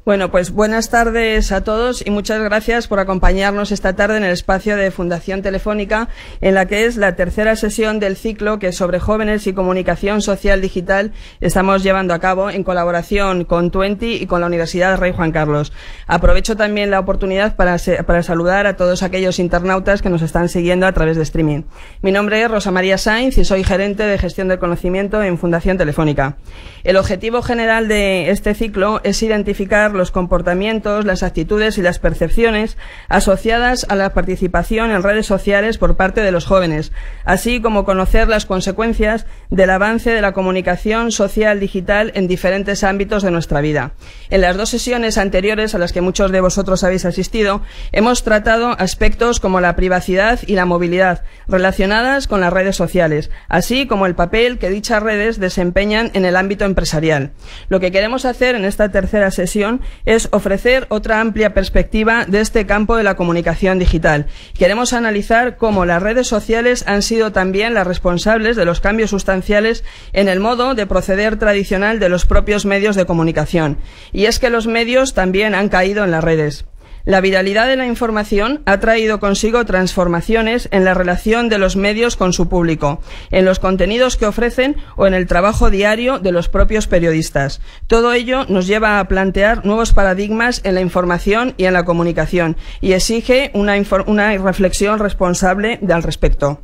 Bueno, pues buenas tardes a todos y muchas gracias por acompañarnos esta tarde en el espacio de Fundación Telefónica, en la que es la tercera sesión del ciclo que sobre jóvenes y comunicación social digital estamos llevando a cabo en colaboración con Twenty y con la Universidad Rey Juan Carlos. Aprovecho también la oportunidad para saludar a todos aquellos internautas que nos están siguiendo a través de streaming. Mi nombre es Rosa María Sainz y soy gerente de gestión del conocimiento en Fundación Telefónica. El objetivo general de este ciclo es identificar los comportamientos, las actitudes y las percepciones asociadas a la participación en redes sociales por parte de los jóvenes, así como conocer las consecuencias del avance de la comunicación social digital en diferentes ámbitos de nuestra vida. En las dos sesiones anteriores, a las que muchos de vosotros habéis asistido, hemos tratado aspectos como la privacidad y la movilidad relacionadas con las redes sociales, así como el papel que dichas redes desempeñan en el ámbito empresarial. Lo que queremos hacer en esta tercera sesión es ofrecer otra amplia perspectiva de este campo de la comunicación digital. Queremos analizar cómo las redes sociales han sido también las responsables de los cambios sustanciales en el modo de proceder tradicional de los propios medios de comunicación. Y es que los medios también han caído en las redes. La viralidad de la información ha traído consigo transformaciones en la relación de los medios con su público, en los contenidos que ofrecen o en el trabajo diario de los propios periodistas. Todo ello nos lleva a plantear nuevos paradigmas en la información y en la comunicación y exige una reflexión responsable al respecto.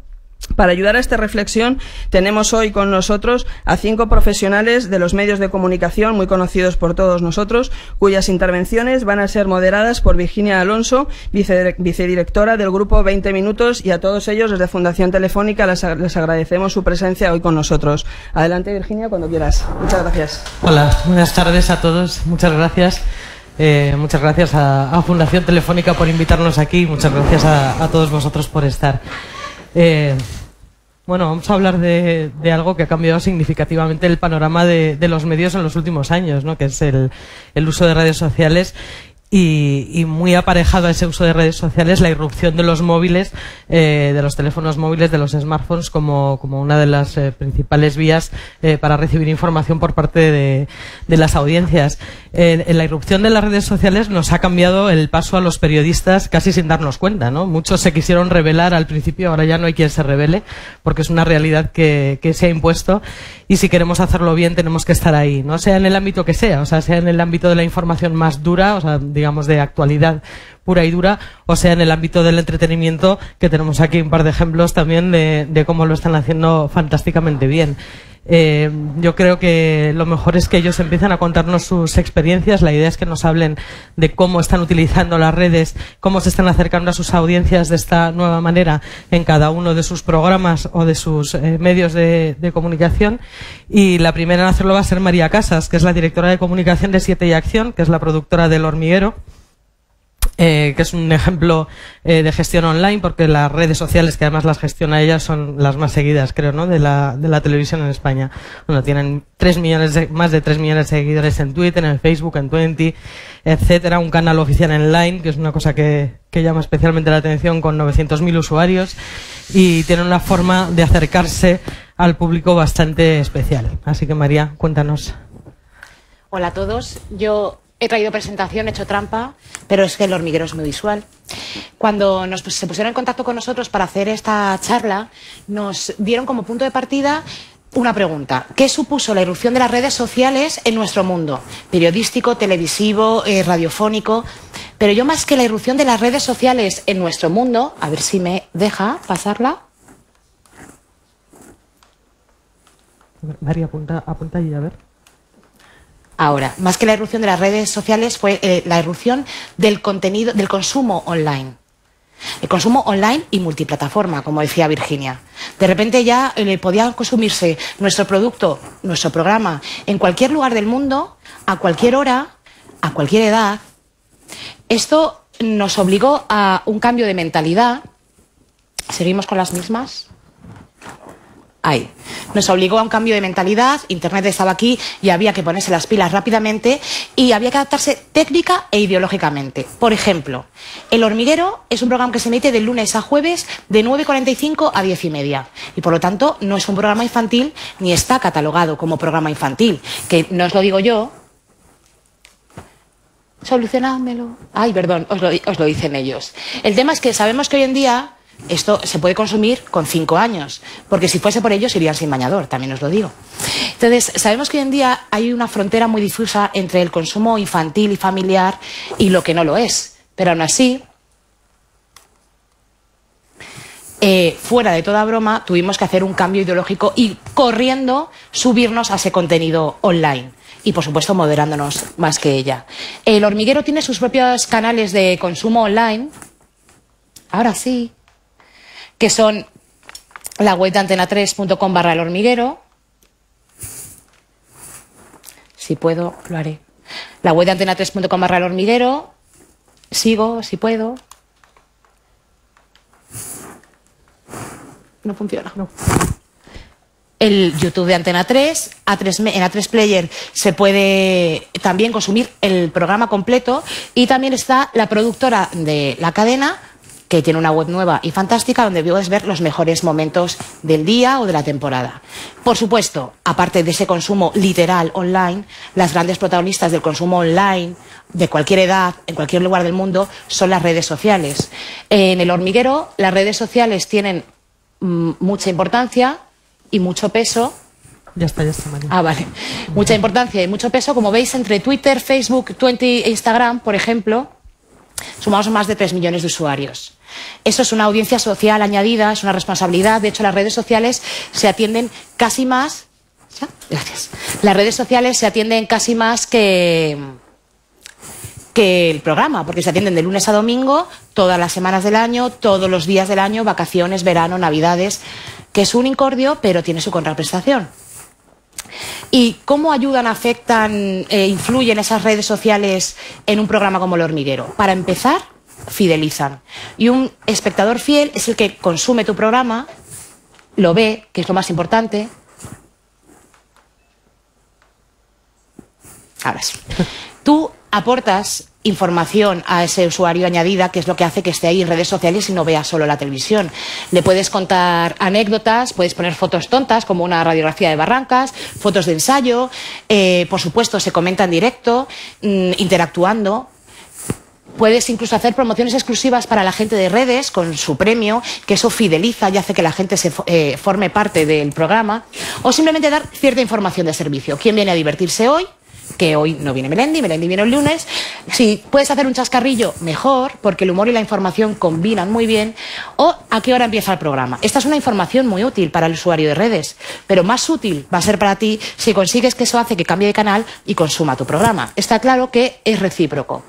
Para ayudar a esta reflexión tenemos hoy con nosotros a 5 profesionales de los medios de comunicación muy conocidos por todos nosotros, cuyas intervenciones van a ser moderadas por Virginia Alonso, vicedirectora del grupo 20 Minutos, y a todos ellos desde Fundación Telefónica les agradecemos su presencia hoy con nosotros. Adelante, Virginia, cuando quieras. Muchas gracias. Hola, buenas tardes a todos. Muchas gracias. Muchas gracias a Fundación Telefónica por invitarnos aquí. Muchas gracias a todos vosotros por estar. Bueno, vamos a hablar de algo que ha cambiado significativamente el panorama de los medios en los últimos años, ¿no? Que es el uso de redes sociales y muy aparejado a ese uso de redes sociales la irrupción de los móviles, de los teléfonos móviles, de los smartphones como una de las principales vías para recibir información por parte de las audiencias. En la irrupción de las redes sociales nos ha cambiado el paso a los periodistas casi sin darnos cuenta, ¿no? Muchos se quisieron revelar al principio, ahora ya no hay quien se revele, porque es una realidad que se ha impuesto, y si queremos hacerlo bien tenemos que estar ahí, ¿no? Sea en el ámbito que sea, o sea en el ámbito de la información más dura, o sea, digamos de actualidad pura y dura, o sea en el ámbito del entretenimiento, que tenemos aquí un par de ejemplos también de cómo lo están haciendo fantásticamente bien. Yo creo que lo mejor es que ellos empiecen a contarnos sus experiencias. La idea es que nos hablen de cómo están utilizando las redes, cómo se están acercando a sus audiencias de esta nueva manera en cada uno de sus programas o de sus medios de comunicación. Y la primera en hacerlo va a ser María Casas, que es la directora de comunicación de 7 y Acción, que es la productora del Hormiguero, que es un ejemplo de gestión online, porque las redes sociales, que además las gestiona ella, son las más seguidas, creo, ¿no? de la televisión en España. Bueno, tienen más de 3 millones de seguidores en Twitter, en Facebook, en Twenty, etcétera. Un canal oficial en Line, que es una cosa que llama especialmente la atención, con 900.000 usuarios, y tienen una forma de acercarse al público bastante especial. Así que, María, cuéntanos. Hola a todos. Yo he traído presentación, he hecho trampa, pero es que el Hormiguero es muy visual. Cuando se pusieron en contacto con nosotros para hacer esta charla, nos dieron como punto de partida una pregunta: ¿qué supuso la irrupción de las redes sociales en nuestro mundo? Periodístico, televisivo, radiofónico. Pero yo, más que la irrupción de las redes sociales en nuestro mundo, a ver si me deja pasarla. María, apunta allí, a ver. Ahora, más que la irrupción de las redes sociales, fue la irrupción del contenido, del consumo online. El consumo online y multiplataforma, como decía Virginia. De repente ya podía consumirse nuestro producto, nuestro programa, en cualquier lugar del mundo, a cualquier hora, a cualquier edad. Esto nos obligó a un cambio de mentalidad. ¿Seguimos con las mismas? Ahí. Nos obligó a un cambio de mentalidad. Internet estaba aquí y había que ponerse las pilas rápidamente y había que adaptarse técnica e ideológicamente. Por ejemplo, El Hormiguero es un programa que se emite de lunes a jueves de 9:45 a 10:30 y por lo tanto no es un programa infantil ni está catalogado como programa infantil, que no os lo digo yo, solucionádmelo. Ay, perdón, os lo dicen ellos. El tema es que sabemos que hoy en día esto se puede consumir con 5 años, porque si fuese por ellos irían sin bañador, también os lo digo. Entonces, sabemos que hoy en día hay una frontera muy difusa entre el consumo infantil y familiar y lo que no lo es. Pero aún así, fuera de toda broma, tuvimos que hacer un cambio ideológico y corriendo subirnos a ese contenido online. Y, por supuesto, moderándonos más que ella. El Hormiguero tiene sus propios canales de consumo online. Ahora sí. Que son la web de antena3.com/El Hormiguero. Si puedo, lo haré. La web de antena3.com/El Hormiguero. Sigo, si puedo. No funciona. No. El YouTube de Antena 3, en A3 Player se puede también consumir el programa completo y también está la productora de la cadena, que tiene una web nueva y fantástica donde puedes ver los mejores momentos del día o de la temporada. Por supuesto, aparte de ese consumo literal online, las grandes protagonistas del consumo online de cualquier edad, en cualquier lugar del mundo, son las redes sociales. En El Hormiguero, las redes sociales tienen mucha importancia y mucho peso. Ya está, María. Ah, vale. Mucha importancia y mucho peso. Como veis, entre Twitter, Facebook, Twenty e Instagram, por ejemplo, sumamos más de 3 millones de usuarios. Eso es una audiencia social añadida, es una responsabilidad. De hecho, las redes sociales se atienden casi más... ¿Ya? Gracias. Las redes sociales se atienden casi más que el programa, porque se atienden de lunes a domingo, todas las semanas del año, todos los días del año, vacaciones, verano, navidades, que es un incordio, pero tiene su contraprestación. ¿Y cómo ayudan, afectan, influyen esas redes sociales en un programa como El Hormiguero? Para empezar, fidelizan. Y un espectador fiel es el que consume tu programa, lo ve, que es lo más importante. Ahora sí. Tú aportas información a ese usuario añadida, que es lo que hace que esté ahí en redes sociales y no vea solo la televisión. Le puedes contar anécdotas, puedes poner fotos tontas como una radiografía de Barrancas, fotos de ensayo, por supuesto se comenta en directo, interactuando. Puedes incluso hacer promociones exclusivas para la gente de redes con su premio, que eso fideliza y hace que la gente se forme parte del programa. O simplemente dar cierta información de servicio. ¿Quién viene a divertirse hoy? Que hoy no viene Melendi viene el lunes. Si puedes hacer un chascarrillo, mejor, porque el humor y la información combinan muy bien. O a qué hora empieza el programa. Esta es una información muy útil para el usuario de redes, pero más útil va a ser para ti si consigues que eso hace que cambie de canal y consuma tu programa. Está claro que es recíproco.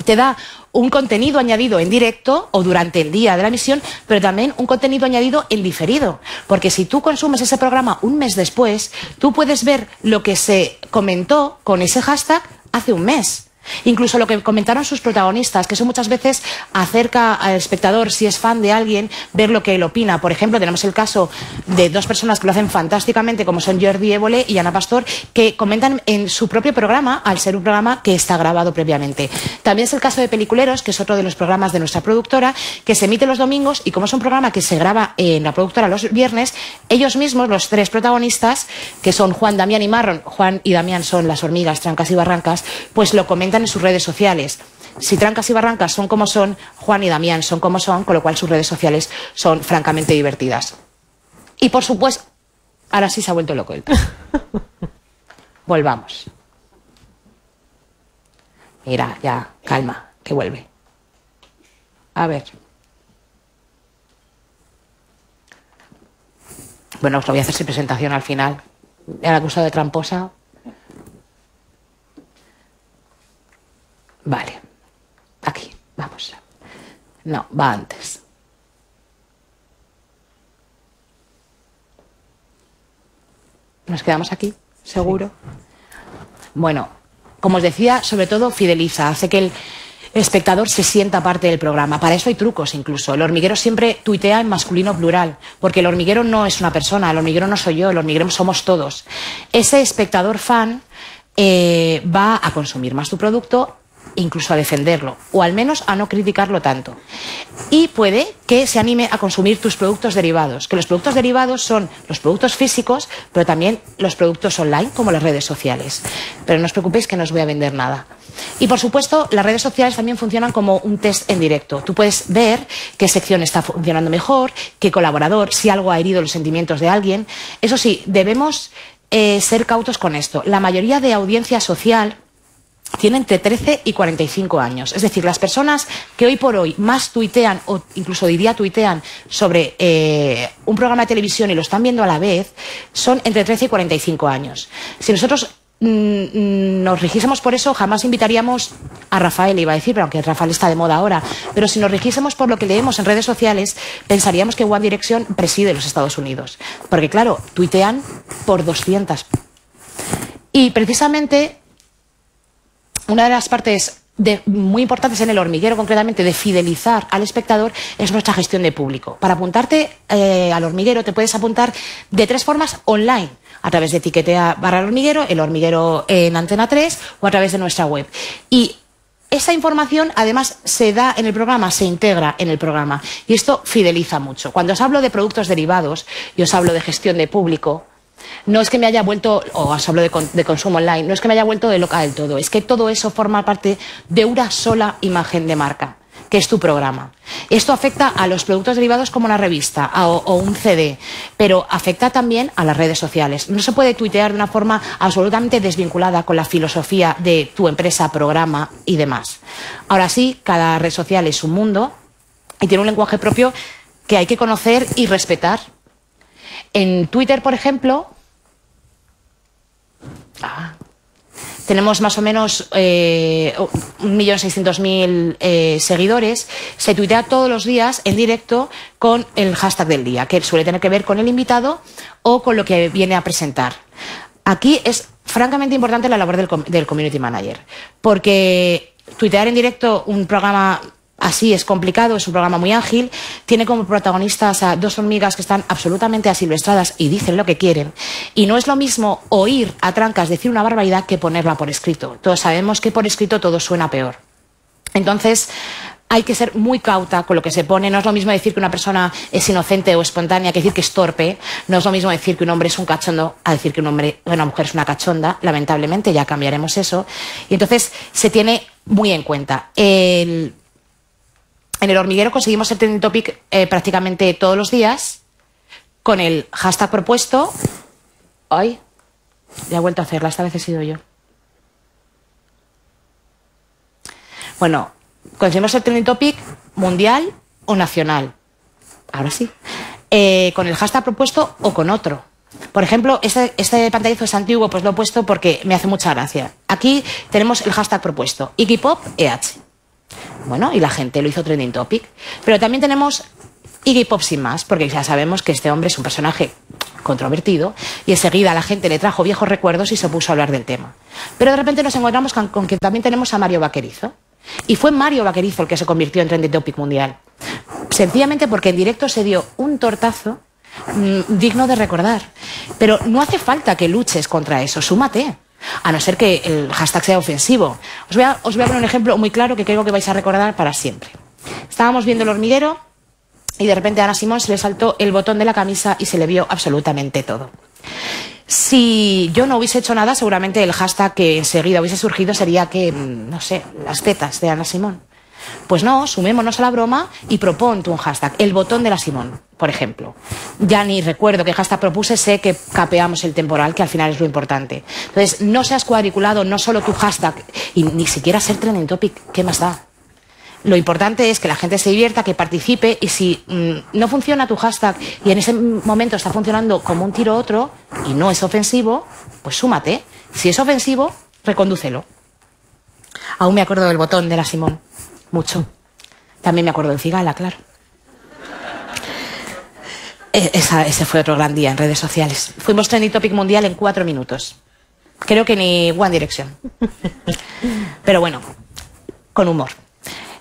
Te da un contenido añadido en directo o durante el día de la emisión, pero también un contenido añadido en diferido. Porque si tú consumes ese programa un mes después, tú puedes ver lo que se comentó con ese hashtag hace un mes. Incluso lo que comentaron sus protagonistas, que eso muchas veces acerca al espectador, si es fan de alguien, ver lo que él opina. Por ejemplo, tenemos el caso de 2 personas que lo hacen fantásticamente, como son Jordi Évole y Ana Pastor, que comentan en su propio programa, al ser un programa que está grabado previamente. También es el caso de Peliculeros, que es otro de los programas de nuestra productora, que se emite los domingos y como es un programa que se graba en la productora los viernes, ellos mismos, los 3 protagonistas, que son Juan, Damián y Marron, Juan y Damián son las hormigas, Trancas y Barrancas, pues lo comentan en sus redes sociales. Si Trancas y Barrancas son como son, Juan y Damián son como son, con lo cual sus redes sociales son francamente divertidas. Y por supuesto, ahora sí se ha vuelto loco el tema. Volvamos. Mira, ya, calma, que vuelve. A ver. Bueno, os lo voy a hacer sin presentación al final. Me han acusado de tramposa. Vale, aquí, vamos. No, va antes. ¿Nos quedamos aquí? ¿Seguro? Sí. Bueno, como os decía, sobre todo fideliza, hace que el espectador se sienta parte del programa. Para eso hay trucos incluso. El Hormiguero siempre tuitea en masculino plural, porque el hormiguero no es una persona, el hormiguero no soy yo, el hormiguero somos todos. Ese espectador fan va a consumir más tu producto, incluso a defenderlo, o al menos a no criticarlo tanto. Y puede que se anime a consumir tus productos derivados, que los productos derivados son los productos físicos, pero también los productos online, como las redes sociales. Pero no os preocupéis que no os voy a vender nada. Y por supuesto, las redes sociales también funcionan como un test en directo. Tú puedes ver qué sección está funcionando mejor, qué colaborador, si algo ha herido los sentimientos de alguien. Eso sí, debemos ser cautos con esto. La mayoría de audiencia social tiene entre 13 y 45 años. Es decir, las personas que hoy por hoy más tuitean, o incluso diría tuitean, sobre un programa de televisión y lo están viendo a la vez, son entre 13 y 45 años. Si nosotros nos rigiésemos por eso, jamás invitaríamos a Rafael, iba a decir, pero aunque Rafael está de moda ahora, pero si nos rigiésemos por lo que leemos en redes sociales, pensaríamos que One Direction preside los Estados Unidos. Porque claro, tuitean por 200. Y precisamente una de las partes muy importantes en El Hormiguero, concretamente, de fidelizar al espectador, es nuestra gestión de público. Para apuntarte al Hormiguero te puedes apuntar de 3 formas online, a través de etiquetea.com/El Hormiguero, El Hormiguero en Antena 3 o a través de nuestra web. Y esa información, además, se da en el programa, se integra en el programa. Y esto fideliza mucho. Cuando os hablo de productos derivados y os hablo de gestión de público, no es que me haya vuelto, o os hablo de consumo online, no es que me haya vuelto de loca del todo, es que todo eso forma parte de una sola imagen de marca, que es tu programa. Esto afecta a los productos derivados como una revista o un CD, pero afecta también a las redes sociales. No se puede tuitear de una forma absolutamente desvinculada con la filosofía de tu empresa, programa y demás. Ahora sí, cada red social es un mundo y tiene un lenguaje propio que hay que conocer y respetar. En Twitter, por ejemplo, tenemos más o menos 1.600.000 seguidores. Se tuitea todos los días en directo con el hashtag del día, que suele tener que ver con el invitado o con lo que viene a presentar. Aquí es francamente importante la labor del community manager, porque tuitear en directo un programa así es complicado, es un programa muy ágil, tiene como protagonistas a 2 hormigas que están absolutamente asilvestradas y dicen lo que quieren. Y no es lo mismo oír a trancas decir una barbaridad que ponerla por escrito. Todos sabemos que por escrito todo suena peor. Entonces, hay que ser muy cauta con lo que se pone. No es lo mismo decir que una persona es inocente o espontánea que decir que es torpe. No es lo mismo decir que un hombre es un cachondo a decir que una mujer es una cachonda. Lamentablemente ya cambiaremos eso. Y entonces se tiene muy en cuenta. En El Hormiguero conseguimos el trending topic prácticamente todos los días con el hashtag propuesto. ¡Ay! Ya he vuelto a hacerla, esta vez he sido yo. Bueno, conseguimos el trending topic mundial o nacional. Ahora sí. Con el hashtag propuesto o con otro. Por ejemplo, este pantallazo es antiguo, pues lo he puesto porque me hace mucha gracia. Aquí tenemos el hashtag propuesto, Iggy Pop EH. Bueno, y la gente lo hizo trending topic. Pero también tenemos Iggy Pop sin más, porque ya sabemos que este hombre es un personaje controvertido y enseguida la gente le trajo viejos recuerdos y se puso a hablar del tema. Pero de repente nos encontramos con que también tenemos a Mario Vaquerizo. Y fue Mario Vaquerizo el que se convirtió en trending topic mundial. Sencillamente porque en directo se dio un tortazo digno de recordar. Pero no hace falta que luches contra eso, súmate. A no ser que el hashtag sea ofensivo. Os voy a poner un ejemplo muy claro que creo que vais a recordar para siempre. Estábamos viendo El Hormiguero y de repente a Ana Simón se le saltó el botón de la camisa y se le vio absolutamente todo. Si yo no hubiese hecho nada, seguramente el hashtag que enseguida hubiese surgido sería que, no sé, las tetas de Ana Simón. Pues no, sumémonos a la broma y propon tú un hashtag, el botón de la Simón, por ejemplo. Ya ni recuerdo qué hashtag propuse, sé que capeamos el temporal, que al final es lo importante. Entonces, no seas cuadriculado, no solo tu hashtag, y ni siquiera ser trending topic, ¿qué más da? Lo importante es que la gente se divierta, que participe, y si no funciona tu hashtag y en ese momento está funcionando como un tiro otro y no es ofensivo, pues súmate. Si es ofensivo, recondúcelo. Aún me acuerdo del botón de la Simón. Mucho. También me acuerdo del Cigala, claro. Ese fue otro gran día en redes sociales. Fuimos trending topic mundial en 4 minutos. Creo que ni One Direction. Pero bueno, con humor.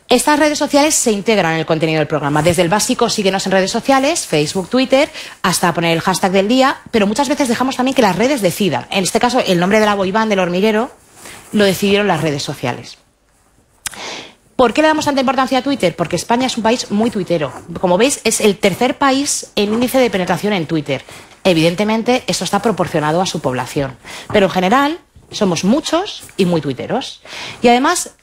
Estas redes sociales se integran en el contenido del programa. Desde el básico, síguenos en redes sociales, Facebook, Twitter, hasta poner el hashtag del día, pero muchas veces dejamos también que las redes decidan. En este caso, el nombre de la boy band del Hormiguero lo decidieron las redes sociales. ¿Por qué le damos tanta importancia a Twitter? Porque España es un país muy tuitero. Como veis, es el tercer país en índice de penetración en Twitter. Evidentemente, esto está proporcionado a su población. Pero en general, Somos muchos y muy tuiteros. Y además,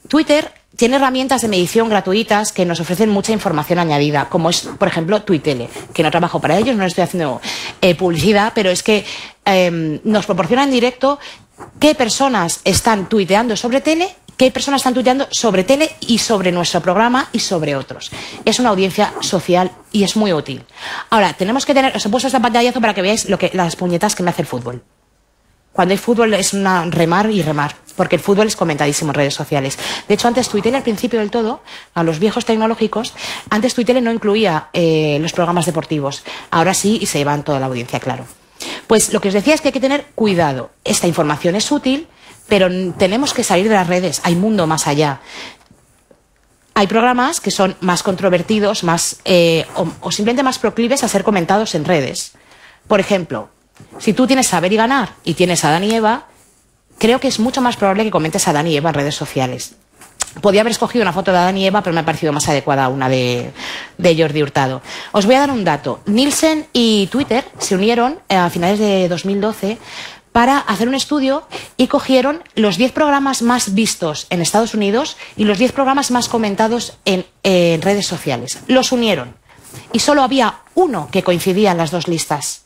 Twitter tiene herramientas de medición gratuitas que nos ofrecen mucha información añadida, como es, por ejemplo, Tuitele, que no trabajo para ellos, no estoy haciendo publicidad, pero es que nos proporciona en directo qué personas están tuiteando sobre tele, qué personas están tuiteando sobre tele y sobre nuestro programa y sobre otros. Es una audiencia social y es muy útil. Ahora, tenemos que tener, os he puesto esta pantallazo para que veáis las puñetas que me hace el fútbol. Cuando hay fútbol es una remar y remar, porque el fútbol es comentadísimo en redes sociales. De hecho, antes Tuitele, al principio del todo, a los viejos tecnológicos, antes Tuitele no incluía los programas deportivos. Ahora sí, y se llevan toda la audiencia, claro. Pues lo que os decía es que hay que tener cuidado. Esta información es útil, pero tenemos que salir de las redes. Hay mundo más allá. Hay programas que son más controvertidos, más o simplemente más proclives a ser comentados en redes. Por ejemplo, si tú tienes Saber y Ganar y tienes a Adán y Eva, creo que es mucho más probable que comentes a Adán y Eva en redes sociales. Podía haber escogido una foto de Adán y Eva, pero me ha parecido más adecuada una de Jordi Hurtado. Os voy a dar un dato. Nielsen y Twitter se unieron a finales de 2012 para hacer un estudio y cogieron los 10 programas más vistos en Estados Unidos y los 10 programas más comentados en redes sociales. Los unieron. Y solo había uno que coincidía en las dos listas.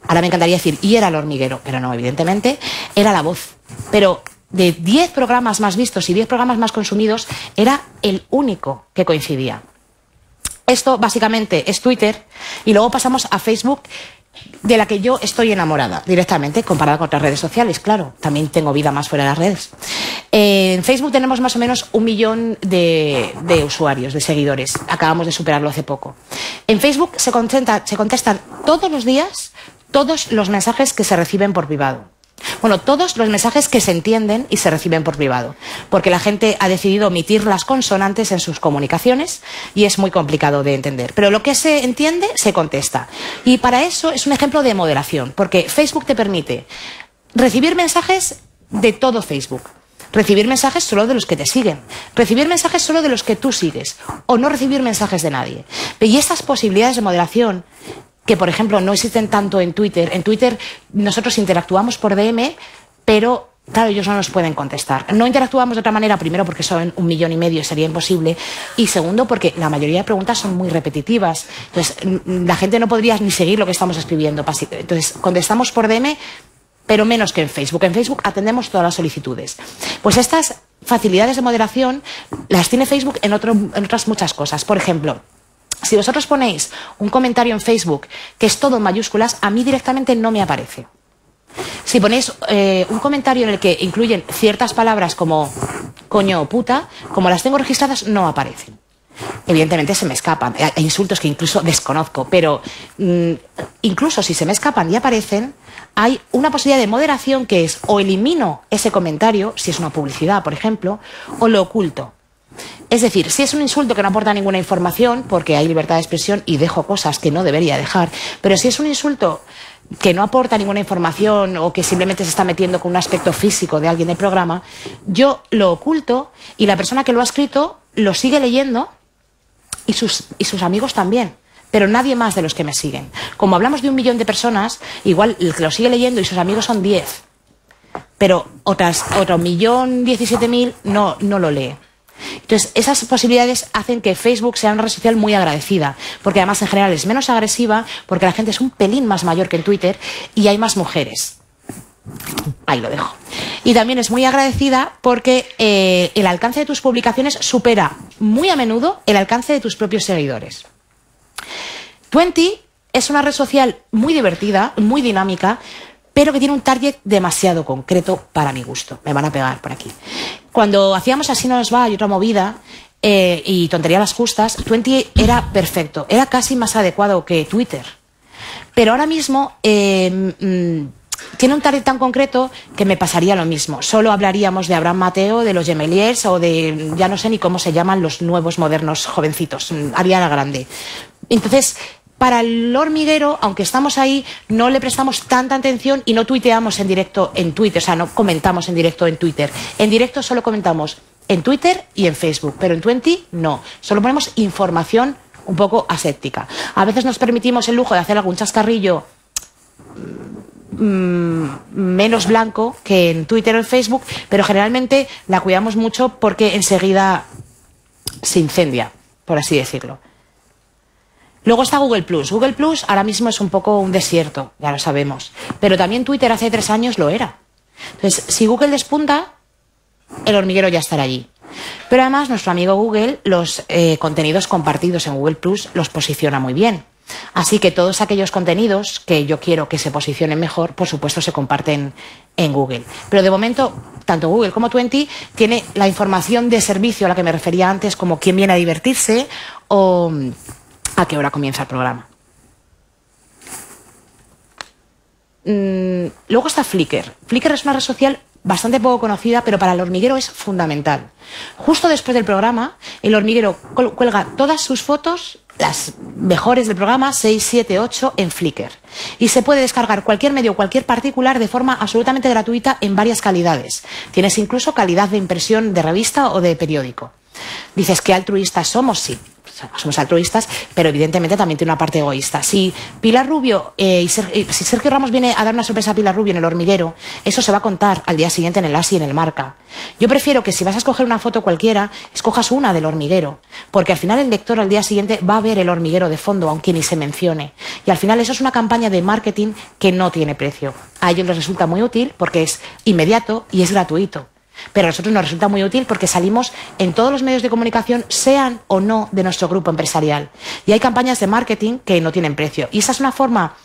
Ahora me encantaría decir, y era El Hormiguero, pero no, evidentemente, era La Voz. Pero de 10 programas más vistos y 10 programas más consumidos, era el único que coincidía. Esto básicamente es Twitter, y luego pasamos a Facebook, de la que yo estoy enamorada directamente, comparada con otras redes sociales, claro. También tengo vida más fuera de las redes. En Facebook tenemos más o menos 1 millón de usuarios, de seguidores. Acabamos de superarlo hace poco. En Facebook se contestan todos los días todos los mensajes que se reciben por privado. Bueno, todos los mensajes que se entienden y se reciben por privado, porque la gente ha decidido omitir las consonantes en sus comunicaciones y es muy complicado de entender. Pero lo que se entiende, se contesta. Y para eso es un ejemplo de moderación, porque Facebook te permite recibir mensajes de todo Facebook, recibir mensajes solo de los que te siguen, recibir mensajes solo de los que tú sigues, o no recibir mensajes de nadie. Y estas posibilidades de moderación, que por ejemplo no existen tanto en Twitter. En Twitter nosotros interactuamos por DM, pero claro, ellos no nos pueden contestar. No interactuamos de otra manera, primero porque son 1,5 millones, sería imposible, y segundo porque la mayoría de preguntas son muy repetitivas. Entonces la gente no podría ni seguir lo que estamos escribiendo. Entonces contestamos por DM, pero menos que en Facebook. En Facebook atendemos todas las solicitudes. Pues estas facilidades de moderación las tiene Facebook en otras muchas cosas. Por ejemplo, si vosotros ponéis un comentario en Facebook que es todo en mayúsculas, a mí directamente no me aparece. Si ponéis un comentario en el que incluyen ciertas palabras como coño o puta, como las tengo registradas, no aparecen. Evidentemente se me escapan. Hay insultos que incluso desconozco, pero incluso si se me escapan y aparecen, hay una posibilidad de moderación que es o elimino ese comentario, si es una publicidad, por ejemplo, o lo oculto. Es decir, si es un insulto que no aporta ninguna información, porque hay libertad de expresión y dejo cosas que no debería dejar, pero si es un insulto que no aporta ninguna información o que simplemente se está metiendo con un aspecto físico de alguien del programa, yo lo oculto y la persona que lo ha escrito lo sigue leyendo y sus amigos también, pero nadie más de los que me siguen. Como hablamos de 1 millón de personas, igual el que lo sigue leyendo y sus amigos son 10, pero otro 1.017.000 no lo lee. Entonces, esas posibilidades hacen que Facebook sea una red social muy agradecida, porque además en general es menos agresiva, porque la gente es un pelín más mayor que en Twitter y hay más mujeres. Ahí lo dejo. Y también es muy agradecida porque el alcance de tus publicaciones supera muy a menudo el alcance de tus propios seguidores. Twenty es una red social muy divertida, muy dinámica, pero que tiene un target demasiado concreto para mi gusto. Me van a pegar por aquí. Cuando hacíamos Así no nos va y otra movida, y Tontería las justas, Twenty era perfecto, era casi más adecuado que Twitter. Pero ahora mismo tiene un target tan concreto que me pasaría lo mismo. Solo hablaríamos de Abraham Mateo, de los Gemeliers o de, ya no sé ni cómo se llaman los nuevos modernos jovencitos, Ariana Grande. Entonces, para El Hormiguero, aunque estamos ahí, no le prestamos tanta atención y no tuiteamos en directo en Twitter, o sea, no comentamos en directo en Twitter. En directo solo comentamos en Twitter y en Facebook, pero en Twenty no. Solo ponemos información un poco aséptica. A veces nos permitimos el lujo de hacer algún chascarrillo menos blanco que en Twitter o en Facebook, pero generalmente la cuidamos mucho porque enseguida se incendia, por así decirlo. Luego está Google Plus. Google Plus ahora mismo es un poco un desierto, ya lo sabemos. Pero también Twitter hace 3 años lo era. Entonces, si Google despunta, el hormiguero ya estará allí. Pero además, nuestro amigo Google, los contenidos compartidos en Google Plus los posiciona muy bien. Así que todos aquellos contenidos que yo quiero que se posicionen mejor, por supuesto, se comparten en Google. Pero de momento, tanto Google como Twenty tiene la información de servicio a la que me refería antes, como quién viene a divertirse o a qué hora comienza el programa. Luego está Flickr. Flickr es una red social bastante poco conocida, pero para el hormiguero es fundamental. Justo después del programa, el hormiguero cuelga todas sus fotos, las mejores del programa, 6, 7, 8, en Flickr. Y se puede descargar cualquier medio, cualquier particular, de forma absolutamente gratuita en varias calidades. Tienes incluso calidad de impresión de revista o de periódico. Dices, ¿qué altruistas somos? Sí, somos altruistas, pero evidentemente también tiene una parte egoísta. Si Pilar Rubio si Sergio Ramos viene a dar una sorpresa a Pilar Rubio en el hormiguero, eso se va a contar al día siguiente en el AS y en el Marca. Yo prefiero que si vas a escoger una foto cualquiera, escojas una del hormiguero, porque al final el lector al día siguiente va a ver el hormiguero de fondo, aunque ni se mencione. Y al final eso es una campaña de marketing que no tiene precio. A ellos les resulta muy útil porque es inmediato y es gratuito. Pero a nosotros nos resulta muy útil porque salimos en todos los medios de comunicación, sean o no de nuestro grupo empresarial. Y hay campañas de marketing que no tienen precio. Y esa es una forma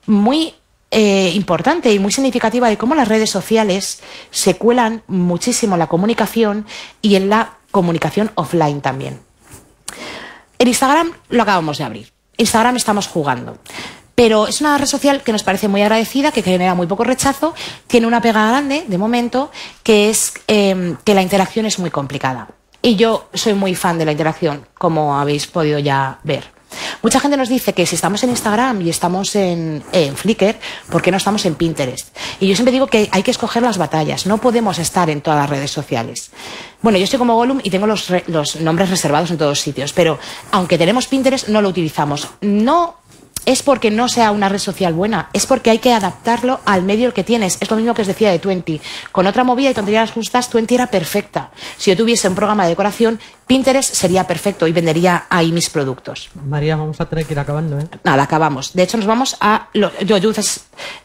muy importante y muy significativa de cómo las redes sociales se cuelan muchísimo en la comunicación y en la comunicación offline también. El Instagram lo acabamos de abrir. Instagram estamos jugando. Pero es una red social que nos parece muy agradecida, que genera muy poco rechazo, tiene una pega grande, de momento, que es que la interacción es muy complicada. Y yo soy muy fan de la interacción, como habéis podido ya ver. Mucha gente nos dice que si estamos en Instagram y estamos en Flickr, ¿por qué no estamos en Pinterest? Y yo siempre digo que hay que escoger las batallas, no podemos estar en todas las redes sociales. Bueno, yo estoy como Gollum y tengo los nombres reservados en todos sitios, pero aunque tenemos Pinterest, no lo utilizamos. No es porque no sea una red social buena, es porque hay que adaptarlo al medio que tienes. Es lo mismo que os decía de Twenty. Con otra movida y tonterías justas, Twenty era perfecta. Si yo tuviese un programa de decoración, Pinterest sería perfecto y vendería ahí mis productos. María, vamos a tener que ir acabando, ¿eh? Nada, acabamos. De hecho, nos vamos a Youth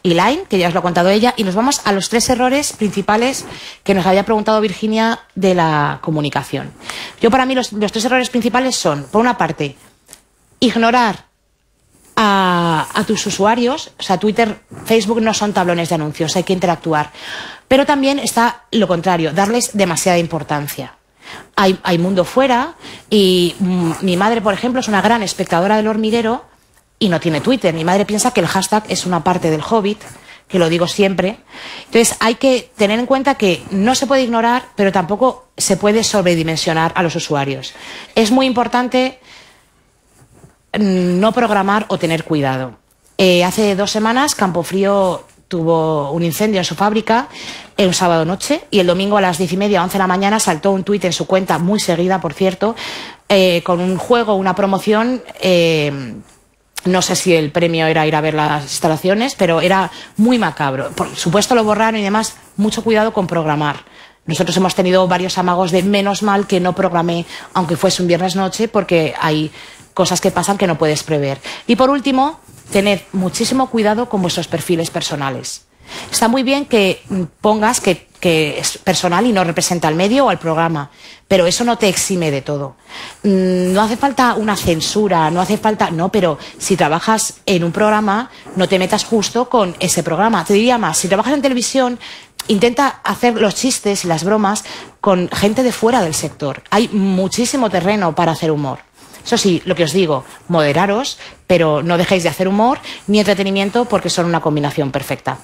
y Line, que ya os lo ha contado ella, y nos vamos a los 3 errores principales que nos había preguntado Virginia de la comunicación. Yo, para mí, los 3 errores principales son, por una parte, ignorar a tus usuarios. O sea, Twitter, Facebook no son tablones de anuncios, hay que interactuar. Pero también está lo contrario, darles demasiada importancia. Hay mundo fuera y mi madre, por ejemplo, es una gran espectadora del hormiguero y no tiene Twitter. Mi madre piensa que el hashtag es una parte del Hobbit, que lo digo siempre. Entonces hay que tener en cuenta que no se puede ignorar, pero tampoco se puede sobredimensionar a los usuarios. Es muy importante no programar o tener cuidado. Hace 2 semanas Campofrío tuvo un incendio en su fábrica un sábado noche y el domingo a las 10:30 o 11 de la mañana saltó un tuit en su cuenta, muy seguida por cierto, con un juego, una promoción. No sé si el premio era ir a ver las instalaciones, pero era muy macabro. Por supuesto lo borraron y demás. Mucho cuidado con programar. Nosotros hemos tenido varios amagos de menos mal que no programé, aunque fuese un viernes noche, porque hay cosas que pasan que no puedes prever. Y por último, tened muchísimo cuidado con vuestros perfiles personales. Está muy bien que pongas que es personal y no representa al medio o al programa, pero eso no te exime de todo. No hace falta una censura, no hace falta... No, pero si trabajas en un programa, no te metas justo con ese programa. Te diría más, si trabajas en televisión, intenta hacer los chistes y las bromas con gente de fuera del sector. Hay muchísimo terreno para hacer humor. Eso sí, lo que os digo, moderaros, pero no dejéis de hacer humor ni entretenimiento porque son una combinación perfecta.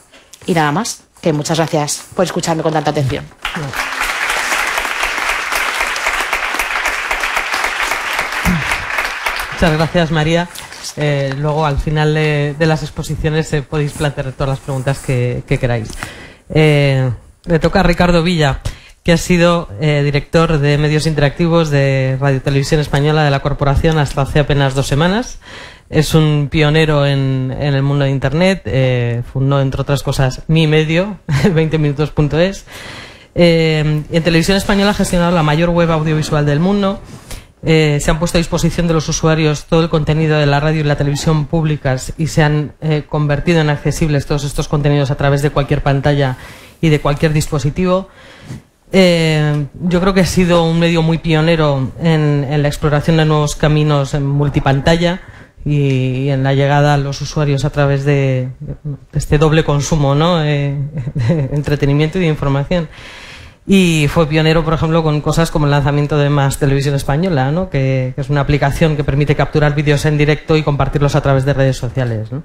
Y nada más, que muchas gracias por escucharme con tanta atención. Muchas gracias, María. Luego, al final de las exposiciones, podéis plantear todas las preguntas que queráis. Le toca a Ricardo Villa, que ha sido director de medios interactivos de Radio Televisión Española de la Corporación hasta hace apenas 2 semanas. Es un pionero en el mundo de Internet. Fundó, entre otras cosas, Mi Medio, 20minutos.es. En Televisión Española ha gestionado la mayor web audiovisual del mundo. Se han puesto a disposición de los usuarios todo el contenido de la radio y la televisión públicas y se han convertido en accesibles todos estos contenidos a través de cualquier pantalla y de cualquier dispositivo. Yo creo que ha sido un medio muy pionero en la exploración de nuevos caminos en multipantalla y en la llegada a los usuarios a través de este doble consumo, ¿no? De entretenimiento y de información. Y fue pionero, por ejemplo, con cosas como el lanzamiento de Más Televisión Española, ¿no? Que es una aplicación que permite capturar vídeos en directo y compartirlos a través de redes sociales, ¿no?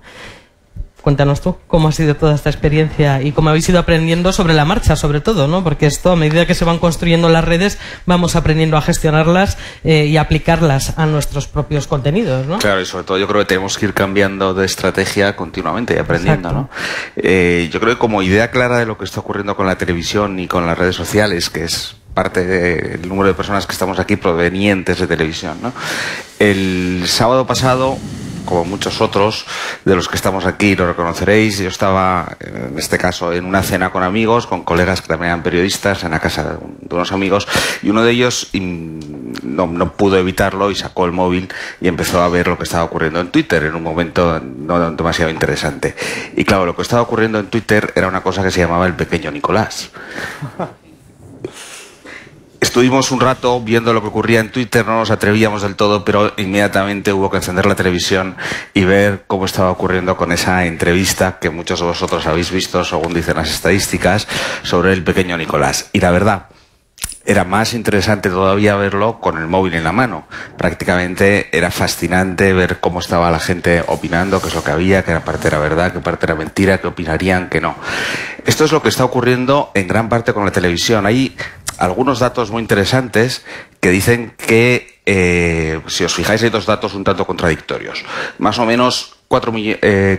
Cuéntanos tú cómo ha sido toda esta experiencia y cómo habéis ido aprendiendo sobre la marcha, sobre todo, ¿no? Porque esto, a medida que se van construyendo las redes, vamos aprendiendo a gestionarlas y aplicarlas a nuestros propios contenidos, ¿no? Claro, y sobre todo yo creo que tenemos que ir cambiando de estrategia continuamente y aprendiendo, ¿no? Yo creo que como idea clara de lo que está ocurriendo con la televisión y con las redes sociales, que es parte del número de personas que estamos aquí provenientes de televisión, ¿no? El sábado pasado, como muchos otros de los que estamos aquí lo reconoceréis, yo estaba en este caso en una cena con amigos, con colegas que también eran periodistas, en la casa de unos amigos, y uno de ellos no pudo evitarlo y sacó el móvil y empezó a ver lo que estaba ocurriendo en Twitter en un momento no demasiado interesante. Y claro, lo que estaba ocurriendo en Twitter era una cosa que se llamaba el pequeño Nicolás. Estuvimos un rato viendo lo que ocurría en Twitter, no nos atrevíamos del todo, pero inmediatamente hubo que encender la televisión y ver cómo estaba ocurriendo con esa entrevista que muchos de vosotros habéis visto, según dicen las estadísticas, sobre el pequeño Nicolás. Y la verdad, era más interesante todavía verlo con el móvil en la mano. Prácticamente era fascinante ver cómo estaba la gente opinando, qué es lo que había, qué parte era verdad, qué parte era mentira, qué opinarían, qué no. Esto es lo que está ocurriendo en gran parte con la televisión. Hay algunos datos muy interesantes que dicen que, si os fijáis, hay dos datos un tanto contradictorios. Más o menos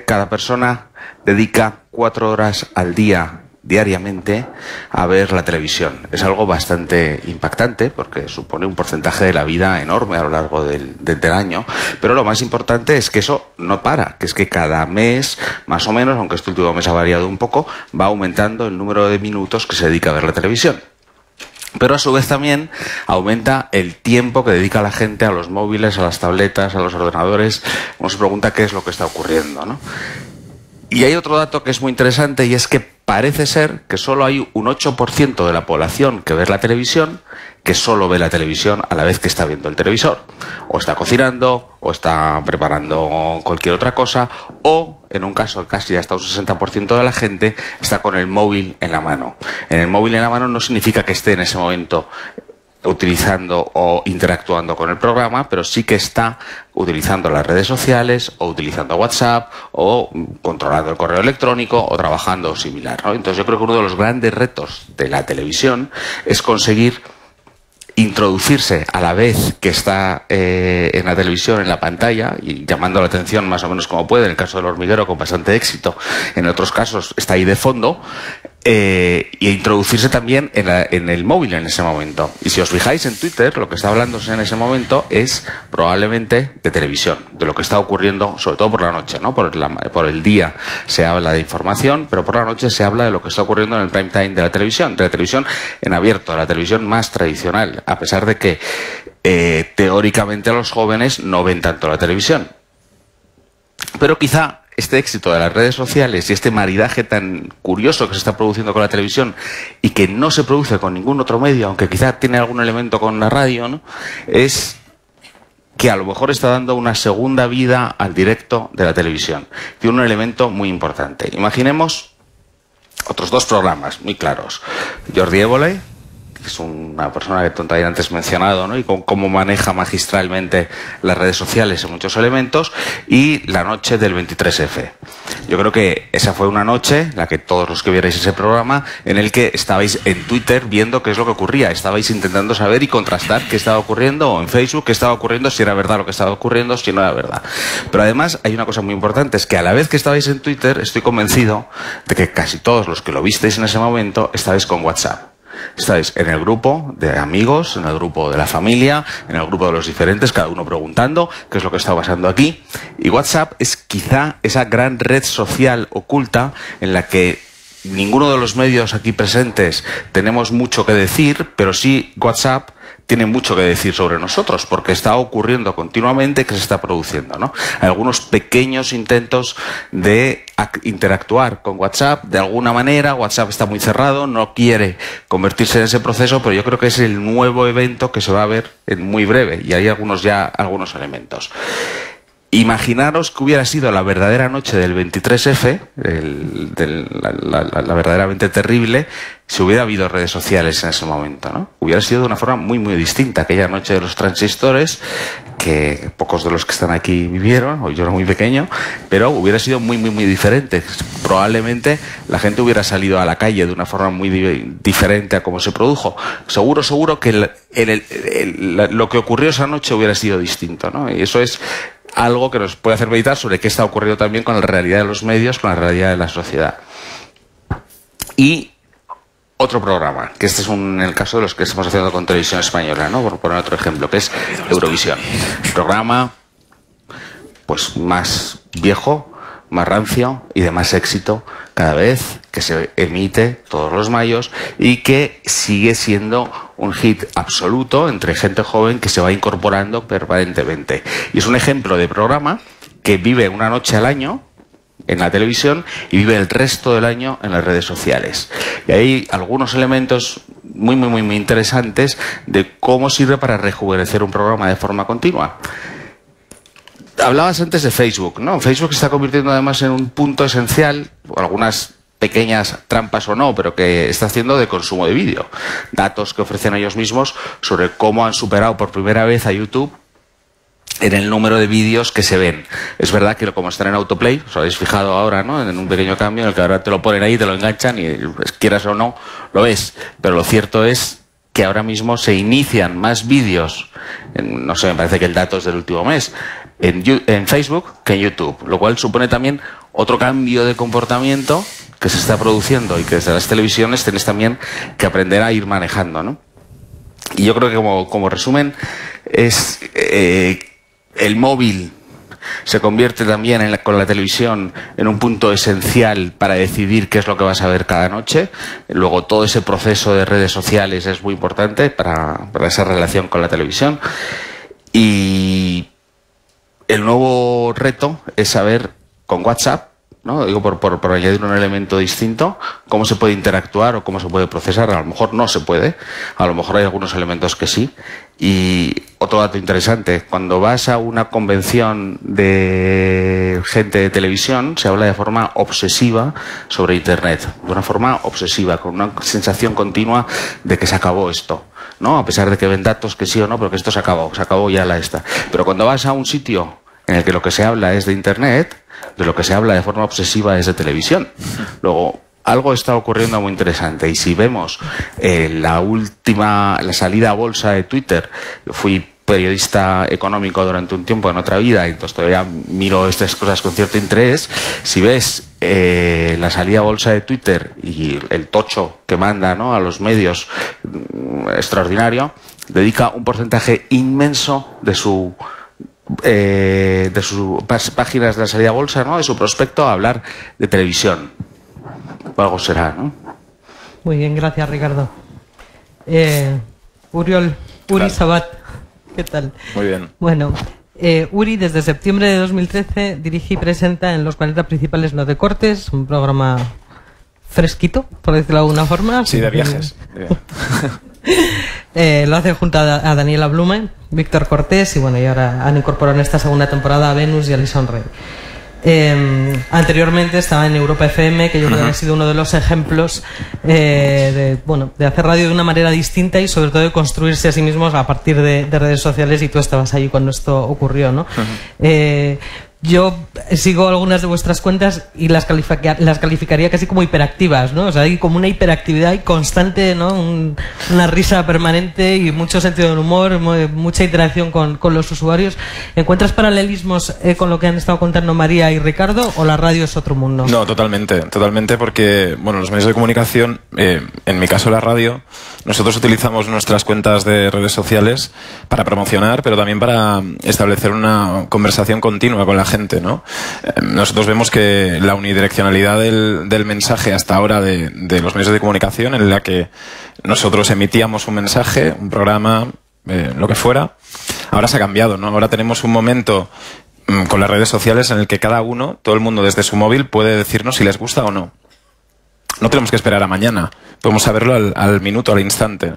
cada persona dedica 4 horas al día diariamente a ver la televisión. Es algo bastante impactante porque supone un porcentaje de la vida enorme a lo largo del año, pero lo más importante es que eso no para, que es que cada mes, más o menos, aunque este último mes ha variado un poco, va aumentando el número de minutos que se dedica a ver la televisión. Pero a su vez también aumenta el tiempo que dedica la gente a los móviles, a las tabletas, a los ordenadores. Uno se pregunta qué es lo que está ocurriendo, ¿no? Y hay otro dato que es muy interesante y es que parece ser que solo hay un 8% de la población que ve la televisión que solo ve la televisión a la vez que está viendo el televisor. O está cocinando, o está preparando cualquier otra cosa, o, en un caso casi hasta un 60% de la gente, está con el móvil en la mano. En el móvil en la mano no significa que esté en ese momento utilizando o interactuando con el programa, pero sí que está utilizando las redes sociales o utilizando WhatsApp o controlando el correo electrónico o trabajando similar, ¿no? Entonces yo creo que uno de los grandes retos de la televisión es conseguir introducirse a la vez que está en la televisión, en la pantalla, y llamando la atención más o menos como puede, en el caso del hormiguero con bastante éxito, en otros casos está ahí de fondo, y introducirse también en el móvil en ese momento. Y si os fijáis en Twitter, lo que está hablándose en ese momento es probablemente de televisión, de lo que está ocurriendo, sobre todo por la noche, ¿no? Por el día se habla de información, pero por la noche se habla de lo que está ocurriendo en el prime time de la televisión en abierto, de la televisión más tradicional, a pesar de que teóricamente los jóvenes no ven tanto la televisión. Pero quizá este éxito de las redes sociales y este maridaje tan curioso que se está produciendo con la televisión y que no se produce con ningún otro medio, aunque quizá tiene algún elemento con la radio, ¿no?, es que a lo mejor está dando una segunda vida al directo de la televisión. Tiene un elemento muy importante. Imaginemos otros dos programas muy claros. Jordi Évole, que es una persona que también antes mencionado, ¿no?, y con cómo maneja magistralmente las redes sociales en muchos elementos, y la noche del 23F. Yo creo que esa fue una noche, la que todos los que vierais ese programa, en el que estabais en Twitter viendo qué es lo que ocurría, estabais intentando saber y contrastar qué estaba ocurriendo, o en Facebook qué estaba ocurriendo, si era verdad lo que estaba ocurriendo, si no era verdad. Pero además hay una cosa muy importante, es que a la vez que estabais en Twitter, estoy convencido de que casi todos los que lo visteis en ese momento estabais con WhatsApp. Estáis en el grupo de amigos, en el grupo de la familia, en el grupo de los diferentes, cada uno preguntando qué es lo que está pasando aquí. Y WhatsApp es quizá esa gran red social oculta en la que ninguno de los medios aquí presentes tenemos mucho que decir, pero sí WhatsApp tiene mucho que decir sobre nosotros, porque está ocurriendo continuamente, que se está produciendo, ¿no? Hay algunos pequeños intentos de interactuar con WhatsApp de alguna manera. WhatsApp está muy cerrado, no quiere convertirse en ese proceso, pero yo creo que es el nuevo evento que se va a ver en muy breve, y hay algunos elementos. Imaginaros que hubiera sido la verdadera noche del 23F, la verdaderamente terrible, si hubiera habido redes sociales en ese momento, ¿no? Hubiera sido de una forma muy, muy distinta. Aquella noche de los transistores, que pocos de los que están aquí vivieron, o yo era muy pequeño, pero hubiera sido muy, muy, muy diferente. Probablemente la gente hubiera salido a la calle de una forma muy diferente a cómo se produjo. Seguro que lo que ocurrió esa noche hubiera sido distinto, ¿no? Y eso es algo que nos puede hacer meditar sobre qué está ocurriendo también con la realidad de los medios, con la realidad de la sociedad. Y otro programa, que este es el caso de los que estamos haciendo con Televisión Española, ¿no? Por poner otro ejemplo, que es Eurovisión. Programa pues más viejo, más rancio y de más éxito cada vez, que se emite todos los mayos y que sigue siendo un hit absoluto entre gente joven que se va incorporando permanentemente. Y es un ejemplo de programa que vive una noche al año en la televisión y vive el resto del año en las redes sociales. Y hay algunos elementos muy, muy, muy, muy interesantes de cómo sirve para rejuvenecer un programa de forma continua. Hablabas antes de Facebook, ¿no? Facebook se está convirtiendo además en un punto esencial, algunas pequeñas trampas o no, pero que está haciendo de consumo de vídeo. Datos que ofrecen ellos mismos sobre cómo han superado por primera vez a YouTube en el número de vídeos que se ven. Es verdad que como están en autoplay, os habéis fijado ahora, ¿no? En un pequeño cambio en el que ahora te lo ponen ahí, te lo enganchan y quieras o no, lo ves. Pero lo cierto es que ahora mismo se inician más vídeos, no sé, me parece que el dato es del último mes, en Facebook que en YouTube, lo cual supone también otro cambio de comportamiento que se está produciendo y que desde las televisiones tenéis también que aprender a ir manejando, ¿no? Y yo creo que como resumen es el móvil se convierte también con la televisión en un punto esencial para decidir qué es lo que vas a ver cada noche. Luego todo ese proceso de redes sociales es muy importante para esa relación con la televisión. Y el nuevo reto es saber con WhatsApp, ¿no? Digo por añadir un elemento distinto, cómo se puede interactuar o cómo se puede procesar. A lo mejor no se puede, a lo mejor hay algunos elementos que sí. Y otro dato interesante, cuando vas a una convención de gente de televisión, se habla de forma obsesiva sobre Internet, de una forma obsesiva, con una sensación continua de que se acabó esto, ¿no? A pesar de que ven datos que sí o no, pero que esto se acabó ya la esta. Pero cuando vas a un sitio en el que lo que se habla es de Internet, de lo que se habla de forma obsesiva es de televisión. Luego, algo está ocurriendo muy interesante, y si vemos la salida a bolsa de Twitter, yo fui periodista económico durante un tiempo en otra vida, y entonces todavía miro estas cosas con cierto interés. Si ves la salida a bolsa de Twitter y el tocho que manda, ¿no?, a los medios, extraordinario, dedica un porcentaje inmenso de sus páginas de la salida a bolsa, ¿no?, de su prospecto, a hablar de televisión. O algo será, ¿no? Muy bien, gracias, Ricardo. Uri Sabat, ¿qué tal? Muy bien. Bueno, Uri desde septiembre de 2013 dirige y presenta en los 40 principales No Te Cortes, un programa fresquito, por decirlo de alguna forma. Sí, de viajes. Lo hace junto a Daniela Blume, Víctor Cortés, y bueno, y ahora han incorporado en esta segunda temporada a Venus y a Alison Rey. Anteriormente estaba en Europa FM, que yo creo que ha sido uno de los ejemplos de hacer radio de una manera distinta y sobre todo de construirse a sí mismos a partir de redes sociales, y tú estabas ahí cuando esto ocurrió, ¿no? Yo sigo algunas de vuestras cuentas y las calificaría casi como hiperactivas, ¿no? O sea, hay como una hiperactividad y constante, ¿no? Una risa permanente y mucho sentido del humor, mucha interacción con los usuarios. ¿Encuentras paralelismos con lo que han estado contando María y Ricardo, o la radio es otro mundo? No, totalmente, porque, bueno, los medios de comunicación, en mi caso la radio, nosotros utilizamos nuestras cuentas de redes sociales para promocionar, pero también para establecer una conversación continua con la gente, ¿no? Nosotros vemos que la unidireccionalidad del mensaje hasta ahora de los medios de comunicación, en la que nosotros emitíamos un mensaje, un programa, lo que fuera, ahora se ha cambiado, ¿no? Ahora tenemos un momento con las redes sociales en el que cada uno, todo el mundo desde su móvil, puede decirnos si les gusta o no. No tenemos que esperar a mañana, podemos saberlo al minuto, al instante.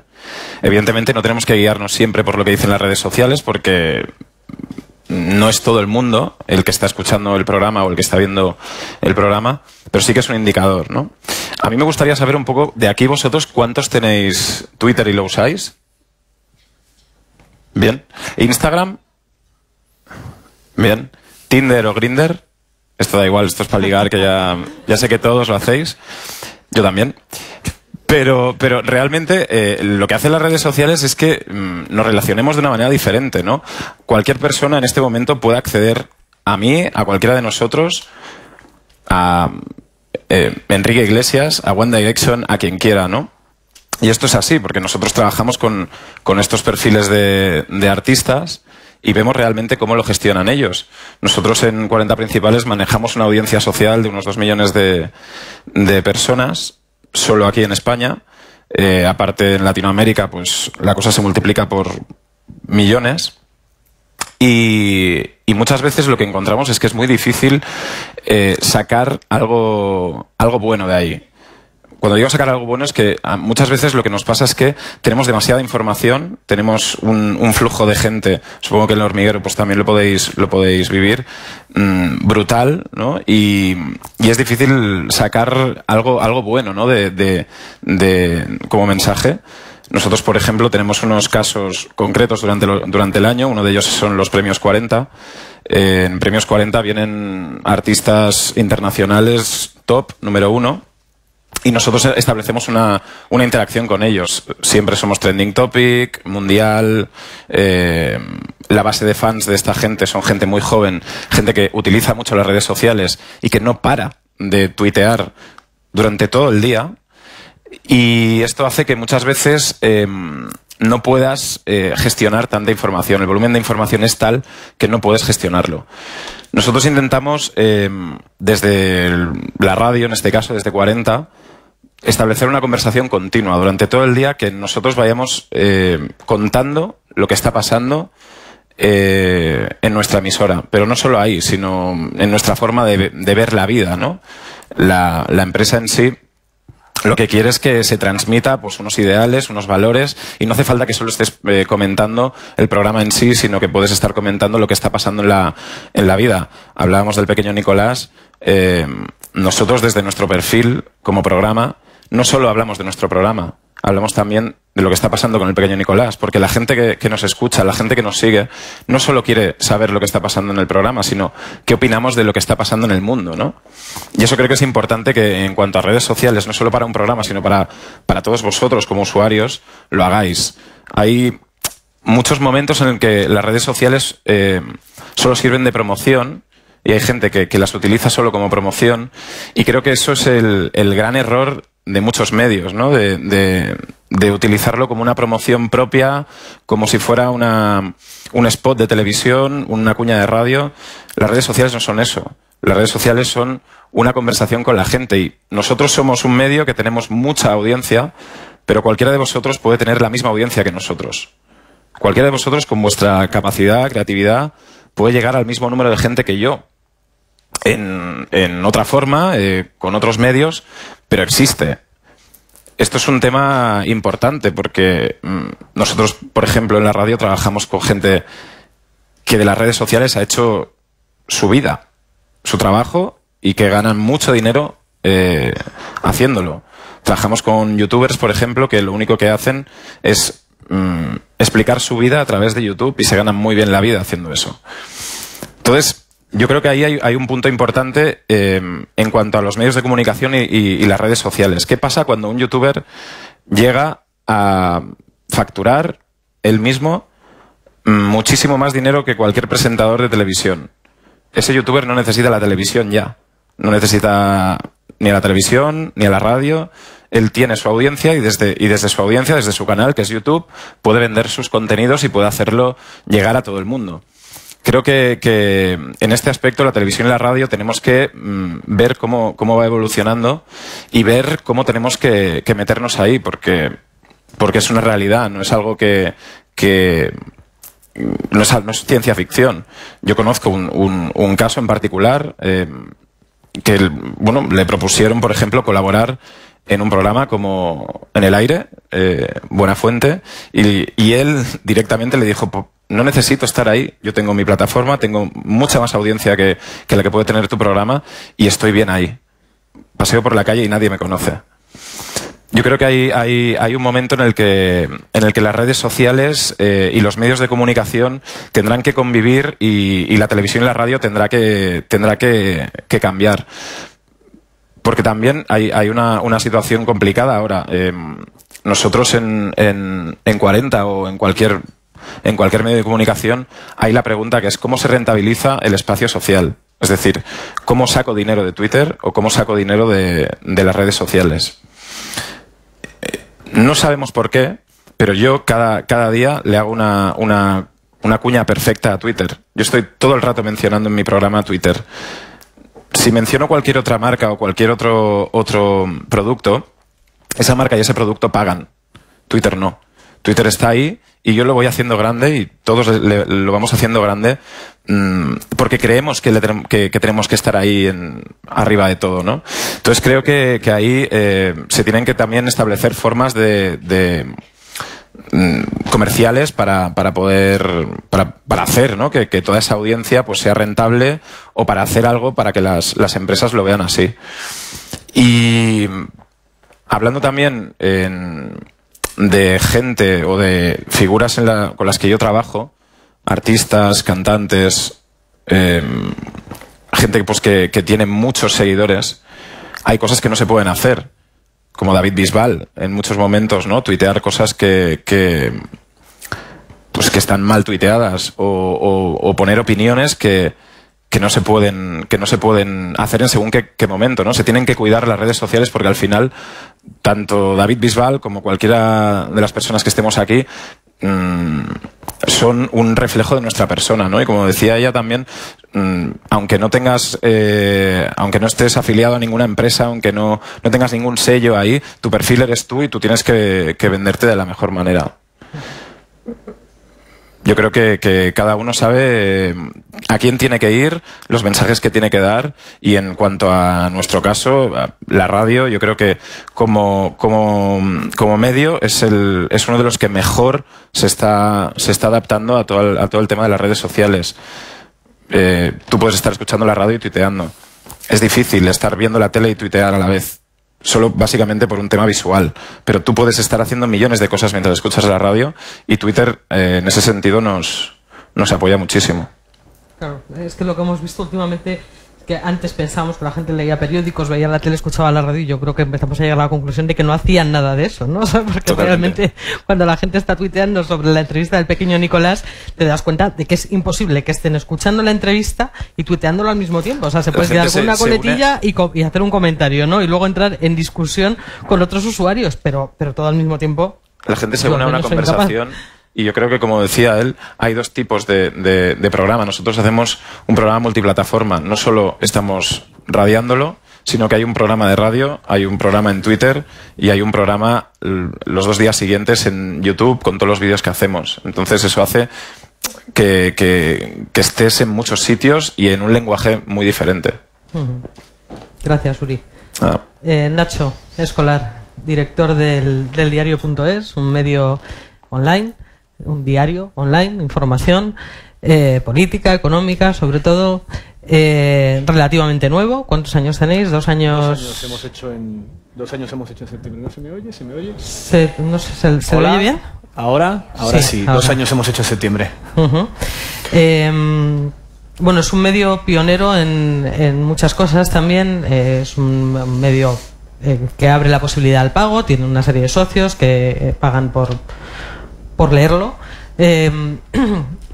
Evidentemente no tenemos que guiarnos siempre por lo que dicen las redes sociales, porque no es todo el mundo el que está escuchando el programa o el que está viendo el programa, pero sí que es un indicador, ¿no? A mí me gustaría saber un poco, de aquí vosotros, ¿cuántos tenéis Twitter y lo usáis? Bien. ¿Instagram? Bien. ¿Tinder o Grindr? Esto da igual, esto es para ligar, que ya sé que todos lo hacéis. Yo también. Pero realmente lo que hacen las redes sociales es que nos relacionemos de una manera diferente, ¿no? Cualquier persona en este momento puede acceder a mí, a cualquiera de nosotros, a Enrique Iglesias, a One Direction, a quien quiera, ¿no? Y esto es así, porque nosotros trabajamos con estos perfiles de artistas y vemos realmente cómo lo gestionan ellos. Nosotros en 40 Principales manejamos una audiencia social de unos 2 millones de personas, solo aquí en España. Aparte en Latinoamérica, pues la cosa se multiplica por millones. Y muchas veces lo que encontramos es que es muy difícil sacar algo bueno de ahí. Cuando digo sacar algo bueno es que muchas veces lo que nos pasa es que tenemos demasiada información, tenemos un flujo de gente, supongo que en el hormiguero pues también lo podéis vivir, brutal, ¿no? Y es difícil sacar algo bueno, ¿no? Como mensaje. Nosotros, por ejemplo, tenemos unos casos concretos durante el año. Uno de ellos son los Premios 40. En Premios 40 vienen artistas internacionales top, número 1. Y nosotros establecemos una interacción con ellos. Siempre somos trending topic, mundial. La base de fans de esta gente son gente muy joven, gente que utiliza mucho las redes sociales y que no para de tuitear durante todo el día. Y esto hace que muchas veces no puedas gestionar tanta información. El volumen de información es tal que no puedes gestionarlo. Nosotros intentamos, desde la radio, en este caso desde 40, establecer una conversación continua durante todo el día, que nosotros vayamos contando lo que está pasando en nuestra emisora. Pero no solo ahí, sino en nuestra forma de ver la vida, ¿no? La empresa en sí lo que quiere es que se transmita pues unos ideales, unos valores, y no hace falta que solo estés comentando el programa en sí, sino que puedes estar comentando lo que está pasando en la vida. Hablábamos del pequeño Nicolás. Nosotros desde nuestro perfil como programa no solo hablamos de nuestro programa, hablamos también de lo que está pasando con el pequeño Nicolás, porque la gente que nos escucha, la gente que nos sigue, no solo quiere saber lo que está pasando en el programa, sino qué opinamos de lo que está pasando en el mundo, ¿no? Y eso creo que es importante, que en cuanto a redes sociales, no solo para un programa, sino para todos vosotros como usuarios, lo hagáis. Hay muchos momentos en el que las redes sociales solo sirven de promoción, y hay gente que las utiliza solo como promoción, y creo que eso es el gran error de muchos medios, ¿no? De utilizarlo como una promoción propia, como si fuera un spot de televisión, una cuña de radio. Las redes sociales no son eso. Las redes sociales son una conversación con la gente, y nosotros somos un medio que tenemos mucha audiencia, pero cualquiera de vosotros puede tener la misma audiencia que nosotros. Cualquiera de vosotros, con vuestra capacidad, creatividad, puede llegar al mismo número de gente que yo. En otra forma, con otros medios, pero existe. Esto es un tema importante, porque nosotros, por ejemplo, en la radio trabajamos con gente que de las redes sociales ha hecho su vida, su trabajo, y que ganan mucho dinero haciéndolo. Trabajamos con youtubers, por ejemplo, que lo único que hacen es explicar su vida a través de YouTube, y se ganan muy bien la vida haciendo eso. Entonces, yo creo que ahí hay un punto importante en cuanto a los medios de comunicación y las redes sociales. ¿Qué pasa cuando un youtuber llega a facturar él mismo muchísimo más dinero que cualquier presentador de televisión? Ese youtuber no necesita la televisión ya. No necesita ni a la televisión ni a la radio. Él tiene su audiencia y desde su audiencia, desde su canal, que es YouTube, puede vender sus contenidos y puede hacerlo llegar a todo el mundo. Creo que en este aspecto la televisión y la radio tenemos que ver cómo va evolucionando y ver cómo tenemos que meternos ahí, porque es una realidad, no es algo que no es ciencia ficción. Yo conozco un caso en particular que le propusieron, por ejemplo, colaborar en un programa como En el Aire, Buenafuente, y él directamente le dijo: no necesito estar ahí, yo tengo mi plataforma, tengo mucha más audiencia que la que puede tener tu programa y estoy bien ahí. Paseo por la calle y nadie me conoce. Yo creo que hay un momento en el que las redes sociales y los medios de comunicación tendrán que convivir y la televisión y la radio tendrá que cambiar. Porque también hay una situación complicada ahora. Nosotros en 40 o en cualquier medio de comunicación hay la pregunta que es: ¿cómo se rentabiliza el espacio social? Es decir, ¿cómo saco dinero de Twitter o cómo saco dinero de las redes sociales? No sabemos por qué, pero yo cada día le hago una cuña perfecta a Twitter. Yo estoy todo el rato mencionando en mi programa Twitter. Si menciono cualquier otra marca o cualquier otro producto, esa marca y ese producto pagan. Twitter no. Twitter está ahí y yo lo voy haciendo grande y todos lo vamos haciendo grande porque creemos que tenemos que estar ahí arriba de todo, ¿no? Entonces creo que ahí se tienen que también establecer formas de comerciales para hacer, ¿no? que toda esa audiencia pues sea rentable, o para hacer algo para que las empresas lo vean así. Y hablando también de gente o de figuras con las que yo trabajo, artistas, cantantes, gente pues que tiene muchos seguidores, hay cosas que no se pueden hacer, como David Bisbal en muchos momentos, ¿no? Tuitear cosas que están mal tuiteadas, o poner opiniones que no se pueden hacer en según qué momento, ¿no? Se tienen que cuidar las redes sociales porque al final tanto David Bisbal como cualquiera de las personas que estemos aquí son un reflejo de nuestra persona, ¿no? Y como decía ella también, aunque no estés afiliado a ninguna empresa, aunque no tengas ningún sello ahí, tu perfil eres tú y tú tienes que venderte de la mejor manera. Yo creo que cada uno sabe a quién tiene que ir, los mensajes que tiene que dar, y en cuanto a nuestro caso, la radio, yo creo que como medio es uno de los que mejor se está adaptando a todo el tema de las redes sociales. Tú puedes estar escuchando la radio y tuiteando. Es difícil estar viendo la tele y tuitear a la vez, solo básicamente por un tema visual, pero tú puedes estar haciendo millones de cosas mientras escuchas la radio, y Twitter en ese sentido nos apoya muchísimo. Claro, es que lo que hemos visto últimamente, que antes pensábamos que la gente leía periódicos, veía la tele, escuchaba la radio, y yo creo que empezamos a llegar a la conclusión de que no hacían nada de eso, ¿no? O sea, porque totalmente. Realmente cuando la gente está tuiteando sobre la entrevista del pequeño Nicolás, te das cuenta de que es imposible que estén escuchando la entrevista y tuiteándolo al mismo tiempo. O sea, se puede quedar con una coletilla y hacer un comentario, ¿no? Y luego entrar en discusión con otros usuarios, pero todo al mismo tiempo. La gente se une a una conversación. Y yo creo que, como decía él, hay dos tipos de programa. Nosotros hacemos un programa multiplataforma. No solo estamos radiándolo, sino que hay un programa de radio, hay un programa en Twitter y hay un programa los 2 días siguientes en YouTube con todos los vídeos que hacemos. Entonces eso hace que estés en muchos sitios y en un lenguaje muy diferente. Gracias, Uri. Nacho Escolar, director del diario.es, un medio online, un diario online, información política, económica, sobre todo, relativamente nuevo. ¿Cuántos años tenéis? 2 años. 2 años hemos hecho en 2 años hemos hecho en septiembre. ¿No se me oye? ¿Se me oye? No sé, ¿se oye bien? Ahora sí. Ahora. 2 años hemos hecho en septiembre. Bueno, es un medio pionero en muchas cosas también. Es un medio que abre la posibilidad al pago, tiene una serie de socios que pagan por leerlo.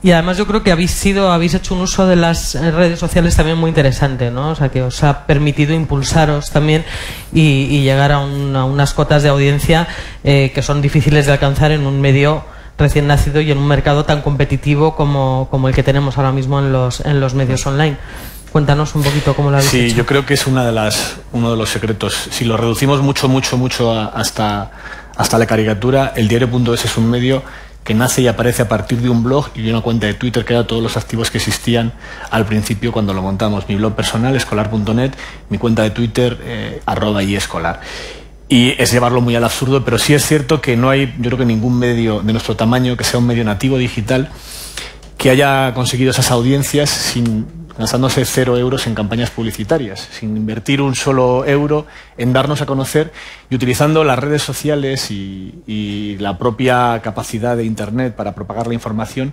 Y además yo creo que habéis hecho un uso de las redes sociales también muy interesante, ¿no? O sea, que os ha permitido impulsaros también y llegar a unas cotas de audiencia que son difíciles de alcanzar en un medio recién nacido y en un mercado tan competitivo como el que tenemos ahora mismo en los medios online. Cuéntanos un poquito cómo lo habéis hecho. Sí, yo creo que es uno de los secretos. Si lo reducimos mucho hasta la caricatura, el diario.es es un medio que nace y aparece a partir de un blog y de una cuenta de Twitter que era todos los activos que existían al principio cuando lo montamos. Mi blog personal, escolar.net, mi cuenta de Twitter, @iescolar. Y es llevarlo muy al absurdo, pero sí es cierto que no hay, yo creo que ningún medio de nuestro tamaño que sea un medio nativo digital que haya conseguido esas audiencias gastándose 0 euros en campañas publicitarias, sin invertir un solo euro en darnos a conocer y utilizando las redes sociales y la propia capacidad de Internet para propagar la información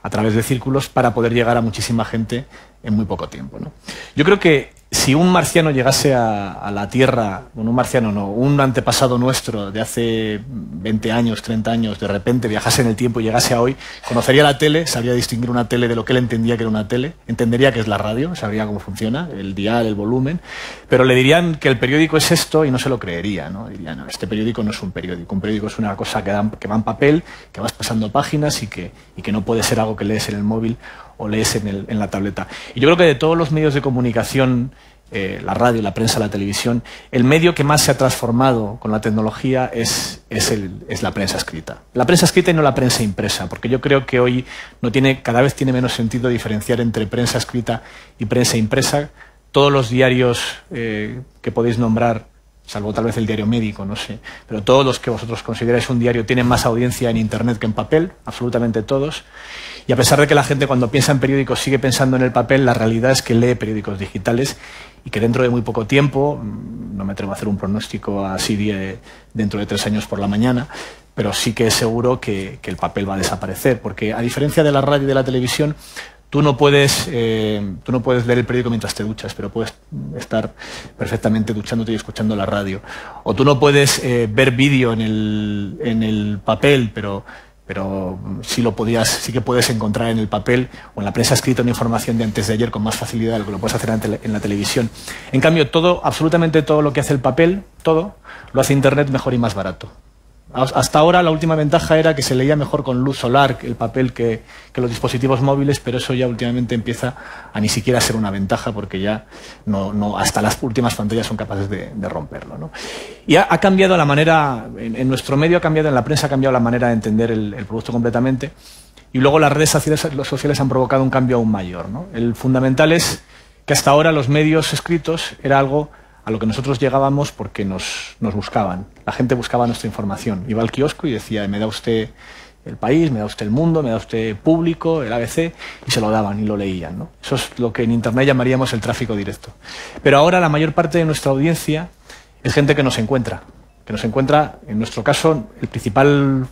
a través de círculos para poder llegar a muchísima gente en muy poco tiempo, ¿no? Yo creo que si un marciano llegase a la Tierra, bueno, un marciano no, un antepasado nuestro de hace 20 años, 30 años, de repente viajase en el tiempo y llegase a hoy, conocería la tele, sabría distinguir una tele de lo que él entendía que era una tele, entendería que es la radio, sabría cómo funciona, el dial, el volumen, pero le dirían que el periódico es esto y no se lo creería, ¿no? Diría, no, este periódico no es un periódico es una cosa que va en papel, que vas pasando páginas y que no puede ser algo que lees en el móvil o lees en la tableta. Y yo creo que de todos los medios de comunicación, la radio, la prensa, la televisión, el medio que más se ha transformado con la tecnología es la prensa escrita. La prensa escrita y no la prensa impresa, porque yo creo que hoy cada vez tiene menos sentido diferenciar entre prensa escrita y prensa impresa. Todos los diarios que podéis nombrar, salvo tal vez el diario médico, no sé, pero todos los que vosotros consideráis un diario tienen más audiencia en Internet que en papel, absolutamente todos. Y a pesar de que la gente cuando piensa en periódicos sigue pensando en el papel, la realidad es que lee periódicos digitales y que dentro de muy poco tiempo, no me atrevo a hacer un pronóstico así dentro de 3 años por la mañana, pero sí que es seguro que el papel va a desaparecer, porque a diferencia de la radio y de la televisión, tú no puedes leer el periódico mientras te duchas, pero puedes estar perfectamente duchándote y escuchando la radio. O tú no puedes ver vídeo en el papel, pero sí que puedes encontrar en el papel o en la prensa escrita una información de antes de ayer con más facilidad de lo que lo puedes hacer en la televisión. En cambio, absolutamente todo lo que hace el papel, todo, lo hace Internet mejor y más barato. Hasta ahora la última ventaja era que se leía mejor con luz solar el papel que los dispositivos móviles, pero eso ya últimamente empieza a ni siquiera ser una ventaja porque ya no hasta las últimas pantallas son capaces de romperlo, ¿no? Y ha cambiado la manera, en nuestro medio ha cambiado, en la prensa ha cambiado la manera de entender el producto completamente, y luego las redes sociales han provocado un cambio aún mayor, ¿no? El fundamental es que hasta ahora los medios escritos era algo a lo que nosotros llegábamos porque nos buscaban. La gente buscaba nuestra información. Iba al kiosco y decía, me da usted El País, me da usted El Mundo, me da usted Público, el ABC, y se lo daban y lo leían, ¿no? Eso es lo que en Internet llamaríamos el tráfico directo. Pero ahora la mayor parte de nuestra audiencia es gente que nos encuentra. En nuestro caso, el principal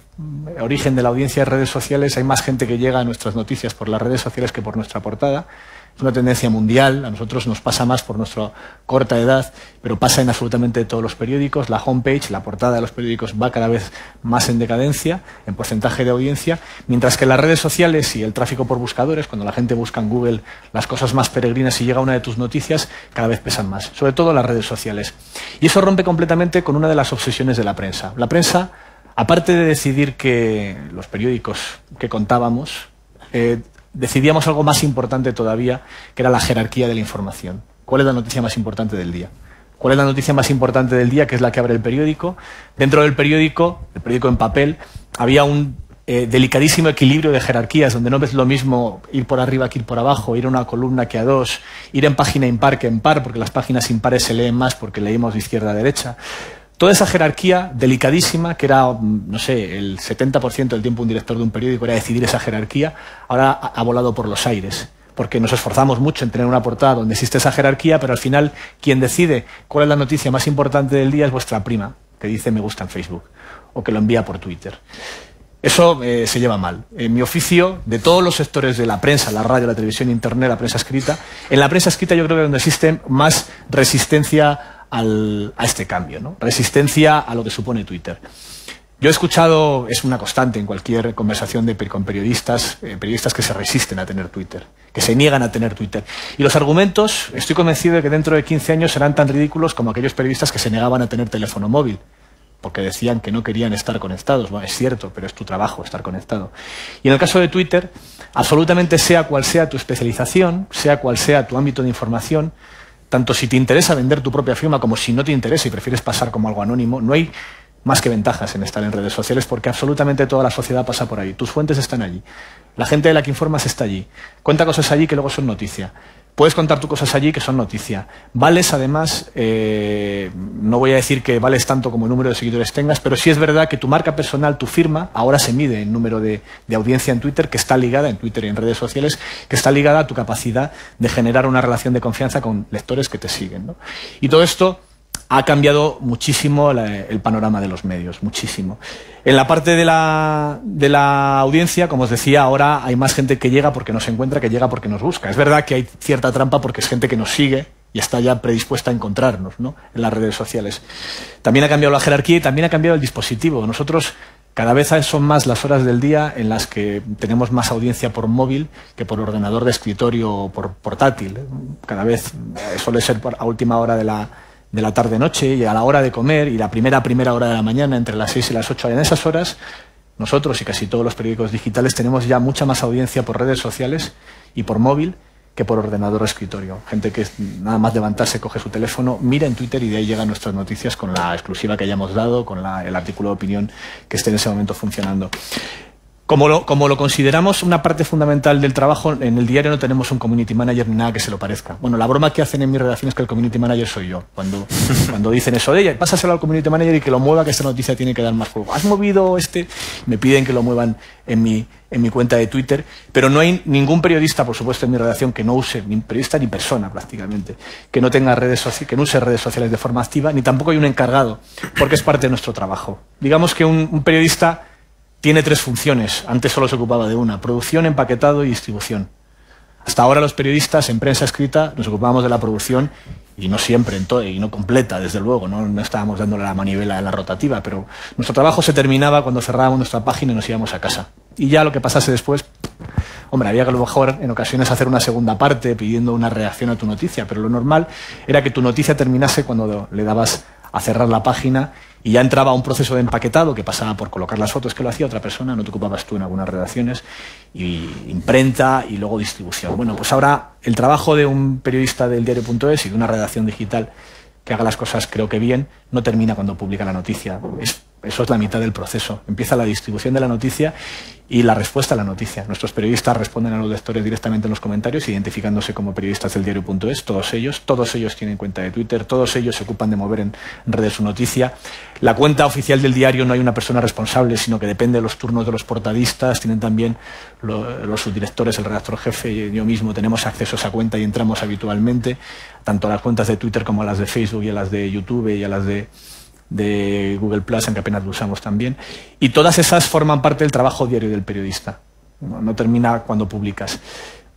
origen de la audiencia es redes sociales. Hay más gente que llega a nuestras noticias por las redes sociales que por nuestra portada. Es una tendencia mundial, a nosotros nos pasa más por nuestra corta edad, pero pasa en absolutamente todos los periódicos. La homepage, la portada de los periódicos va cada vez más en decadencia, en porcentaje de audiencia, mientras que las redes sociales y el tráfico por buscadores, cuando la gente busca en Google las cosas más peregrinas y llega a una de tus noticias, cada vez pesan más, sobre todo las redes sociales. Y eso rompe completamente con una de las obsesiones de la prensa. La prensa, aparte de decidir que los periódicos que contábamos, decidíamos algo más importante todavía, que era la jerarquía de la información. ¿Cuál es la noticia más importante del día? ¿Cuál es la noticia más importante del día, que es la que abre el periódico? Dentro del periódico, el periódico en papel, había un delicadísimo equilibrio de jerarquías, donde no ves lo mismo ir por arriba que ir por abajo, ir a una columna que a dos, ir en página impar que en par, porque las páginas impares se leen más porque leímos de izquierda a derecha. Toda esa jerarquía delicadísima, que era, no sé, el 70% del tiempo un director de un periódico era decidir esa jerarquía, ahora ha volado por los aires, porque nos esforzamos mucho en tener una portada donde existe esa jerarquía, pero al final quien decide cuál es la noticia más importante del día es vuestra prima, que dice me gusta en Facebook, o que lo envía por Twitter. Eso se lleva mal. En mi oficio, de todos los sectores de la prensa, la radio, la televisión, internet, la prensa escrita, en la prensa escrita yo creo que es donde existe más resistencia a este cambio, ¿no? Resistencia a lo que supone Twitter. Yo he escuchado, es una constante en cualquier conversación con periodistas, periodistas que se resisten a tener Twitter, que se niegan a tener Twitter. Y los argumentos, estoy convencido de que dentro de 15 años serán tan ridículos como aquellos periodistas que se negaban a tener teléfono móvil, porque decían que no querían estar conectados. Bueno, es cierto, pero es tu trabajo estar conectado. Y en el caso de Twitter, absolutamente sea cual sea tu especialización, sea cual sea tu ámbito de información, tanto si te interesa vender tu propia firma como si no te interesa y prefieres pasar como algo anónimo, no hay más que ventajas en estar en redes sociales porque absolutamente toda la sociedad pasa por ahí. Tus fuentes están allí. La gente de la que informas está allí. Cuenta cosas allí que luego son noticia. Puedes contar tus cosas allí que son noticia. Vales, además, no voy a decir que vales tanto como el número de seguidores tengas, pero sí es verdad que tu marca personal, tu firma, ahora se mide en número de audiencia en Twitter, que está ligada, en Twitter y en redes sociales, que está ligada a tu capacidad de generar una relación de confianza con lectores que te siguen, ¿no? Y todo esto ha cambiado muchísimo el panorama de los medios, muchísimo. En la parte de la audiencia, como os decía, ahora hay más gente que llega porque nos encuentra, que llega porque nos busca. Es verdad que hay cierta trampa porque es gente que nos sigue y está ya predispuesta a encontrarnos, ¿no?, en las redes sociales. También ha cambiado la jerarquía y también ha cambiado el dispositivo. Nosotros cada vez son más las horas del día en las que tenemos más audiencia por móvil que por ordenador de escritorio o por portátil. Cada vez suele ser a última hora de la tarde-noche y a la hora de comer y la primera hora de la mañana, entre las 6 y las 8. En esas horas, nosotros y casi todos los periódicos digitales tenemos ya mucha más audiencia por redes sociales y por móvil que por ordenador o escritorio. Gente que nada más levantarse, coge su teléfono, mira en Twitter y de ahí llegan nuestras noticias con la exclusiva que hayamos dado, con el artículo de opinión que esté en ese momento funcionando. Como lo consideramos una parte fundamental del trabajo, en el diario no tenemos un community manager ni nada que se lo parezca. Bueno, la broma que hacen en mi redacción es que el community manager soy yo. Cuando dicen eso de ella, pásaselo al community manager y que lo mueva, que esta noticia tiene que dar más juego. ¿Has movido este? Me piden que lo muevan en mi cuenta de Twitter, pero no hay ningún periodista, por supuesto, en mi redacción que no use, ni periodista ni persona prácticamente, que no tenga que no use redes sociales de forma activa, ni tampoco hay un encargado, porque es parte de nuestro trabajo. Digamos que un periodista tiene 3 funciones, antes solo se ocupaba de una: producción, empaquetado y distribución. Hasta ahora los periodistas en prensa escrita nos ocupábamos de la producción, y no siempre, y no completa, desde luego, no estábamos dándole la manivela en la rotativa, pero nuestro trabajo se terminaba cuando cerrábamos nuestra página y nos íbamos a casa. Y ya lo que pasase después, hombre, había que a lo mejor en ocasiones hacer una segunda parte pidiendo una reacción a tu noticia, pero lo normal era que tu noticia terminase cuando le dabas a cerrar la página y ya entraba un proceso de empaquetado que pasaba por colocar las fotos, que lo hacía otra persona, no te ocupabas tú en algunas redacciones, y imprenta y luego distribución. Bueno, pues ahora el trabajo de un periodista del diario.es y de una redacción digital que haga las cosas creo que bien, no termina cuando publica la noticia. Eso es la mitad del proceso. Empieza la distribución de la noticia y la respuesta a la noticia. Nuestros periodistas responden a los lectores directamente en los comentarios, identificándose como periodistas del diario.es, todos ellos tienen cuenta de Twitter, todos ellos se ocupan de mover en redes su noticia. La cuenta oficial del diario no hay una persona responsable, sino que depende de los turnos de los portadistas, tienen también los subdirectores, el redactor jefe y yo mismo tenemos acceso a esa cuenta y entramos habitualmente, tanto a las cuentas de Twitter como a las de Facebook y a las de YouTube y a las de Google Plus, aunque apenas lo usamos también, y todas esas forman parte del trabajo diario del periodista. No termina cuando publicas.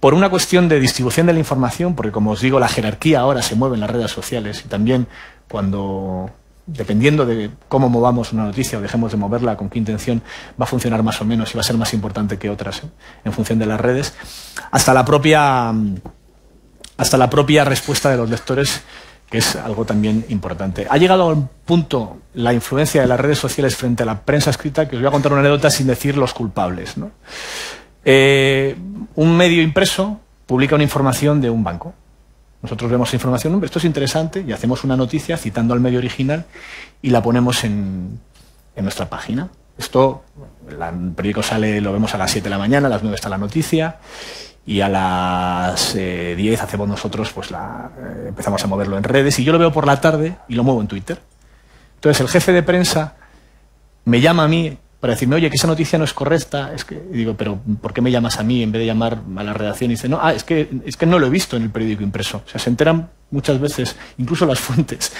Por una cuestión de distribución de la información, porque como os digo, la jerarquía ahora se mueve en las redes sociales y también dependiendo de cómo movamos una noticia o dejemos de moverla, con qué intención va a funcionar más o menos y va a ser más importante que otras, en función de las redes, hasta la propia respuesta de los lectores, que es algo también importante. Ha llegado a un punto la influencia de las redes sociales frente a la prensa escrita, que os voy a contar una anécdota sin decir los culpables, ¿no? Un medio impreso publica una información de un banco. Nosotros vemos esa información, hombre, esto es interesante, y hacemos una noticia citando al medio original y la ponemos en nuestra página. Esto, el periódico sale, lo vemos a las 7 de la mañana, a las 9 está la noticia, y a las 10 hacemos nosotros, pues empezamos a moverlo en redes, y yo lo veo por la tarde y lo muevo en Twitter. Entonces el jefe de prensa me llama a mí para decirme, oye, que esa noticia no es correcta. Y digo, pero ¿por qué me llamas a mí en vez de llamar a la redacción? Y dice, no, es que no lo he visto en el periódico impreso. O sea, se enteran muchas veces, incluso las fuentes,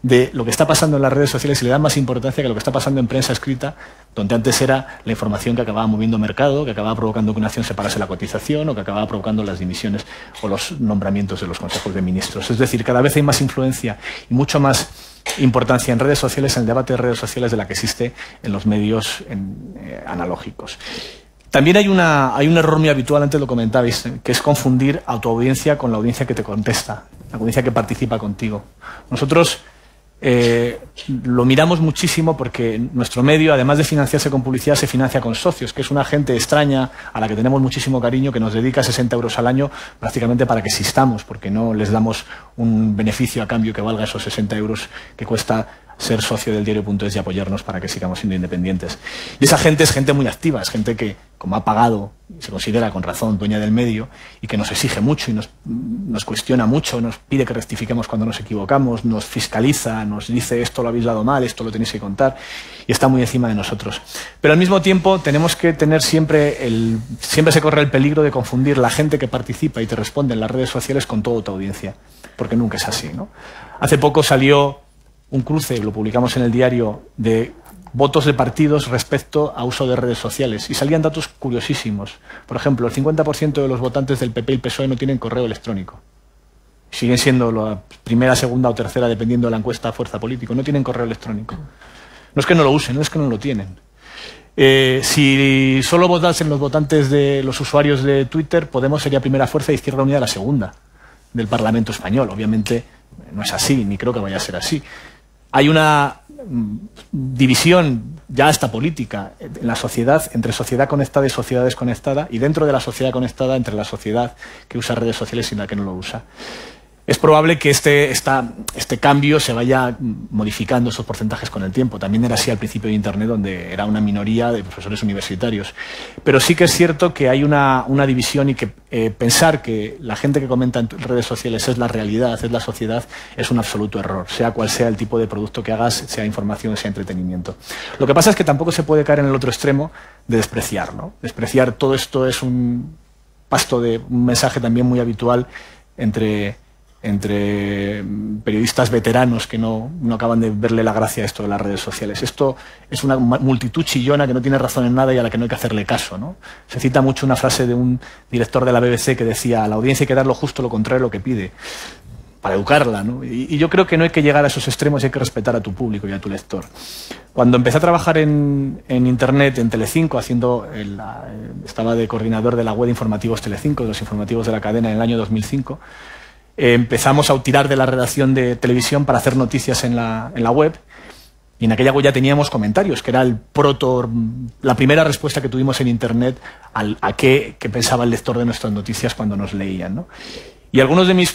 de lo que está pasando en las redes sociales y le dan más importancia que lo que está pasando en prensa escrita, donde antes era la información que acababa moviendo mercado, que acababa provocando que una acción se pagase la cotización o que acababa provocando las dimisiones o los nombramientos de los consejos de ministros. Es decir, cada vez hay más influencia y mucho más importancia en redes sociales, en el debate de redes sociales, de la que existe en los medios analógicos. También hay un error muy habitual, antes lo comentabais, que es confundir a tu audiencia con la audiencia que te contesta, la audiencia que participa contigo. Nosotros lo miramos muchísimo porque nuestro medio, además de financiarse con publicidad, se financia con socios, que es una gente extraña a la que tenemos muchísimo cariño, que nos dedica 60 euros al año prácticamente para que existamos, porque no les damos un beneficio a cambio que valga esos 60 euros que cuesta ser socio del diario.es y apoyarnos para que sigamos siendo independientes. Y esa gente es gente muy activa, es gente que, como ha pagado, se considera con razón dueña del medio y que nos exige mucho y nos cuestiona mucho, nos pide que rectifiquemos cuando nos equivocamos, nos fiscaliza, nos dice esto lo habéis dado mal, esto lo tenéis que contar, y está muy encima de nosotros. Pero al mismo tiempo tenemos que tener siempre se corre el peligro de confundir la gente que participa y te responde en las redes sociales con toda tu audiencia, porque nunca es así, ¿no? Hace poco salió un cruce, lo publicamos en el diario, de votos de partidos respecto a uso de redes sociales. Y salían datos curiosísimos. Por ejemplo, el 50% de los votantes del PP y el PSOE no tienen correo electrónico. Siguen siendo la primera, segunda o tercera, dependiendo de la encuesta, fuerza política. No tienen correo electrónico. No es que no lo usen, no es que no lo tienen. Si solo votasen los votantes de los usuarios de Twitter, Podemos sería primera fuerza y Izquierda Unida la segunda del Parlamento español. Obviamente no es así, ni creo que vaya a ser así. Hay una división ya hasta política en la sociedad, entre sociedad conectada y sociedad desconectada, y dentro de la sociedad conectada entre la sociedad que usa redes sociales y la que no lo usa. Es probable que este cambio se vaya modificando, esos porcentajes, con el tiempo. También era así al principio de Internet, donde era una minoría de profesores universitarios. Pero sí que es cierto que hay una división y que pensar que la gente que comenta en redes sociales es la realidad, es la sociedad, es un absoluto error, sea cual sea el tipo de producto que hagas, sea información, sea entretenimiento. Lo que pasa es que tampoco se puede caer en el otro extremo de despreciar, ¿no? Despreciar todo esto es un mensaje también muy habitual entre periodistas veteranos que no acaban de verle la gracia a esto de las redes sociales. Esto es una multitud chillona que no tiene razón en nada y a la que no hay que hacerle caso, ¿no? Se cita mucho una frase de un director de la BBC que decía: a la audiencia hay que dar lo justo, lo contrario a lo que pide, para educarla, ¿no? Y yo creo que no hay que llegar a esos extremos y hay que respetar a tu público y a tu lector. Cuando empecé a trabajar en Internet, en Telecinco, estaba de coordinador de la web de informativos Telecinco, de los informativos de la cadena, en el año 2005, empezamos a tirar de la redacción de televisión para hacer noticias en la web, y en aquella web ya teníamos comentarios, que era la primera respuesta que tuvimos en Internet a qué pensaba el lector de nuestras noticias cuando nos leían, ¿no? Y algunos de mis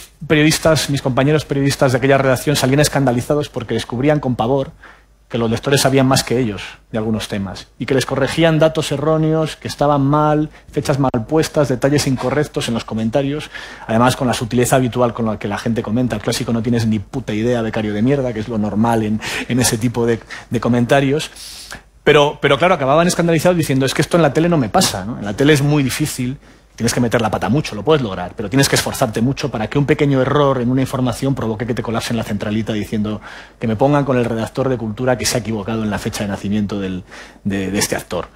compañeros periodistas de aquella redacción salían escandalizados porque descubrían con pavor que los lectores sabían más que ellos de algunos temas y que les corregían datos erróneos, que estaban mal, fechas mal puestas, detalles incorrectos en los comentarios, además con la sutileza habitual con la que la gente comenta. El clásico "no tienes ni puta idea, becario de mierda", que es lo normal en ese tipo de comentarios. Pero claro, acababan escandalizados diciendo: es que esto en la tele no me pasa, ¿no? En la tele es muy difícil. Tienes que meter la pata mucho, lo puedes lograr, pero tienes que esforzarte mucho para que un pequeño error en una información provoque que te colapsen la centralita diciendo que me pongan con el redactor de Cultura que se ha equivocado en la fecha de nacimiento de este actor.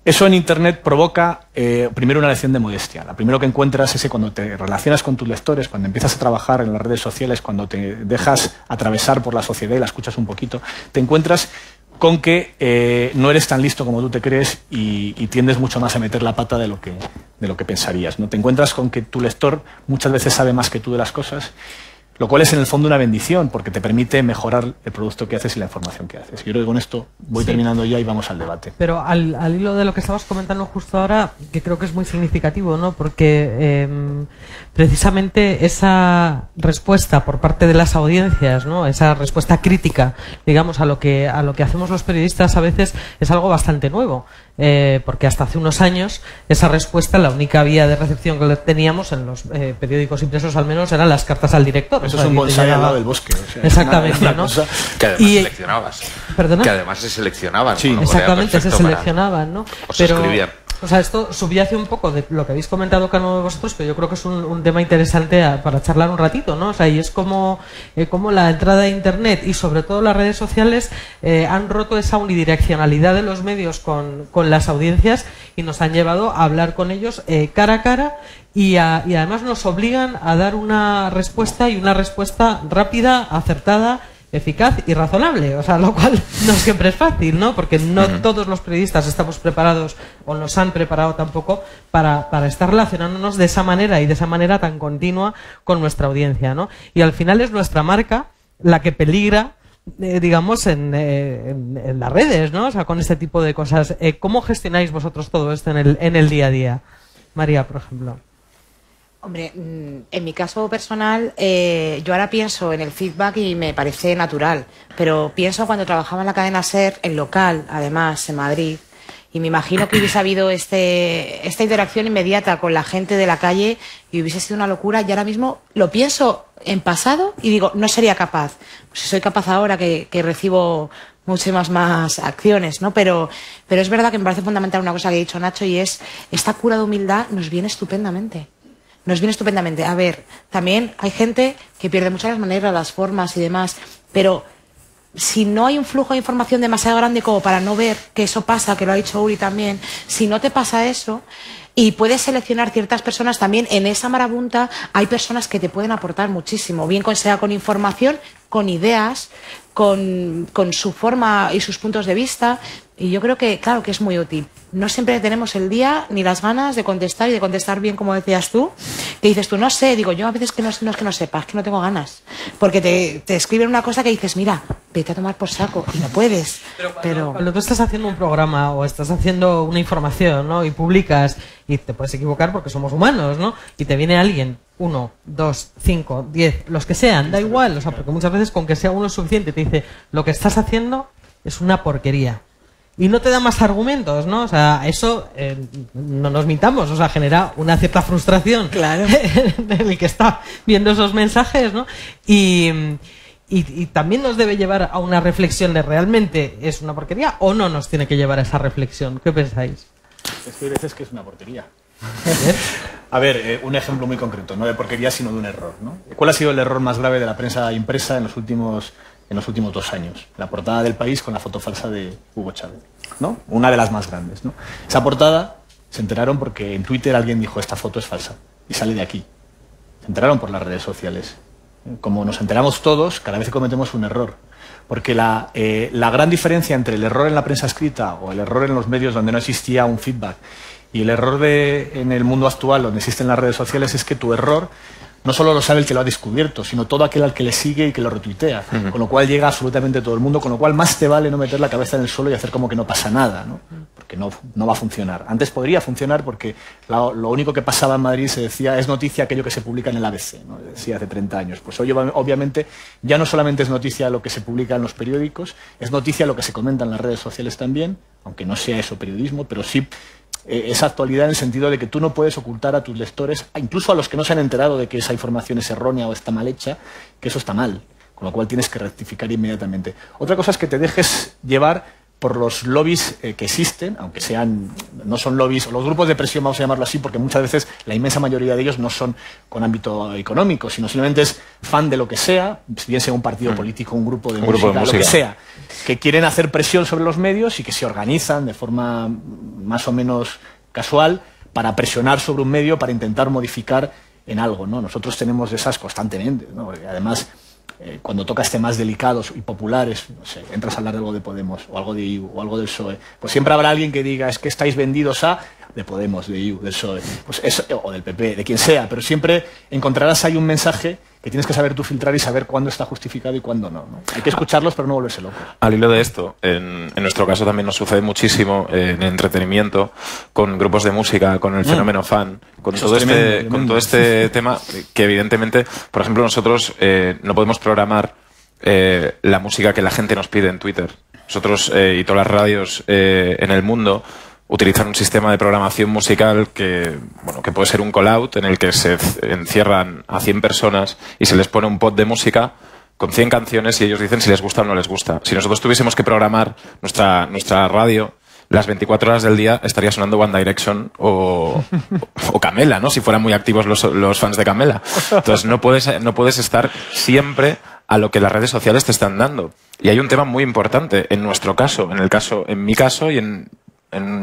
Eso en Internet provoca, primero, una lección de modestia. La primero que encuentras es que cuando te relacionas con tus lectores, cuando empiezas a trabajar en las redes sociales, cuando te dejas atravesar por la sociedad y la escuchas un poquito, te encuentras con que no eres tan listo como tú te crees y tiendes mucho más a meter la pata de lo que pensarías, ¿no? Te encuentras con que tu lector muchas veces sabe más que tú de las cosas, lo cual es en el fondo una bendición porque te permite mejorar el producto que haces y la información que haces. Yo creo que con esto voy terminando ya y vamos al debate. Pero al hilo de lo que estabas comentando justo ahora, que creo que es muy significativo, ¿no? Porque precisamente esa respuesta por parte de las audiencias, ¿no? Esa respuesta crítica, digamos, a lo que hacemos los periodistas a veces es algo bastante nuevo. Porque hasta hace unos años esa respuesta, la única vía de recepción que teníamos en los periódicos impresos al menos, eran las cartas al director. Eso es un bonsái al lado del bosque. O sea, exactamente, ¿no? Que además seleccionabas. ¿Perdona? Que además se seleccionaban. Sí, exactamente, se seleccionaban, ¿no? O se escribían. O sea, esto subyace un poco de lo que habéis comentado cada uno de vosotros, pero yo creo que es un tema interesante para charlar un ratito, ¿no? O sea, y es como la entrada de Internet y sobre todo las redes sociales han roto esa unidireccionalidad de los medios con las audiencias y nos han llevado a hablar con ellos cara a cara y además nos obligan a dar una respuesta y una respuesta rápida, acertada, eficaz y razonable, o sea, lo cual no siempre es fácil, ¿no? Porque no todos los periodistas estamos preparados o nos han preparado tampoco para estar relacionándonos de esa manera y de esa manera tan continua con nuestra audiencia, ¿no? Y al final es nuestra marca la que peligra, digamos, en las redes, ¿no? O sea, con este tipo de cosas. ¿Cómo gestionáis vosotros todo esto en el día a día? María, por ejemplo. Hombre, en mi caso personal, yo ahora pienso en el feedback y me parece natural, pero pienso cuando trabajaba en la cadena SER, en local, además, en Madrid, y me imagino que hubiese habido esta interacción inmediata con la gente de la calle y hubiese sido una locura, y ahora mismo lo pienso en pasado y digo, no sería capaz. Si soy capaz ahora que recibo muchas más acciones, ¿no? Pero es verdad que me parece fundamental una cosa que ha dicho Nacho, y es esta cura de humildad nos viene estupendamente. Nos viene estupendamente. A ver, también hay gente que pierde muchas las maneras, las formas y demás, pero si no hay un flujo de información demasiado grande como para no ver que eso pasa, que lo ha dicho Uri también, si no te pasa eso y puedes seleccionar ciertas personas también, en esa marabunta hay personas que te pueden aportar muchísimo, bien sea con información, con ideas, con su forma y sus puntos de vista, y yo creo que, claro, que es muy útil. No siempre tenemos el día ni las ganas de contestar y de contestar bien, como decías tú, que dices tú, no sé, digo yo a veces que no es que no sepas, es que no tengo ganas, porque te escriben una cosa que dices, mira, vete a tomar por saco, y no puedes. Pero cuando tú estás haciendo un programa o estás haciendo una información, ¿no? Y publicas, y te puedes equivocar porque somos humanos, ¿no? Y te viene alguien, 1, 2, 5, 10, los que sean, da igual, o sea, porque muchas veces con que sea uno es suficiente, te dice, lo que estás haciendo es una porquería. Y no te da más argumentos, ¿no? O sea, eso, no nos mintamos, o sea, genera una cierta frustración, claro, en el que está viendo esos mensajes, ¿no? Y también nos debe llevar a una reflexión de realmente es una porquería o no nos tiene que llevar a esa reflexión. ¿Qué pensáis? Es que hay veces que es una porquería. A ver, un ejemplo muy concreto, no de porquería, sino de un error, ¿no? ¿Cuál ha sido el error más grave de la prensa impresa en los últimos 2 años? La portada del País con la foto falsa de Hugo Chávez, ¿no? Una de las más grandes, ¿no? Esa portada se enteraron porque en Twitter alguien dijo, esta foto es falsa, y sale de aquí. Se enteraron por las redes sociales. Como nos enteramos todos, cada vez que cometemos un error. Porque la gran diferencia entre el error en la prensa escrita o el error en los medios donde no existía un feedback y el error en el mundo actual donde existen las redes sociales es que tu error no solo lo sabe el que lo ha descubierto, sino todo aquel al que le sigue y que lo retuitea. Con lo cual llega absolutamente todo el mundo, con lo cual más te vale no meter la cabeza en el suelo y hacer como que no pasa nada, ¿no? Porque no va a funcionar. Antes podría funcionar porque lo único que pasaba en Madrid se decía es noticia aquello que se publica en el ABC, ¿no? Decía hace 30 años. Pues hoy obviamente ya no solamente es noticia lo que se publica en los periódicos, es noticia lo que se comenta en las redes sociales también, aunque no sea eso periodismo, pero sí esa actualidad en el sentido de que tú no puedes ocultar a tus lectores, incluso a los que no se han enterado de que esa información es errónea o está mal hecha, que eso está mal, con lo cual tienes que rectificar inmediatamente. Otra cosa es que te dejes llevar por los lobbies que existen, aunque no son lobbies, o los grupos de presión, vamos a llamarlo así, porque muchas veces la inmensa mayoría de ellos no son con ámbito económico, sino simplemente es fan de lo que sea, bien sea un partido político, un grupo de música, lo que sea, que quieren hacer presión sobre los medios y que se organizan de forma más o menos casual para presionar sobre un medio, para intentar modificar en algo, ¿no? Nosotros tenemos esas constantemente, ¿no? Porque además, cuando tocas temas delicados y populares, no sé, entras a hablar de algo de Podemos o algo de IU o algo del PSOE, pues siempre habrá alguien que diga es que estáis vendidos a de Podemos, de IU, del PSOE, pues eso, o del PP, de quien sea, pero siempre encontrarás ahí un mensaje que tienes que saber tú filtrar y saber cuándo está justificado y cuándo no, ¿no? Hay que escucharlos pero no volverse loco. Al hilo de esto, en nuestro caso también nos sucede muchísimo en entretenimiento, con grupos de música, con el fenómeno fan, con todo este tema que evidentemente, por ejemplo, nosotros no podemos programar la música que la gente nos pide en Twitter. Nosotros y todas las radios en el mundo utilizan un sistema de programación musical que puede ser un call-out en el que se encierran a 100 personas y se les pone un pod de música con 100 canciones y ellos dicen si les gusta o no les gusta. Si nosotros tuviésemos que programar nuestra radio las 24 horas del día estaría sonando One Direction o Camela, ¿no? Si fueran muy activos los fans de Camela. Entonces no puedes estar siempre a lo que las redes sociales te están dando. Y hay un tema muy importante en nuestro caso, en mi caso y en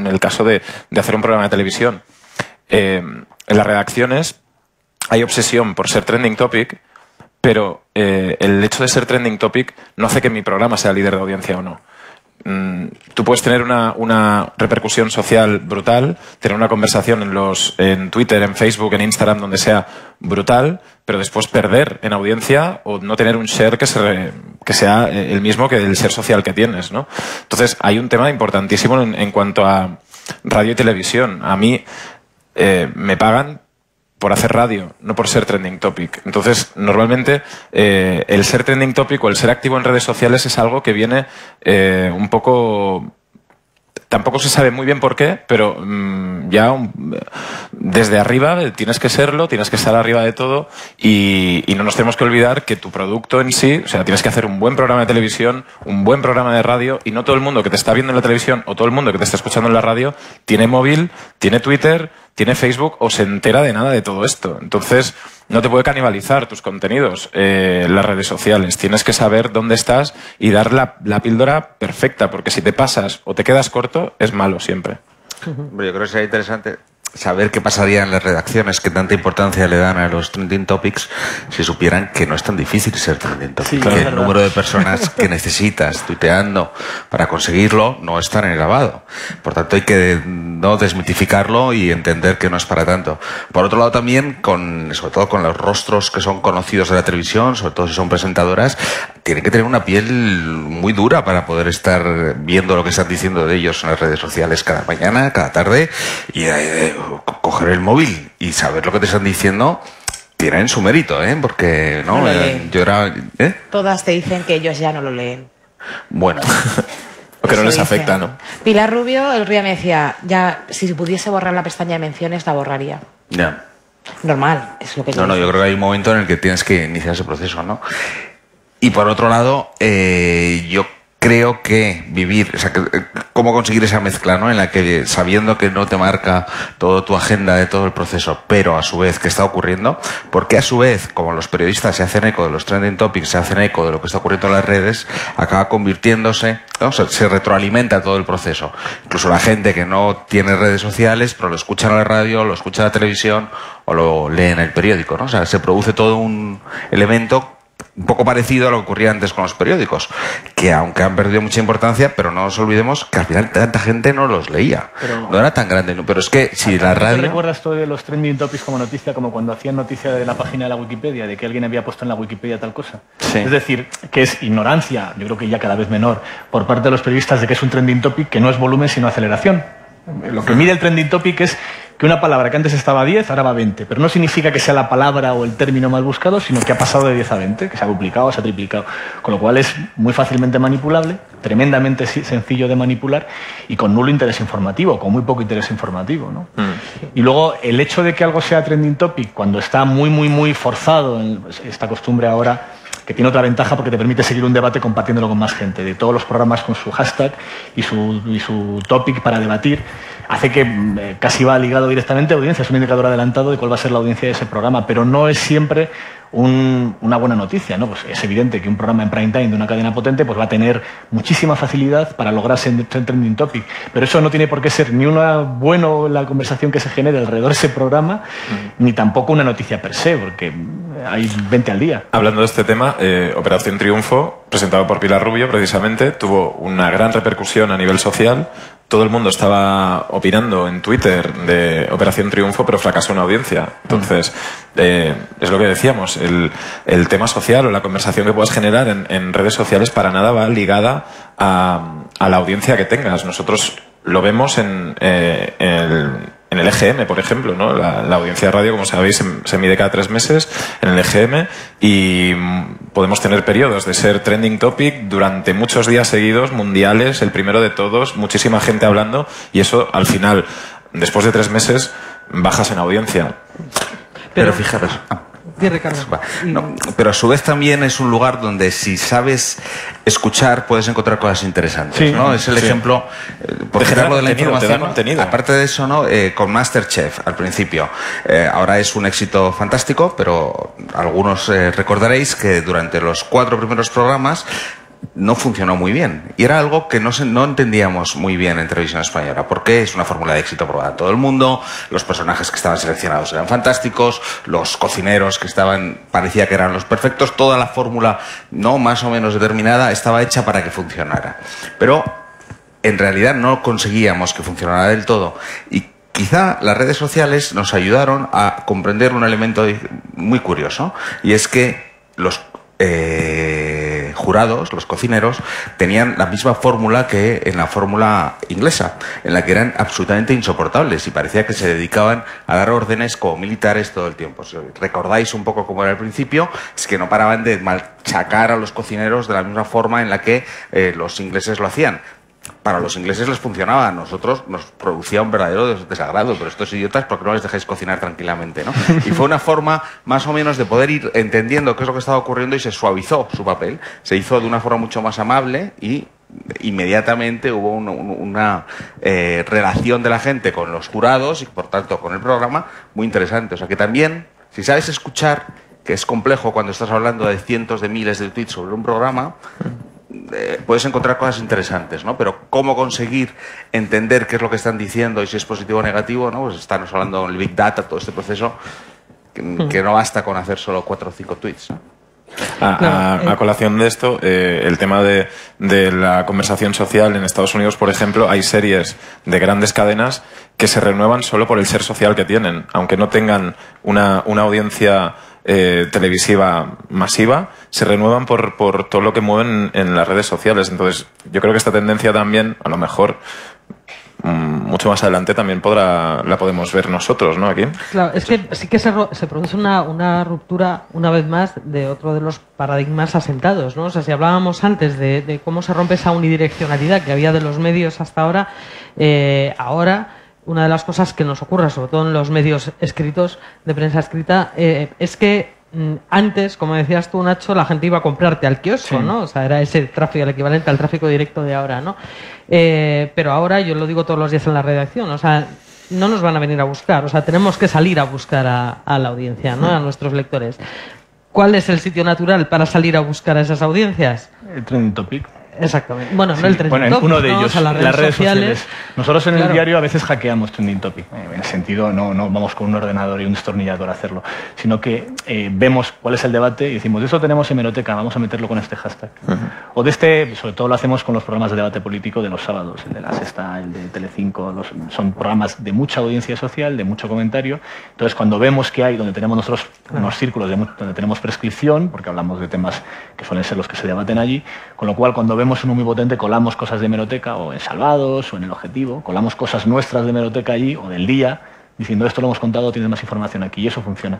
el caso de hacer un programa de televisión. En las redacciones hay obsesión por ser trending topic, pero el hecho de ser trending topic no hace que mi programa sea líder de audiencia o no. Tú puedes tener una repercusión social brutal, tener una conversación en Twitter, en Facebook, en Instagram, donde sea brutal, pero después perder en audiencia o no tener un share que sea el mismo que el share social que tienes, ¿no? Entonces hay un tema importantísimo en cuanto a radio y televisión. A mí me pagan por hacer radio, no por ser trending topic. Entonces, normalmente, el ser trending topic o el ser activo en redes sociales es algo que viene un poco... Tampoco se sabe muy bien por qué, pero desde arriba tienes que serlo, tienes que estar arriba de todo y no nos tenemos que olvidar que tu producto en sí, o sea, tienes que hacer un buen programa de televisión, un buen programa de radio y no todo el mundo que te está viendo en la televisión o todo el mundo que te está escuchando en la radio tiene móvil, tiene Twitter, tiene Facebook o se entera de nada de todo esto. Entonces, no te puede canibalizar tus contenidos las redes sociales. Tienes que saber dónde estás y dar la píldora perfecta, porque si te pasas o te quedas corto, es malo siempre. Yo creo que sería interesante saber qué pasaría en las redacciones, qué tanta importancia le dan a los trending topics si supieran que no es tan difícil ser trending topic. Sí, que el número de personas que necesitas tuiteando para conseguirlo no es tan elevado. Por tanto, hay que no desmitificarlo y entender que no es para tanto. Por otro lado, también, sobre todo con los rostros que son conocidos de la televisión, sobre todo si son presentadoras, tienen que tener una piel muy dura para poder estar viendo lo que están diciendo de ellos en las redes sociales cada mañana, cada tarde, y coger el móvil y saber lo que te están diciendo. Tienen su mérito, porque no, yo era... Todas te dicen que ellos ya no lo leen. Bueno. O que no les Eso afecta, dicen. ¿no? Pilar Rubio el otro día me decía, ya, si pudiese borrar la pestaña de menciones, la borraría. Ya. Normal, es lo que No, yo creo que hay un momento en el que tienes que iniciar ese proceso, ¿no? Y por otro lado, yo creo que vivir, cómo conseguir esa mezcla, ¿no? En la que, sabiendo que no te marca toda tu agenda de todo el proceso, pero a su vez, ¿qué está ocurriendo? Porque a su vez, como los periodistas se hacen eco de los trending topics, se hacen eco de lo que está ocurriendo en las redes, acaba convirtiéndose, ¿no? Se retroalimenta todo el proceso. Incluso la gente que no tiene redes sociales, pero lo escucha en la radio, lo escucha en la televisión o lo lee en el periódico, ¿no? O sea, se produce todo un elemento un poco parecido a lo que ocurría antes con los periódicos, que aunque han perdido mucha importancia, pero no nos olvidemos que al final tanta gente no los leía. No era tan grande, pero es que si la radio... ¿Te recuerdas tú de los trending topics como noticia, como cuando hacían noticia de la página de la Wikipedia, de que alguien había puesto en la Wikipedia tal cosa? Sí. Es decir, que es ignorancia, yo creo que ya cada vez menor, por parte de los periodistas de que es un trending topic que no es volumen sino aceleración. Lo que mide el trending topic es que una palabra que antes estaba a 10, ahora va a 20. Pero no significa que sea la palabra o el término más buscado, sino que ha pasado de 10 a 20, que se ha duplicado, se ha triplicado. Con lo cual es muy fácilmente manipulable, tremendamente sencillo de manipular y con nulo interés informativo, con muy poco interés informativo, ¿no? Y luego el hecho de que algo sea trending topic cuando está muy forzado, esta costumbre ahora, que tiene otra ventaja porque te permite seguir un debate compartiéndolo con más gente, de todos los programas con su hashtag y su topic para debatir, hace que casi va ligado directamente a audiencia, es un indicador adelantado de cuál va a ser la audiencia de ese programa, pero no es siempre una buena noticia, ¿no? Pues es evidente que un programa en prime time de una cadena potente pues va a tener muchísima facilidad para lograr ser trending topic, pero eso no tiene por qué ser ni una bueno la conversación que se genere alrededor de ese programa, ni tampoco una noticia per se, porque hay 20 al día. Hablando de este tema, Operación Triunfo, presentado por Pilar Rubio precisamente, tuvo una gran repercusión a nivel social. Todo el mundo estaba opinando en Twitter de Operación Triunfo, pero fracasó en audiencia. Entonces, es lo que decíamos, el tema social o la conversación que puedas generar en redes sociales para nada va ligada a la audiencia que tengas. Nosotros lo vemos en el EGM, por ejemplo, ¿no? La audiencia de radio, como sabéis, se mide cada 3 meses en el EGM y podemos tener periodos de ser trending topic durante muchos días seguidos, mundiales, el primero de todos, muchísima gente hablando y eso, al final, después de 3 meses, bajas en audiencia. Pero fijaros... Sí, Ricardo. No, pero a su vez también es un lugar donde si sabes escuchar puedes encontrar cosas interesantes, sí, ¿no? Es el ejemplo, por ejemplo, de la información. Contenido. Aparte de eso, ¿no? Con MasterChef al principio. Ahora es un éxito fantástico, pero algunos recordaréis que durante los 4 primeros programas no funcionó muy bien. Y era algo que no entendíamos muy bien en televisión española. Porque es una fórmula de éxito probada en todo el mundo, los personajes que estaban seleccionados eran fantásticos, los cocineros que parecía que eran los perfectos, toda la fórmula no más o menos determinada estaba hecha para que funcionara. Pero en realidad no conseguíamos que funcionara del todo. Y quizá las redes sociales nos ayudaron a comprender un elemento muy curioso, y es que los jurados, los cocineros, tenían la misma fórmula que en la fórmula inglesa, en la que eran absolutamente insoportables y parecía que se dedicaban a dar órdenes como militares todo el tiempo. Si recordáis un poco cómo era al principio, es que no paraban de machacar a los cocineros de la misma forma en la que los ingleses lo hacían. Para los ingleses les funcionaba, a nosotros nos producía un verdadero desagrado, pero estos idiotas, ¿por qué no les dejáis cocinar tranquilamente, no? Y fue una forma más o menos de poder ir entendiendo qué es lo que estaba ocurriendo, y se suavizó su papel. Se hizo de una forma mucho más amable y inmediatamente hubo una relación de la gente con los jurados y por tanto con el programa muy interesante. O sea que también, si sabes escuchar, que es complejo cuando estás hablando de cientos de miles de tweets sobre un programa, puedes encontrar cosas interesantes, ¿no? Pero cómo conseguir entender qué es lo que están diciendo y si es positivo o negativo, ¿no? Pues estamos hablando del Big Data, todo este proceso, que no basta con hacer solo 4 o 5 tweets, ¿no? A colación de esto, el tema de la conversación social en Estados Unidos, por ejemplo, hay series de grandes cadenas que se renuevan solo por el ser social que tienen, aunque no tengan una audiencia televisiva masiva, se renuevan por todo lo que mueven en las redes sociales. Entonces, yo creo que esta tendencia también, a lo mejor mucho más adelante también la podemos ver nosotros, ¿no? Aquí. Claro, es que sí que se produce una ruptura, una vez más, de otro de los paradigmas asentados, ¿no? O sea, si hablábamos antes de cómo se rompe esa unidireccionalidad que había de los medios hasta ahora, ahora una de las cosas que nos ocurre, sobre todo en los medios escritos, de prensa escrita, es que antes, como decías tú, Nacho, la gente iba a comprarte al kiosco, sí, ¿no? O sea, era ese tráfico, el equivalente al tráfico directo de ahora, ¿no? Pero ahora, yo lo digo todos los días en la redacción, o sea, no nos van a venir a buscar, o sea, tenemos que salir a buscar a la audiencia, ¿no? A nuestros lectores. ¿Cuál es el sitio natural para salir a buscar a esas audiencias? El Trending Topic. Exactamente. Bueno, sí, no el Trending Topic, uno de ellos, o sea, las redes sociales. Nosotros en el diario a veces hackeamos Trending Topic. En el sentido, no vamos con un ordenador y un destornillador a hacerlo, sino que vemos cuál es el debate y decimos, de eso tenemos hemeroteca, vamos a meterlo con este hashtag. O de este, sobre todo lo hacemos con los programas de debate político de los sábados, el de La Sexta, el de Telecinco, son programas de mucha audiencia social, de mucho comentario. Entonces, cuando vemos que hay, donde tenemos nosotros unos círculos donde tenemos prescripción, porque hablamos de temas que suelen ser los que se debaten allí, con lo cual cuando vemos uno muy potente, colamos cosas de hemeroteca, o en Salvados, o en El Objetivo, colamos cosas nuestras de hemeroteca allí, o del Día, diciendo esto lo hemos contado, tienes más información aquí, y eso funciona.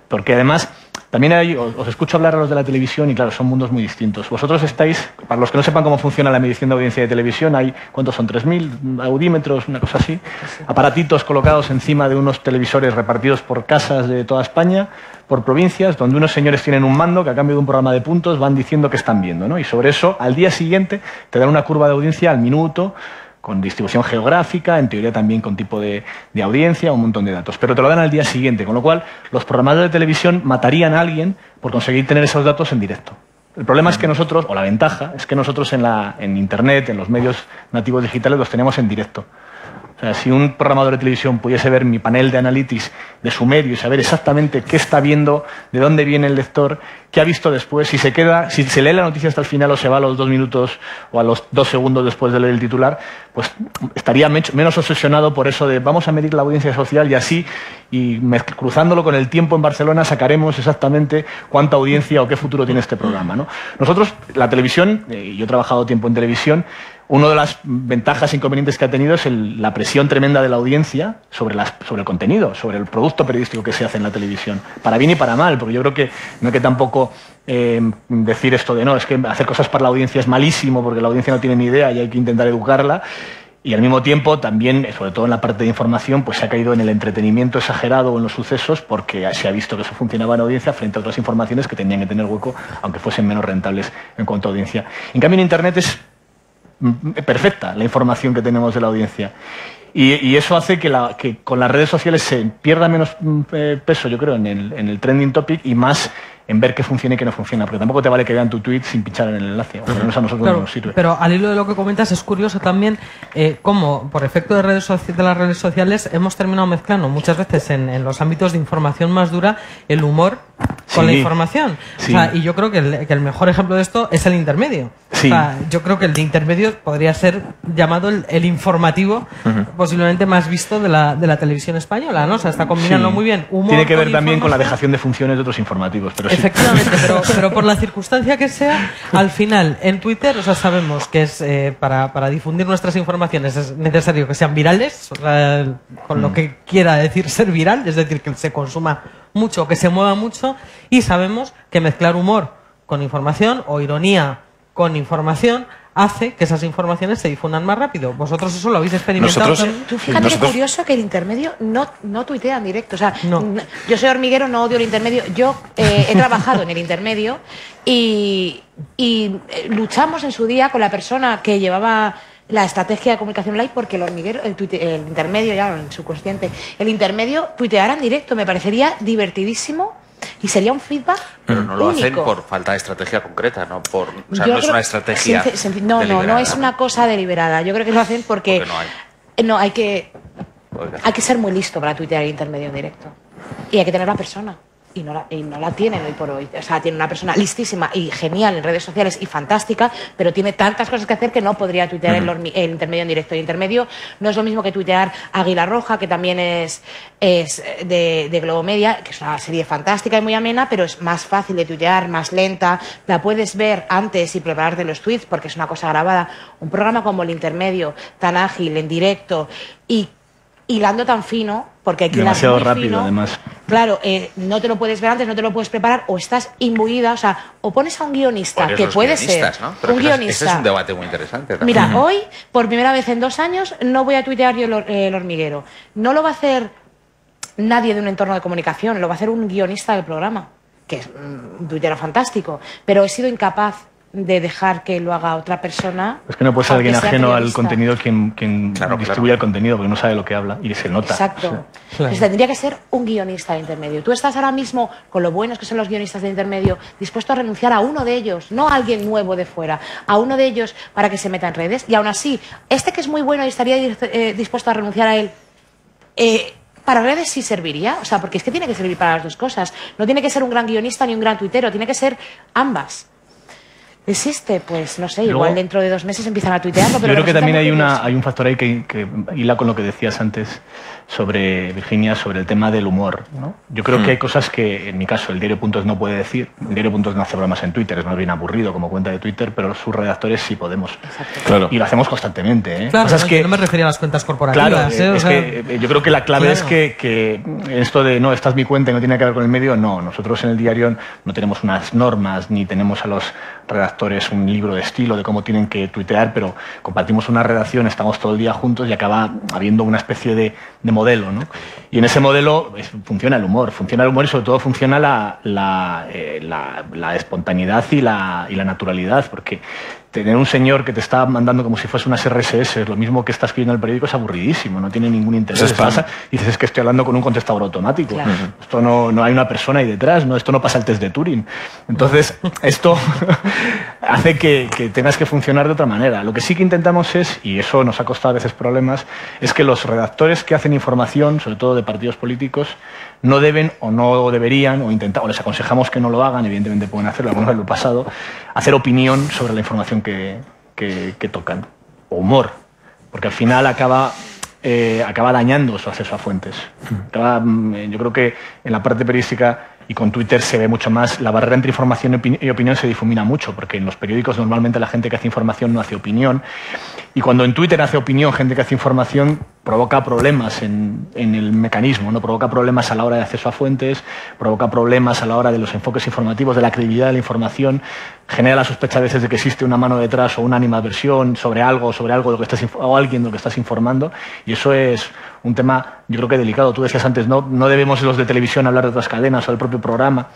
Porque además, también os escucho hablar a los de la televisión y claro, son mundos muy distintos. Vosotros estáis, para los que no sepan cómo funciona la medición de audiencia de televisión, hay, ¿cuántos son? 3.000 audímetros, una cosa así, aparatitos colocados encima de unos televisores repartidos por casas de toda España, por provincias, donde unos señores tienen un mando que a cambio de un programa de puntos van diciendo que están viendo, ¿no? Y sobre eso, al día siguiente, te dan una curva de audiencia al minuto, con distribución geográfica, en teoría también con tipo de audiencia, un montón de datos. Pero te lo dan al día siguiente, con lo cual los programadores de televisión matarían a alguien por conseguir tener esos datos en directo. El problema es que nosotros, o la ventaja, es que nosotros en Internet, en los medios nativos digitales, los tenemos en directo. O sea, si un programador de televisión pudiese ver mi panel de analytics de su medio y saber exactamente qué está viendo, de dónde viene el lector, qué ha visto después, si se lee la noticia hasta el final o se va a los 2 minutos o a los 2 segundos después de leer el titular, pues estaría menos obsesionado por eso de vamos a medir la audiencia social y así, y cruzándolo con el tiempo en Barcelona, sacaremos exactamente cuánta audiencia o qué futuro tiene este programa, ¿no? Nosotros, la televisión, yo he trabajado tiempo en televisión, una de las ventajas e inconvenientes que ha tenido es la presión tremenda de la audiencia sobre el contenido, sobre el producto periodístico que se hace en la televisión, para bien y para mal, porque yo creo que no hay que tampoco decir esto de no, es que hacer cosas para la audiencia es malísimo porque la audiencia no tiene ni idea y hay que intentar educarla. Y al mismo tiempo también, sobre todo en la parte de información, pues se ha caído en el entretenimiento exagerado o en los sucesos porque se ha visto que eso funcionaba en audiencia frente a otras informaciones que tenían que tener hueco, aunque fuesen menos rentables en cuanto a audiencia. En cambio, en Internet es perfecta la información que tenemos de la audiencia. Y eso hace que con las redes sociales se pierda menos peso, yo creo, en el trending topic y más en ver qué funciona y qué no funciona, porque tampoco te vale que vean tu tweet sin pinchar en el enlace, o menos a nosotros claro, no nos sirve. Pero al hilo de lo que comentas es curioso también cómo, por efecto de las redes sociales, hemos terminado mezclando muchas veces en los ámbitos de información más dura el humor con la información. Sí. O sea, y yo creo que el mejor ejemplo de esto es el intermedio. Sí. O sea, yo creo que el de intermedio podría ser llamado el informativo, posiblemente más visto de la televisión española, ¿no? O sea, está combinando muy bien humor. Tiene que ver también con la información. dejación de funciones de otros informativos, pero sí. Efectivamente, pero por la circunstancia que sea, al final, en Twitter, o sea, sabemos que es para difundir nuestras informaciones es necesario que sean virales, o sea, con lo que quiera decir ser viral, es decir, que se consuma mucho, que se mueva mucho, y sabemos que mezclar humor con información o ironía con información hace que esas informaciones se difundan más rápido. ¿Vosotros eso lo habéis experimentado? Tú fíjate qué curioso que el intermedio no tuitea en directo. O sea, yo soy hormiguero, no odio el intermedio. Yo he trabajado en el intermedio y luchamos en su día con la persona que llevaba la estrategia de comunicación live porque el hormiguero, el intermedio, ya en el subconsciente, el intermedio tuiteara en directo. Me parecería divertidísimo. Y sería un feedback Pero no lo único. hacen por falta de estrategia concreta, no por... O sea, Yo no es creo- una estrategia no deliberada. es una cosa deliberada. Yo creo que lo hacen porque... No, hay que ser muy listo para tuitear el intermedio en directo. Y hay que tener la persona. Y no la tienen hoy por hoy. O sea, tiene una persona listísima y genial en redes sociales y fantástica, pero tiene tantas cosas que hacer que no podría tuitear el intermedio en directo. El intermedio no es lo mismo que tuitear Águila Roja, que también es de Globo Media, que es una serie fantástica y muy amena, pero es más fácil de tuitear, más lenta. La puedes ver antes y prepararte los tweets porque es una cosa grabada. Un programa como el intermedio, tan ágil, en directo y hilando tan fino, porque aquí demasiado rápido, además. Claro, no te lo puedes ver antes, no te lo puedes preparar, o estás imbuida, o sea, o pones a un guionista, Pones que los puede guionistas, ser ¿no? Pero un ese guionista. es un debate muy interesante también. Mira, hoy, por primera vez en 2 años, no voy a tuitear yo el hormiguero. No lo va a hacer nadie de un entorno de comunicación, lo va a hacer un guionista del programa, que es un tuitero fantástico, pero he sido incapaz de dejar que lo haga otra persona. Es que no puede ser aunque alguien sea ajeno al periodista. contenido quien distribuye el contenido, porque no sabe lo que habla y se nota. Exacto. Sí. Entonces, tendría que ser un guionista de intermedio. Tú estás ahora mismo, con lo buenos que son los guionistas de intermedio, dispuesto a renunciar a uno de ellos, no a alguien nuevo de fuera, a uno de ellos para que se meta en redes. Y aún así, este que es muy bueno y estaría dispuesto a renunciar a él, para redes sí serviría. O sea, porque es que tiene que servir para las dos cosas. No tiene que ser un gran guionista ni un gran tuitero, tiene que ser ambas. ¿Existe? Pues no sé, Luego, igual dentro de 2 meses empiezan a tuitearlo. Pero yo creo que también hay curioso. un factor ahí que hila con lo que decías antes sobre, Virginia, sobre el tema del humor, ¿no? Yo creo que hay cosas que, en mi caso, el diario.es no puede decir. El diario.es no hace bromas en Twitter, es más bien aburrido como cuenta de Twitter, pero sus redactores sí podemos. Exacto. Claro. Y lo hacemos constantemente, ¿eh? Claro, O sea, es que, yo no me refería a las cuentas corporativas. claro, O es sea, que yo creo que la clave claro. es que esto de no, esta es mi cuenta y no tiene que ver con el medio, no. Nosotros en el diario no tenemos unas normas ni tenemos a los redactores un libro de estilo de cómo tienen que tuitear, pero compartimos una redacción, estamos todo el día juntos y acaba habiendo una especie de modelo, ¿no? Y en ese modelo funciona el humor y sobre todo funciona la espontaneidad y la naturalidad, porque tener un señor que te está mandando como si fuese unas RSS, es lo mismo que está escribiendo en el periódico, es aburridísimo, no tiene ningún interés. Es spam. Y dices, es que estoy hablando con un contestador automático. Claro. Esto no hay una persona ahí detrás, esto no pasa el test de Turing. Entonces, esto hace que tengas que funcionar de otra manera. Lo que sí que intentamos es, y eso nos ha costado a veces problemas, es que los redactores que hacen información, sobre todo de partidos políticos, no deben o no deberían, o les aconsejamos que no lo hagan, evidentemente pueden hacerlo, algunos en lo pasado, hacer opinión sobre la información que tocan. O humor, porque al final acaba dañando su acceso a fuentes. Yo creo que en la parte periodística Y con Twitter se ve mucho más, la barrera entre información y opinión se difumina mucho, porque en los periódicos normalmente la gente que hace información no hace opinión. Y cuando en Twitter hace opinión gente que hace información, provoca problemas en el mecanismo, ¿no? Provoca problemas a la hora de acceso a fuentes, provoca problemas a la hora de los enfoques informativos, de la credibilidad de la información, genera la sospecha a veces de que existe una mano detrás o una animadversión sobre algo de lo que estás, o alguien de lo que estás informando, y eso es un tema, yo creo que delicado. Tú decías antes, no debemos los de televisión hablar de otras cadenas o del propio programa.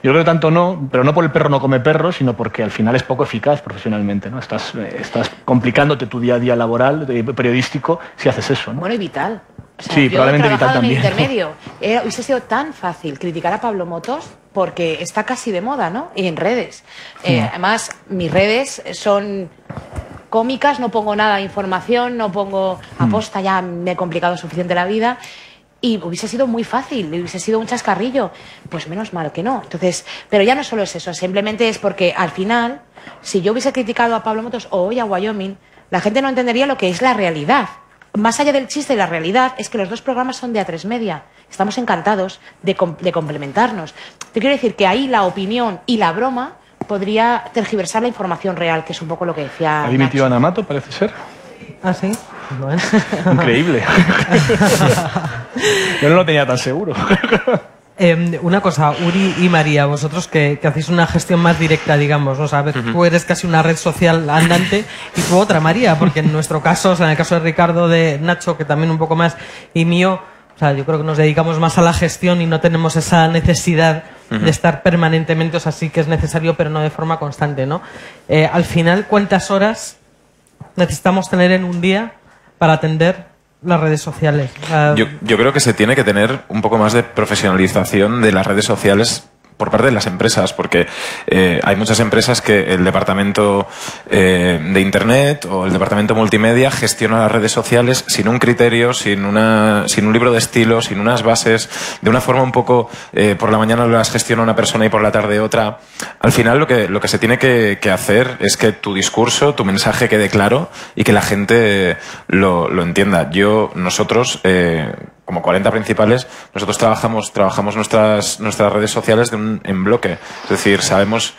Yo creo que tanto no, pero no por el perro no come perro, sino porque al final es poco eficaz profesionalmente, ¿no? Estás complicándote tu día a día laboral, periodístico, si haces eso, ¿no? Bueno, y vital. O sea, Sí, yo probablemente he trabajado vital en el también. intermedio. Hubiese sido tan fácil criticar a Pablo Motos porque está casi de moda, ¿no? Y en redes. Además, mis redes son cómicas, no pongo nada de información, no pongo aposta, ya me he complicado suficiente la vida. Y hubiese sido muy fácil, hubiese sido un chascarrillo. Pues menos mal que no. Entonces, pero ya no solo es eso, simplemente es porque al final, si yo hubiese criticado a Pablo Motos o hoy a Wyoming, la gente no entendería lo que es la realidad. Más allá del chiste, la realidad es que los dos programas son de A3 Media. Estamos encantados de complementarnos. Te quiero decir que ahí la opinión y la broma podría tergiversar la información real, que es un poco lo que decía Ha dimitido Nacho. Ana Mato, parece ser. ¿Ah, sí? Bueno. Increíble. Yo no lo tenía tan seguro. Una cosa, Uri y María, vosotros que hacéis una gestión más directa, digamos, ¿no? O sea, tú eres casi una red social andante y tú otra, María, porque en nuestro caso, o sea, en el caso de Ricardo, de Nacho, que también un poco más, y mío, o sea, yo creo que nos dedicamos más a la gestión y no tenemos esa necesidad de estar permanentemente, o sea, sí que es necesario, pero no de forma constante, ¿no? Al final, ¿cuántas horas necesitamos tener en un día para atender las redes sociales? Yo creo que se tiene que tener un poco más de profesionalización de las redes sociales por parte de las empresas, porque hay muchas empresas que el departamento de Internet o el departamento multimedia gestiona las redes sociales sin un criterio, sin un libro de estilo, sin unas bases, de una forma un poco por la mañana las gestiona una persona y por la tarde otra. Al final lo que se tiene que hacer es que tu discurso, tu mensaje quede claro y que la gente lo entienda. Nosotros como 40 principales, nosotros trabajamos nuestras redes sociales en bloque. Es decir, sabemos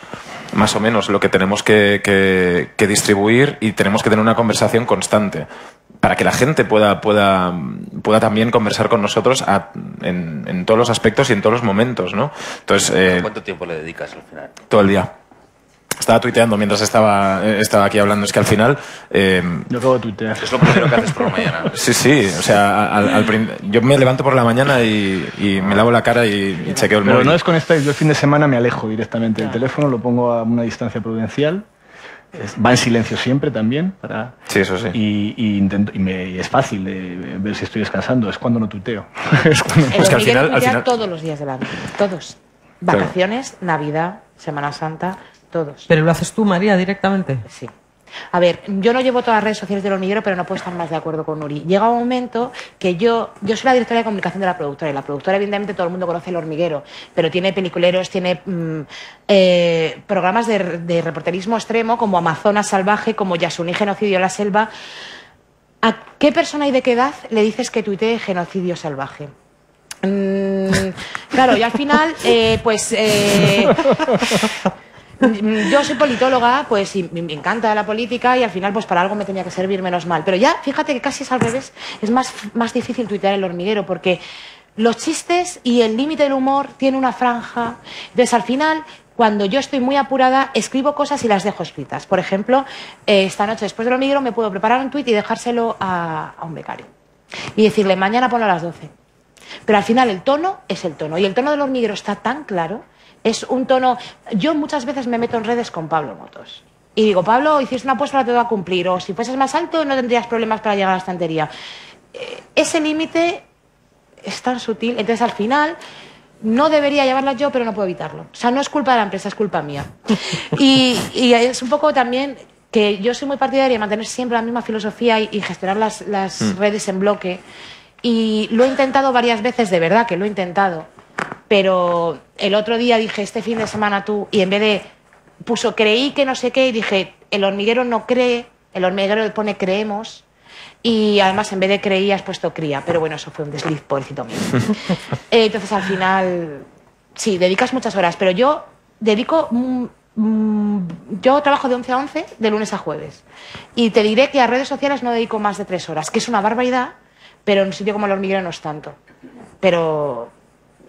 más o menos lo que tenemos que distribuir y tenemos que tener una conversación constante para que la gente pueda también conversar con nosotros en todos los aspectos y en todos los momentos, ¿no? Entonces, ¿Cuánto tiempo le dedicas al final? todo el día. Estaba tuiteando mientras estaba aquí hablando. Es que al final... Yo acabo de tuitear. Es lo primero que haces por la mañana. Sí, o sea, yo me levanto por la mañana y me lavo la cara y chequeo el Pero móvil. no desconectáis. Yo el fin de semana me alejo directamente del teléfono, lo pongo a una distancia prudencial. Va en silencio siempre también. Sí, eso sí. Y es fácil de ver si estoy descansando. Es cuando no tuiteo. Es cuando- El que al hormiguero final- tuitea todos los días del año. Todos. Vacaciones, Navidad, Semana Santa, todos. ¿Pero lo haces tú, María, directamente? Sí. A ver, yo no llevo todas las redes sociales del hormiguero, pero no puedo estar más de acuerdo con Uri. Llega un momento que yo soy la directora de comunicación de la productora, y la productora, evidentemente, todo el mundo conoce el hormiguero, pero tiene peliculeros, tiene programas de reporterismo extremo, como Amazonas Salvaje, como Yasuní Genocidio en la Selva. ¿A qué persona y de qué edad le dices que tuitee genocidio salvaje? Claro, y al final, yo soy politóloga, pues y me encanta la política y al final pues para algo me tenía que servir, menos mal. Pero ya, fíjate que casi es al revés, es más difícil tuitear el hormiguero porque los chistes y el límite del humor tiene una franja. Entonces al final, cuando yo estoy muy apurada, escribo cosas y las dejo escritas. Por ejemplo, esta noche después del hormiguero me puedo preparar un tuit y dejárselo a un becario. Y decirle, mañana ponlo a las 12. Pero al final el tono es el tono. Y el tono del hormiguero está tan claro. Es un tono... Yo muchas veces me meto en redes con Pablo Motos. Y digo, Pablo, hiciste una apuesta, la te va a cumplir. O si fueses más alto, no tendrías problemas para llegar a la estantería. Ese límite es tan sutil. Entonces, al final, no debería llevarla yo, pero no puedo evitarlo. O sea, no es culpa de la empresa, es culpa mía. Y es un poco también que yo soy muy partidaria de mantener siempre la misma filosofía y gestionar las redes en bloque. Y lo he intentado varias veces, de verdad que lo he intentado. Pero el otro día dije, este fin de semana tú, y en vez de creí que no sé qué, y dije, el hormiguero no cree, el hormiguero pone creemos, y además en vez de creí has puesto cría, pero bueno, eso fue un desliz, pobrecito mío. Entonces al final Sí, dedicas muchas horas, pero yo dedico... yo trabajo de 11 a 11, de lunes a jueves. Y te diré que a redes sociales no dedico más de 3 horas, que es una barbaridad, pero en un sitio como El Hormiguero no es tanto. Pero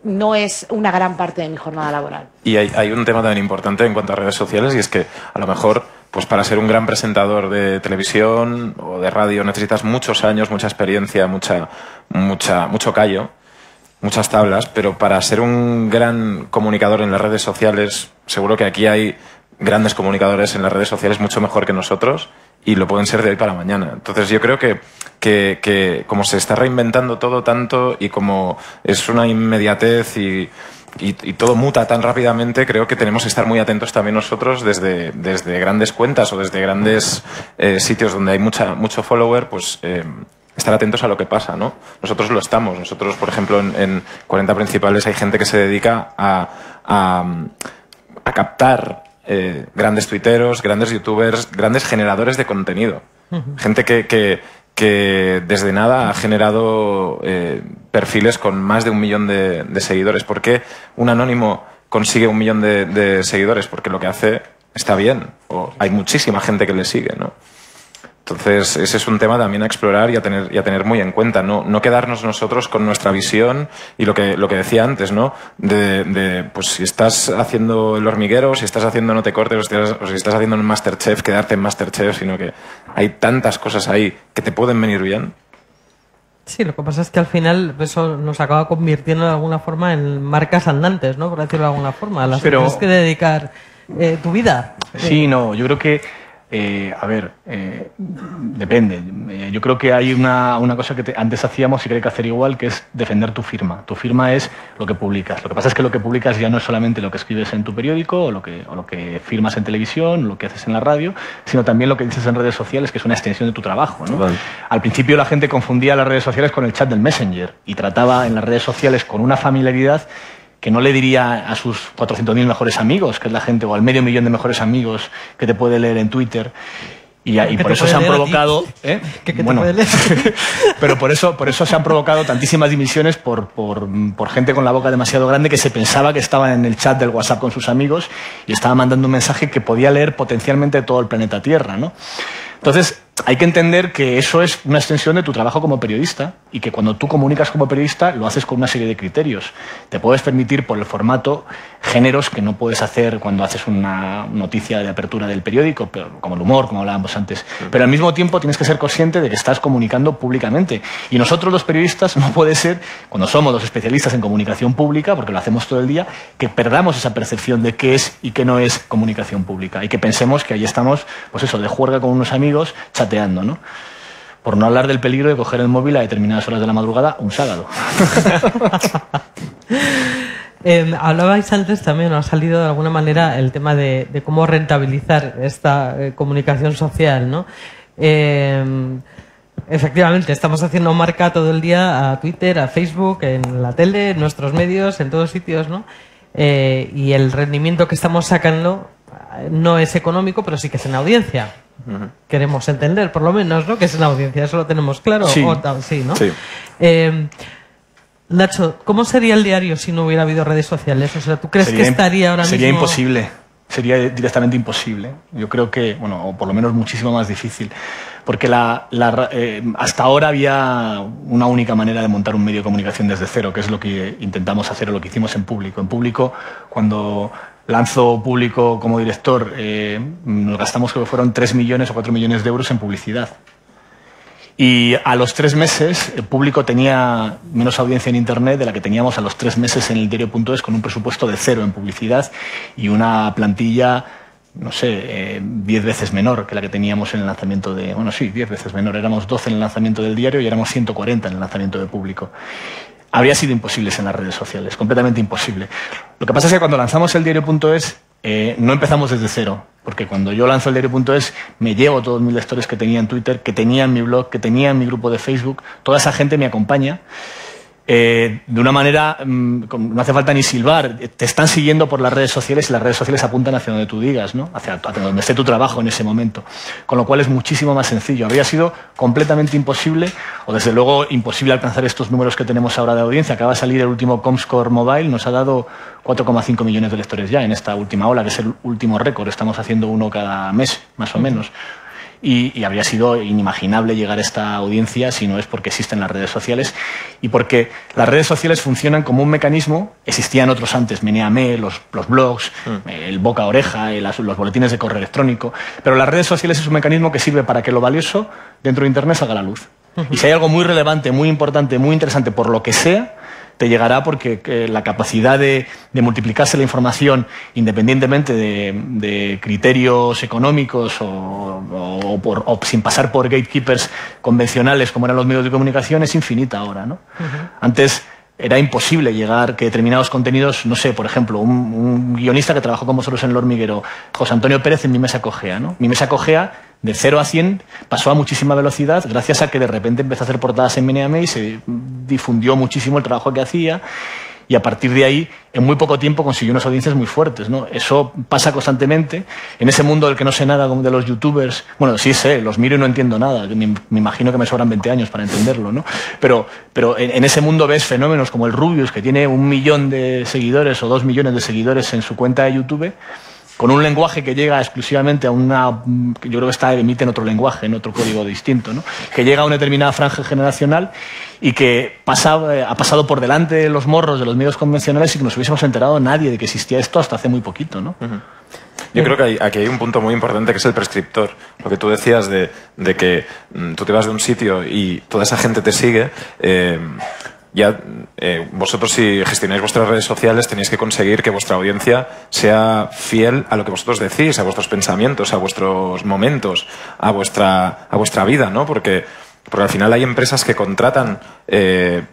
no es una gran parte de mi jornada laboral. Y hay un tema también importante en cuanto a redes sociales, y es que a lo mejor, pues para ser un gran presentador de televisión o de radio necesitas muchos años, mucha experiencia, mucho callo, muchas tablas, pero para ser un gran comunicador en las redes sociales, seguro que aquí hay grandes comunicadores en las redes sociales mucho mejor que nosotros y lo pueden ser de hoy para mañana. Entonces yo creo que como se está reinventando todo tanto y como es una inmediatez y todo muta tan rápidamente, creo que tenemos que estar muy atentos también nosotros desde grandes cuentas o desde grandes sitios donde hay mucho follower, pues estar atentos a lo que pasa, ¿no? Nosotros lo estamos. Nosotros, por ejemplo, en 40 Principales hay gente que se dedica a captar grandes tuiteros, grandes youtubers, grandes generadores de contenido. Gente que desde nada ha generado perfiles con más de 1 millón de seguidores. ¿Por qué un anónimo consigue 1 millón de seguidores? Porque lo que hace está bien. O hay muchísima gente que le sigue, ¿no? Entonces, ese es un tema también a explorar y a tener muy en cuenta. No quedarnos nosotros con nuestra visión y lo que decía antes, ¿no? Pues si estás haciendo El Hormiguero, si estás haciendo No te cortes, o si estás haciendo un Masterchef, quedarte en Masterchef, sino que hay tantas cosas ahí que te pueden venir bien. Sí, lo que pasa es que al final eso nos acaba convirtiendo de alguna forma en marcas andantes, ¿no? Por decirlo de alguna forma, a las que tienes que dedicar tu vida. Sí, no, yo creo que depende. Yo creo que hay una cosa que antes hacíamos y que hay que hacer igual, que es defender tu firma. Tu firma es lo que publicas. Lo que pasa es que lo que publicas ya no es solamente lo que escribes en tu periódico o lo que firmas en televisión, lo que haces en la radio, sino también lo que dices en redes sociales, que es una extensión de tu trabajo, ¿no? Vale. Al principio la gente confundía las redes sociales con el chat del Messenger y trataba en las redes sociales con una familiaridad que no le diría a sus 400.000 mejores amigos, que es la gente, o al 500.000 de mejores amigos que te puede leer en Twitter. Y por eso se han provocado... Bueno, pero por eso se han provocado tantísimas divisiones por gente con la boca demasiado grande que se pensaba que estaba en el chat del WhatsApp con sus amigos y estaba mandando un mensaje que podía leer potencialmente todo el planeta Tierra, ¿no? Entonces, hay que entender que eso es una extensión de tu trabajo como periodista y que cuando tú comunicas como periodista lo haces con una serie de criterios. Te puedes permitir por el formato géneros que no puedes hacer cuando haces una noticia de apertura del periódico, como el humor, como hablábamos antes. Pero al mismo tiempo tienes que ser consciente de que estás comunicando públicamente. Y nosotros los periodistas no puede ser, cuando somos los especialistas en comunicación pública, porque lo hacemos todo el día, que perdamos esa percepción de qué es y qué no es comunicación pública. Y que pensemos que ahí estamos, pues eso, de juerga con unos amigos, chateando, ¿no? Por no hablar del peligro de coger el móvil a determinadas horas de la madrugada un sábado. Hablabais antes también, ha salido de alguna manera el tema de cómo rentabilizar esta comunicación social, ¿no? Efectivamente, estamos haciendo marca todo el día a Twitter, a Facebook, en la tele, en nuestros medios, en todos sitios, ¿no? Y el rendimiento que estamos sacando no es económico, pero sí que es en audiencia. Queremos entender, por lo menos, ¿no? Que es en audiencia, eso lo tenemos claro. Sí, sí, ¿no? Sí. Nacho, ¿cómo sería el diario si no hubiera habido redes sociales? O sea, ¿tú crees que estaría ahora mismo...? Sería imposible. Sería directamente imposible. Yo creo que, bueno, o por lo menos muchísimo más difícil. Porque hasta ahora había una única manera de montar un medio de comunicación desde cero, que es lo que intentamos hacer o lo que hicimos en Público. En Público, cuando lanzo Público como director, nos gastamos, creo que fueron 3 millones o 4 millones de euros en publicidad. Y a los 3 meses, el Público tenía menos audiencia en Internet de la que teníamos a los 3 meses en el diario.es, con un presupuesto de 0 en publicidad y una plantilla, no sé, 10 veces menor que la que teníamos en el lanzamiento de... Bueno, sí, 10 veces menor. Éramos 12 en el lanzamiento del diario y éramos 140 en el lanzamiento de Público. Habría sido imposible en las redes sociales, completamente imposible. Lo que pasa es que cuando lanzamos el diario.es no empezamos desde cero, porque cuando yo lanzo el diario.es me llevo todos mis lectores que tenía en Twitter, que tenía en mi blog, que tenía en mi grupo de Facebook, toda esa gente me acompaña. de una manera, no hace falta ni silbar, te están siguiendo por las redes sociales y las redes sociales apuntan hacia donde tú digas, ¿no? Hacia donde esté tu trabajo en ese momento. Con lo cual es muchísimo más sencillo. Habría sido completamente imposible, o desde luego imposible alcanzar estos números que tenemos ahora de audiencia. Acaba de salir el último Comscore Mobile, nos ha dado 4,5 millones de lectores ya en esta última ola, que es el último récord. Estamos haciendo uno cada mes, más o menos. Y habría sido inimaginable llegar a esta audiencia si no es porque existen las redes sociales y porque las redes sociales funcionan como un mecanismo. Existían otros antes, Meneame, los blogs, el boca a oreja, los boletines de correo electrónico, pero las redes sociales es un mecanismo que sirve para que lo valioso dentro de Internet salga a la luz. Y si hay algo muy relevante, muy importante, muy interesante, por lo que sea, te llegará porque la capacidad de multiplicarse la información independientemente de criterios económicos o sin pasar por gatekeepers convencionales como eran los medios de comunicación es infinita ahora, ¿no? Antes era imposible llegar que determinados contenidos, no sé, por ejemplo, un guionista que trabajó con vosotros en El Hormiguero, José Antonio Pérez en Mi Mesa Cogea, ¿no? Mi Mesa Cogea, de 0 a 100, pasó a muchísima velocidad gracias a que de repente empezó a hacer portadas en Meneame y se difundió muchísimo el trabajo que hacía. Y a partir de ahí, en muy poco tiempo, consiguió unas audiencias muy fuertes, ¿no? Eso pasa constantemente. En ese mundo del que no sé nada, como de los youtubers, bueno, sí sé, los miro y no entiendo nada. Me imagino que me sobran 20 años para entenderlo, ¿no? Pero en ese mundo ves fenómenos como el Rubius, que tiene 1 millón de seguidores o 2 millones de seguidores en su cuenta de YouTube, con un lenguaje que llega exclusivamente a una... Yo creo que emite en otro lenguaje, en otro código distinto, ¿no? Que llega a una determinada franja generacional y que ha pasado por delante de los morros de los medios convencionales y que nos hubiésemos enterado nadie de que existía esto hasta hace muy poquito, ¿no? Yo creo que aquí hay un punto muy importante que es el prescriptor. Lo que tú decías de que tú te vas de un sitio y toda esa gente te sigue... vosotros, si gestionáis vuestras redes sociales, tenéis que conseguir que vuestra audiencia sea fiel a lo que vosotros decís, a vuestros pensamientos, a vuestros momentos, a vuestra vida, ¿no? Porque al final hay empresas que contratan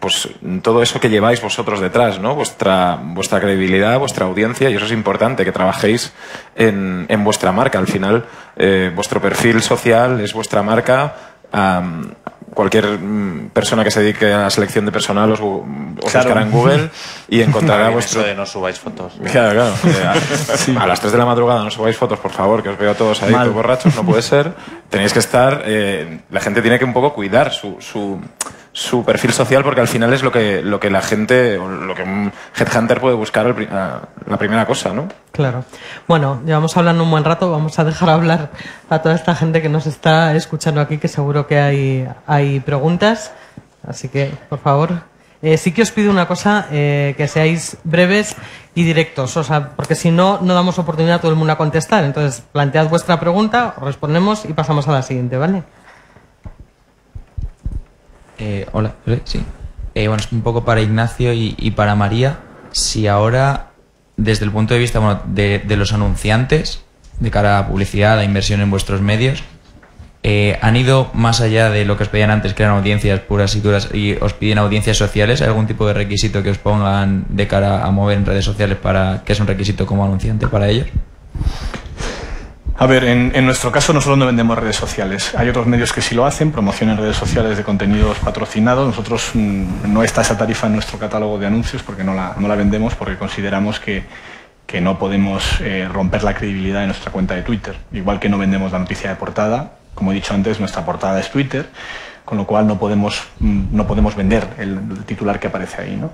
pues todo eso que lleváis vosotros detrás, ¿no? Vuestra credibilidad, vuestra audiencia, y eso es importante, que trabajéis en vuestra marca. Al final, vuestro perfil social es vuestra marca. Cualquier persona que se dedique a la selección de personal os buscará en Google y encontrará vuestro... Eso de no subáis fotos. Claro. A las 3 de la madrugada no subáis fotos, por favor, que os veo a todos ahí, todos borrachos, no puede ser. Tenéis que estar... la gente tiene que un poco cuidar su perfil social, porque al final es lo que la gente, o lo que un headhunter puede buscar la primera cosa, ¿no? Claro. Bueno, llevamos hablando un buen rato, vamos a dejar hablar a toda esta gente que nos está escuchando aquí, que seguro que hay preguntas, así que, por favor, sí que os pido una cosa, que seáis breves y directos, o sea, porque si no, no damos oportunidad a todo el mundo a contestar. Entonces, plantead vuestra pregunta, os respondemos y pasamos a la siguiente, ¿vale? Hola, sí. Bueno, es un poco para Ignacio y para María. Si ahora, desde el punto de vista de los anunciantes, de cara a publicidad, a inversión en vuestros medios, han ido más allá de lo que os pedían antes, que eran audiencias puras y duras, y os piden audiencias sociales. ¿Hay algún tipo de requisito que os pongan de cara a mover en redes sociales para que es un requisito como anunciante para ellos? A ver, en nuestro caso nosotros no vendemos redes sociales. Hay otros medios que sí lo hacen, promoción en redes sociales de contenidos patrocinados. Nosotros no está esa tarifa en nuestro catálogo de anuncios porque no la vendemos, porque consideramos que no podemos romper la credibilidad de nuestra cuenta de Twitter. Igual que no vendemos la noticia de portada, como he dicho antes, nuestra portada es Twitter, con lo cual no podemos vender el titular que aparece ahí, ¿no?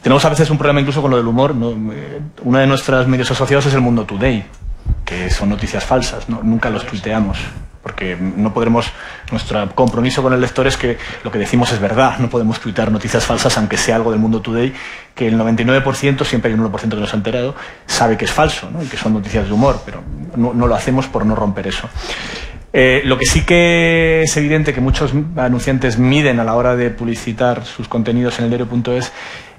Tenemos a veces un problema incluso con lo del humor, ¿no? Uno de nuestros medios asociados es El Mundo Today, que son noticias falsas, ¿no? Nunca los tuiteamos, porque no podremos, nuestro compromiso con el lector es que lo que decimos es verdad, no podemos tuitear noticias falsas aunque sea algo del Mundo Today, que el 99%, siempre hay un 1% que nos ha enterado, sabe que es falso, ¿no? Y que son noticias de humor, pero no lo hacemos por no romper eso. Lo que sí que es evidente que muchos anunciantes miden a la hora de publicitar sus contenidos en el diario.es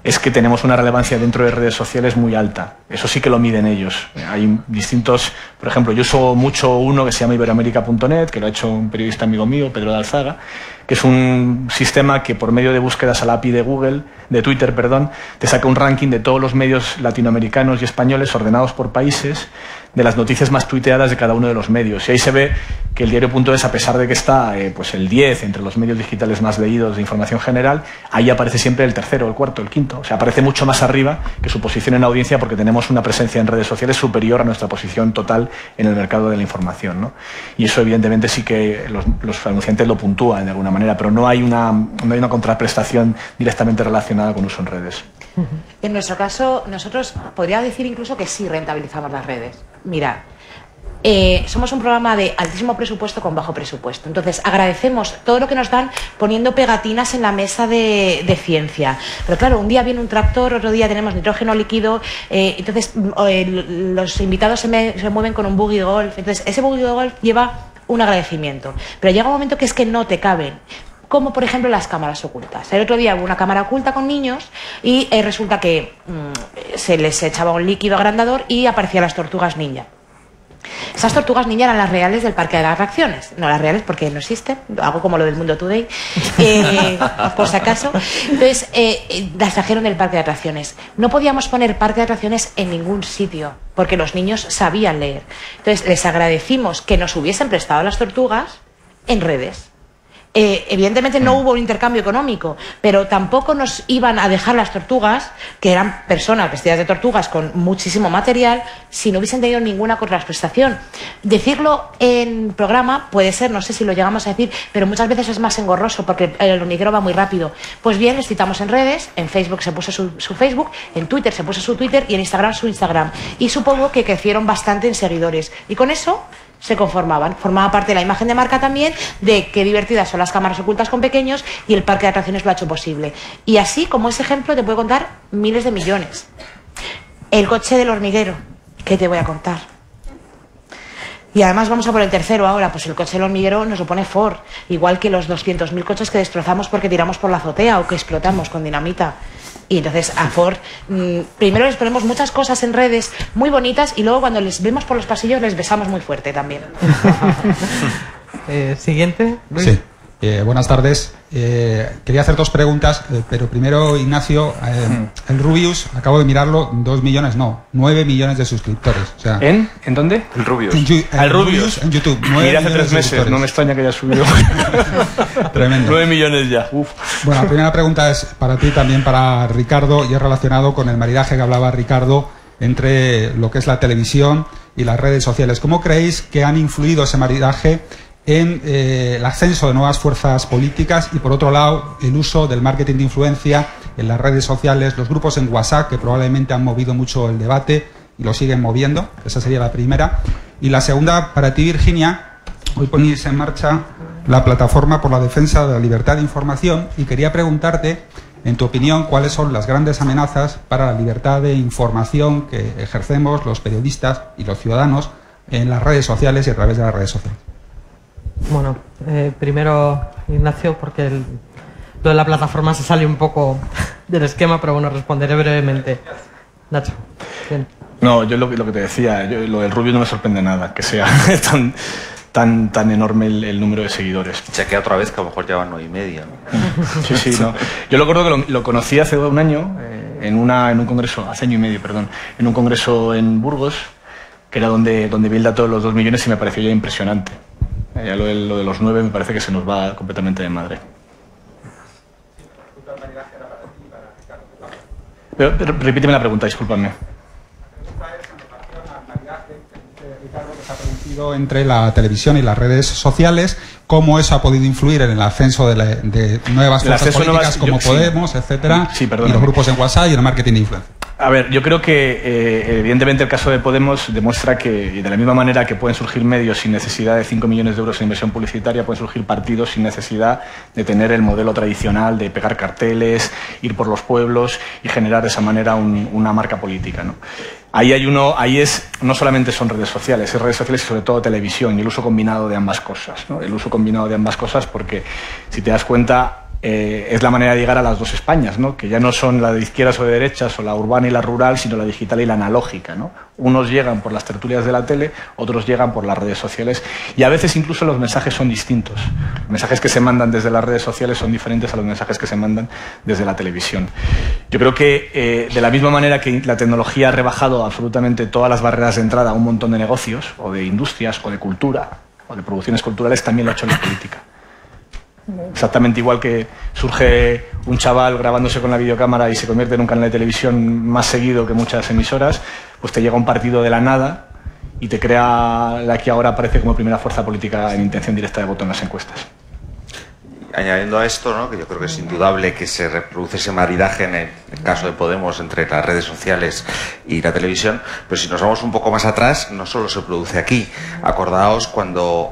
es que tenemos una relevancia dentro de redes sociales muy alta. Eso sí que lo miden ellos. Hay distintos, por ejemplo, yo uso mucho uno que se llama iberoamerica.net, que lo ha hecho un periodista amigo mío, Pedro de Alzaga, que es un sistema que por medio de búsquedas a la API de Twitter, te saca un ranking de todos los medios latinoamericanos y españoles ordenados por países, de las noticias más tuiteadas de cada uno de los medios. Y ahí se ve que el diario.es, a pesar de que está pues el 10 entre los medios digitales más leídos de información general, ahí aparece siempre el tercero, el cuarto, el quinto. O sea, aparece mucho más arriba que su posición en audiencia, porque tenemos una presencia en redes sociales superior a nuestra posición total en el mercado de la información, ¿no? Y eso evidentemente sí que los anunciantes lo puntúan de alguna manera, pero no hay una contraprestación directamente relacionada con uso en redes. En nuestro caso, nosotros podría decir incluso que sí rentabilizamos las redes. Mira, somos un programa de altísimo presupuesto con bajo presupuesto. Entonces, agradecemos todo lo que nos dan poniendo pegatinas en la mesa de ciencia. Pero claro, un día viene un tractor, otro día tenemos nitrógeno líquido, entonces los invitados se mueven con un buggy de golf. Entonces, ese buggy de golf lleva un agradecimiento. Pero llega un momento que es que no te caben. Como por ejemplo las cámaras ocultas. El otro día hubo una cámara oculta con niños y resulta que se les echaba un líquido agrandador y aparecían las tortugas ninja. Esas tortugas ninja eran las reales del parque de las atracciones. No las reales porque no existen, algo como lo del Mundo Today, por si acaso. Entonces las trajeron del parque de atracciones. No podíamos poner parque de atracciones en ningún sitio porque los niños sabían leer. Entonces les agradecimos que nos hubiesen prestado las tortugas en redes. Evidentemente no hubo un intercambio económico, pero tampoco nos iban a dejar las tortugas, que eran personas vestidas de tortugas con muchísimo material, si no hubiesen tenido ninguna contraprestación. Decirlo en programa puede ser, no sé si lo llegamos a decir, pero muchas veces es más engorroso porque el hormiguero va muy rápido. Pues bien, les citamos en redes, en Facebook se puso su Facebook, en Twitter se puso su Twitter y en Instagram su Instagram. Y supongo que crecieron bastante en seguidores. Y con eso se conformaban. Formaba parte de la imagen de marca también de qué divertidas son las cámaras ocultas con pequeños, y el parque de atracciones lo ha hecho posible. Y así, como ese ejemplo, te puedo contar miles de millones. El coche del hormiguero, ¿qué te voy a contar? Y además vamos a por el tercero ahora, pues el coche del hormiguero nos lo pone Ford, igual que los 200.000 coches que destrozamos porque tiramos por la azotea o que explotamos con dinamita. Y entonces a Ford, primero les ponemos muchas cosas en redes muy bonitas y luego cuando les vemos por los pasillos les besamos muy fuerte también. Siguiente, Luis. Sí. Buenas tardes. Quería hacer dos preguntas, pero primero, Ignacio, el Rubius, acabo de mirarlo, 2 millones, no, 9 millones de suscriptores. O sea, ¿En dónde? El Rubius. El Rubius en YouTube. Mira, hace 3 meses, no me extraña que haya subido. Tremendo. 9 millones ya. Uf. Bueno, la primera pregunta es para ti, también para Ricardo, y es relacionado con el maridaje que hablaba Ricardo entre lo que es la televisión y las redes sociales. ¿Cómo creéis que han influido ese maridaje en el ascenso de nuevas fuerzas políticas y, por otro lado, el uso del marketing de influencia en las redes sociales, los grupos en WhatsApp, que probablemente han movido mucho el debate y lo siguen moviendo? Esa sería la primera. Y la segunda, para ti, Virginia, hoy ponéis en marcha la Plataforma por la Defensa de la Libertad de Información y quería preguntarte, en tu opinión, cuáles son las grandes amenazas para la libertad de información que ejercemos los periodistas y los ciudadanos en las redes sociales y a través de las redes sociales. Bueno, primero Ignacio, porque lo de la plataforma se sale un poco del esquema, pero bueno, responderé brevemente. Nacho. Bien. No, yo lo que te decía, lo del Rubio no me sorprende nada, que sea tan enorme el número de seguidores. Chequea otra vez que a lo mejor llevan 9,5, ¿no? Sí, no. Yo lo recuerdo que lo conocí hace un año, en un congreso, hace año y medio, perdón, en un congreso en Burgos, que era donde vi el dato de los 2 millones y me pareció ya impresionante. Ya lo de los 9 me parece que se nos va completamente de madre. Pero repíteme la pregunta, discúlpame. Entre la televisión y las redes sociales, cómo eso ha podido influir en el ascenso de nuevas fuerzas políticas como Podemos, etcétera, y los grupos en WhatsApp y el marketing de influencia. A ver, yo creo que evidentemente el caso de Podemos demuestra que de la misma manera que pueden surgir medios sin necesidad de 5 millones de euros en inversión publicitaria, pueden surgir partidos sin necesidad de tener el modelo tradicional de pegar carteles, ir por los pueblos y generar de esa manera una marca política, ¿no? No solamente son redes sociales, es redes sociales y sobre todo televisión y el uso combinado de ambas cosas, ¿no? El uso combinado de ambas cosas porque, si te das cuenta, es la manera de llegar a las dos Españas, ¿no? Que ya no son la de izquierdas o de derechas, o la urbana y la rural, sino la digital y la analógica, ¿no? Unos llegan por las tertulias de la tele, otros llegan por las redes sociales, y a veces incluso los mensajes son distintos. Los mensajes que se mandan desde las redes sociales son diferentes a los mensajes que se mandan desde la televisión. Yo creo que de la misma manera que la tecnología ha rebajado absolutamente todas las barreras de entrada a un montón de negocios, o de industrias, o de cultura, o de producciones culturales, también lo ha hecho en la política. Exactamente igual que surge un chaval grabándose con la videocámara y se convierte en un canal de televisión más seguido que muchas emisoras, pues te llega un partido de la nada y te crea la que ahora aparece como primera fuerza política en intención directa de voto en las encuestas. Añadiendo a esto, ¿no?, que yo creo que es indudable que se reproduce ese maridaje en el caso de Podemos entre las redes sociales y la televisión, pero si nos vamos un poco más atrás, no solo se produce aquí. Acordaos cuando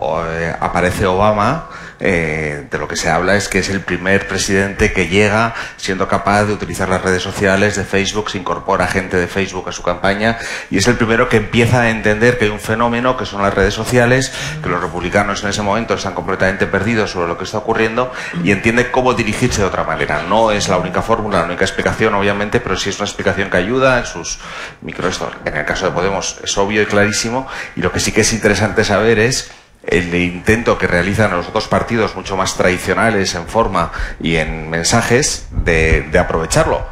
aparece Obama, de lo que se habla es que es el primer presidente que llega siendo capaz de utilizar las redes sociales de Facebook, se incorpora gente de Facebook a su campaña y es el primero que empieza a entender que hay un fenómeno que son las redes sociales, que los republicanos en ese momento están completamente perdidos sobre lo que está ocurriendo y entiende cómo dirigirse de otra manera. No es la única fórmula, la única explicación obviamente, pero sí es una explicación que ayuda en sus microestos. En el caso de Podemos es obvio y clarísimo, y lo que sí que es interesante saber es el intento que realizan los otros partidos mucho más tradicionales en forma y en mensajes de aprovecharlo.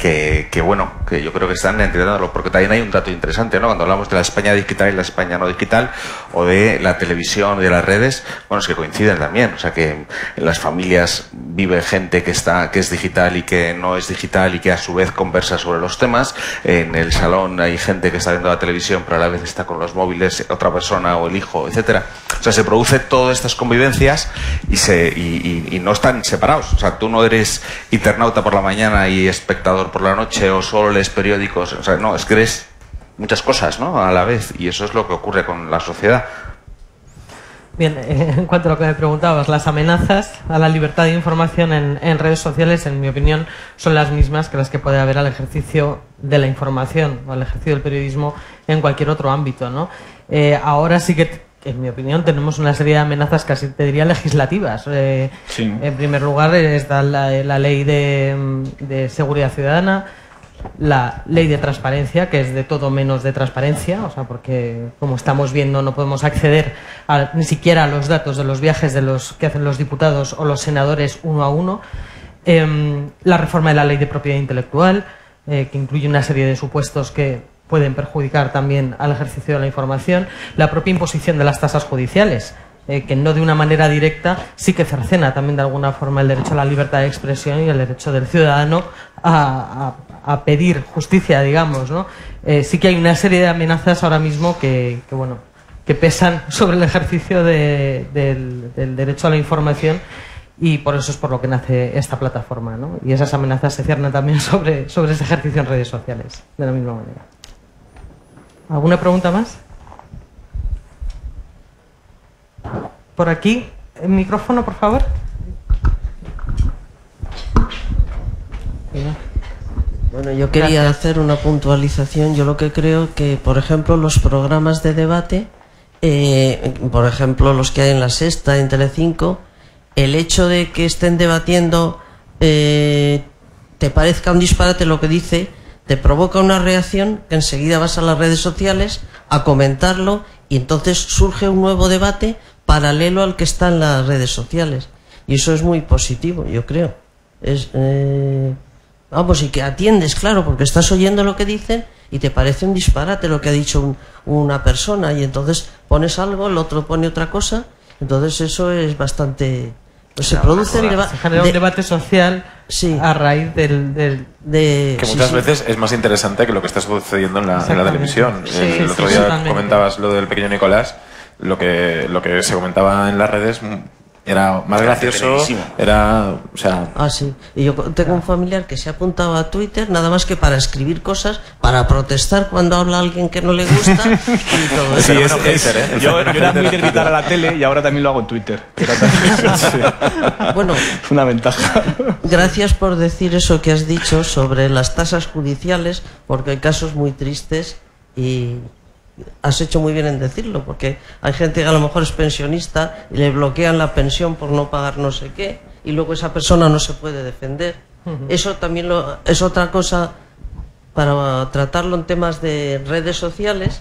Que bueno, que yo creo que están intentándolo, porque también hay un dato interesante, ¿no? Cuando hablamos de la España digital y la España no digital, o de la televisión y de las redes, bueno, es que coinciden también, o sea que en las familias vive gente que es digital y que no es digital y que a su vez conversa sobre los temas, en el salón hay gente que está viendo la televisión pero a la vez está con los móviles otra persona o el hijo, etcétera. O sea, se produce todas estas convivencias y no están separados, o sea, tú no eres internauta por la mañana y espectador por la noche o solo lees periódicos, o sea, no, es que eres muchas cosas, ¿no?, a la vez, y eso es lo que ocurre con la sociedad. Bien, en cuanto a lo que me preguntabas, las amenazas a la libertad de información en redes sociales, en mi opinión, son las mismas que las que puede haber al ejercicio de la información o al ejercicio del periodismo en cualquier otro ámbito, ¿no? Ahora sí que, en mi opinión, tenemos una serie de amenazas casi te diría legislativas. Sí. En primer lugar está la ley de seguridad ciudadana, la ley de transparencia, que es de todo menos de transparencia, o sea, porque como estamos viendo no podemos acceder ni siquiera a los datos de los viajes de los que hacen los diputados o los senadores uno a uno. La reforma de la ley de propiedad intelectual, que incluye una serie de supuestos que pueden perjudicar también al ejercicio de la información, la propia imposición de las tasas judiciales, que no de una manera directa sí que cercena también de alguna forma el derecho a la libertad de expresión y el derecho del ciudadano a pedir justicia, digamos, ¿no? Sí que hay una serie de amenazas ahora mismo que pesan sobre el ejercicio del derecho a la información, y por eso es por lo que nace esta plataforma, ¿no? Y esas amenazas se ciernen también sobre ese ejercicio en redes sociales, de la misma manera. ¿Alguna pregunta más? Por aquí, el micrófono, por favor. Bueno, yo quería hacer una puntualización. Yo lo que creo que, por ejemplo, los programas de debate, por ejemplo, los que hay en La Sexta, en Telecinco, el hecho de que estén debatiendo te parezca un disparate lo que dice, te provoca una reacción que enseguida vas a las redes sociales a comentarlo y entonces surge un nuevo debate paralelo al que está en las redes sociales. Y eso es muy positivo, yo creo. Vamos, y que atiendes, claro, porque estás oyendo lo que dicen y te parece un disparate lo que ha dicho una persona, y entonces pones algo, el otro pone otra cosa, entonces eso es bastante... Pues se produce el debate... Se genera un debate social, sí, a raíz que muchas veces es más interesante que lo que está sucediendo en la televisión. Sí, el otro día comentabas lo del pequeño Nicolás, lo que se comentaba en las redes era más gracioso, era, o sea... Ah, sí. Y yo tengo un familiar que se ha apuntado a Twitter nada más que para escribir cosas, para protestar cuando habla alguien que no le gusta y todo eso. Sí, yo era muy de gritar a la tele y ahora también lo hago en Twitter. Bueno, es una ventaja. Gracias por decir eso que has dicho sobre las tasas judiciales, porque hay casos muy tristes y... Has hecho muy bien en decirlo, porque hay gente que a lo mejor es pensionista y le bloquean la pensión por no pagar no sé qué, y luego esa persona no se puede defender. Eso también es otra cosa para tratarlo en temas de redes sociales,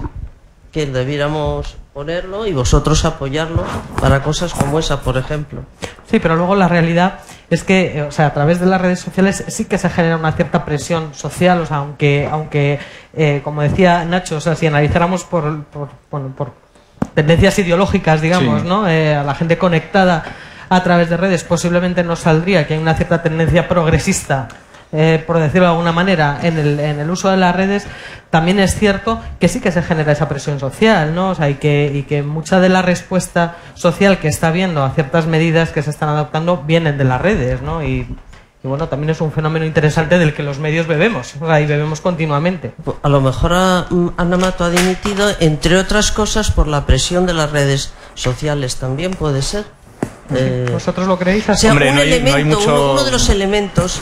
que debiéramos ponerlo y vosotros apoyarlo para cosas como esa, por ejemplo. Sí, pero luego la realidad es que, o sea, a través de las redes sociales sí que se genera una cierta presión social, o sea, aunque como decía Nacho, o sea, si analizáramos por tendencias ideológicas, digamos, sí, ¿no? A la gente conectada a través de redes posiblemente nos saldría que hay una cierta tendencia progresista, por decirlo de alguna manera, en el uso de las redes. También es cierto que sí que se genera esa presión social, ¿no? O sea, y que mucha de la respuesta social que está habiendo a ciertas medidas que se están adoptando vienen de las redes, ¿no? Y bueno, también es un fenómeno interesante del que los medios bebemos, o sea, y bebemos continuamente. A lo mejor Ana Mato ha dimitido, entre otras cosas, por la presión de las redes sociales, también puede ser. ¿Vosotros lo creéis? O sea, Hombre, no hay mucho... uno de los elementos...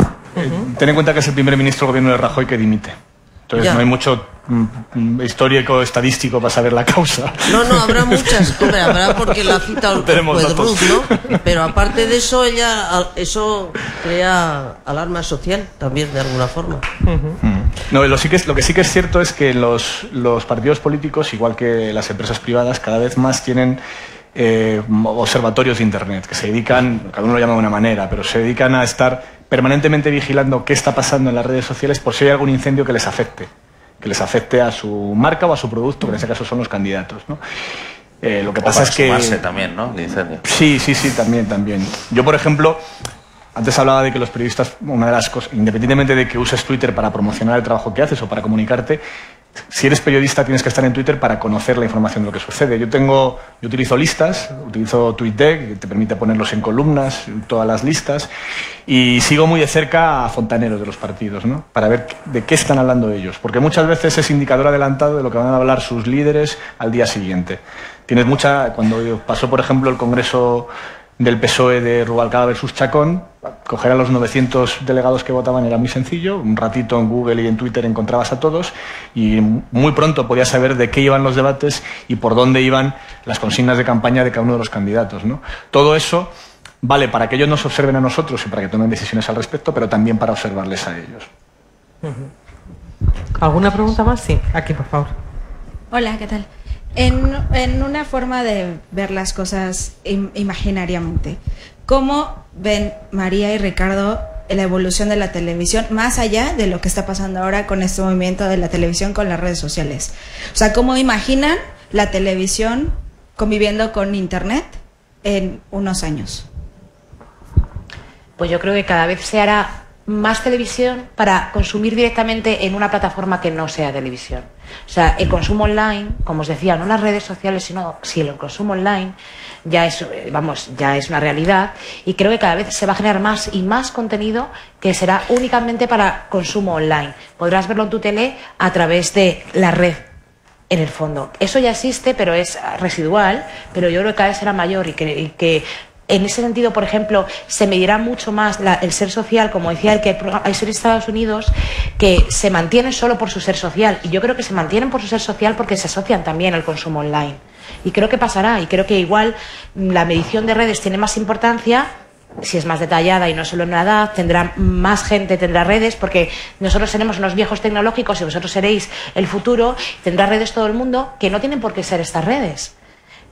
Ten en cuenta que es el primer ministro del gobierno de Rajoy que dimite. Entonces ya no hay mucho histórico, estadístico para saber la causa. No, habrá muchas. Hombre, habrá porque la cita el juez Ruth, ¿no? Pero aparte de eso, eso crea alarma social también, de alguna forma. No, lo que sí que es cierto es que los partidos políticos, igual que las empresas privadas, cada vez más tienen observatorios de Internet, que se dedican, cada uno lo llama de una manera, pero se dedican a estar permanentemente vigilando qué está pasando en las redes sociales por si hay algún incendio que les afecte a su marca o a su producto, que en ese caso son los candidatos, ¿no? Lo que pasa es que... también, ¿no? El incendio. Sí, también. Yo, por ejemplo, antes hablaba de que los periodistas, una de las cosas, independientemente de que uses Twitter para promocionar el trabajo que haces o para comunicarte, si eres periodista tienes que estar en Twitter para conocer la información de lo que sucede. Yo utilizo listas, utilizo TweetDeck, que te permite ponerlos en columnas, todas las listas, y sigo muy de cerca a fontaneros de los partidos, ¿no? Para ver de qué están hablando ellos, porque muchas veces es indicador adelantado de lo que van a hablar sus líderes al día siguiente. Cuando pasó, por ejemplo, el Congreso del PSOE de Rubalcaba versus Chacón, coger a los 900 delegados que votaban era muy sencillo, un ratito en Google y en Twitter encontrabas a todos y muy pronto podías saber de qué iban los debates y por dónde iban las consignas de campaña de cada uno de los candidatos, ¿no? Todo eso vale para que ellos nos observen a nosotros y para que tomen decisiones al respecto, pero también para observarles a ellos. ¿Alguna pregunta más? Sí, aquí, por favor. Hola, ¿qué tal? En una forma de ver las cosas imaginariamente, ¿cómo ven María y Ricardo la evolución de la televisión más allá de lo que está pasando ahora con este movimiento de la televisión con las redes sociales? O sea, ¿cómo imaginan la televisión conviviendo con Internet en unos años? Pues yo creo que cada vez se hará más televisión para consumir directamente en una plataforma que no sea televisión. O sea, el consumo online, como os decía, no las redes sociales, sino el consumo online ya es una realidad, y creo que cada vez se va a generar más y más contenido que será únicamente para consumo online. Podrás verlo en tu tele a través de la red, en el fondo. Eso ya existe, pero es residual, pero yo creo que cada vez será mayor y que en ese sentido, por ejemplo, se medirá mucho más el ser social, como decía el que hay series de Estados Unidos que se mantienen solo por su ser social, y yo creo que se mantienen por su ser social porque se asocian también al consumo online. Y creo que pasará, y creo que igual la medición de redes tiene más importancia si es más detallada y no solo en una edad, tendrá más gente, tendrá redes, porque nosotros seremos unos viejos tecnológicos y vosotros seréis el futuro, tendrá redes todo el mundo, que no tienen por qué ser estas redes.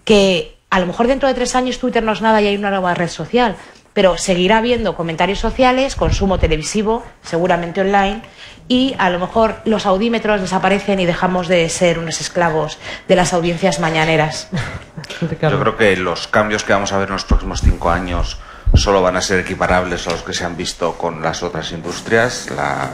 Que a lo mejor dentro de 3 años Twitter no es nada y hay una nueva red social, pero seguirá habiendo comentarios sociales, consumo televisivo, seguramente online, y a lo mejor los audímetros desaparecen y dejamos de ser unos esclavos de las audiencias mañaneras. Yo creo que los cambios que vamos a ver en los próximos 5 años solo van a ser equiparables a los que se han visto con las otras industrias, la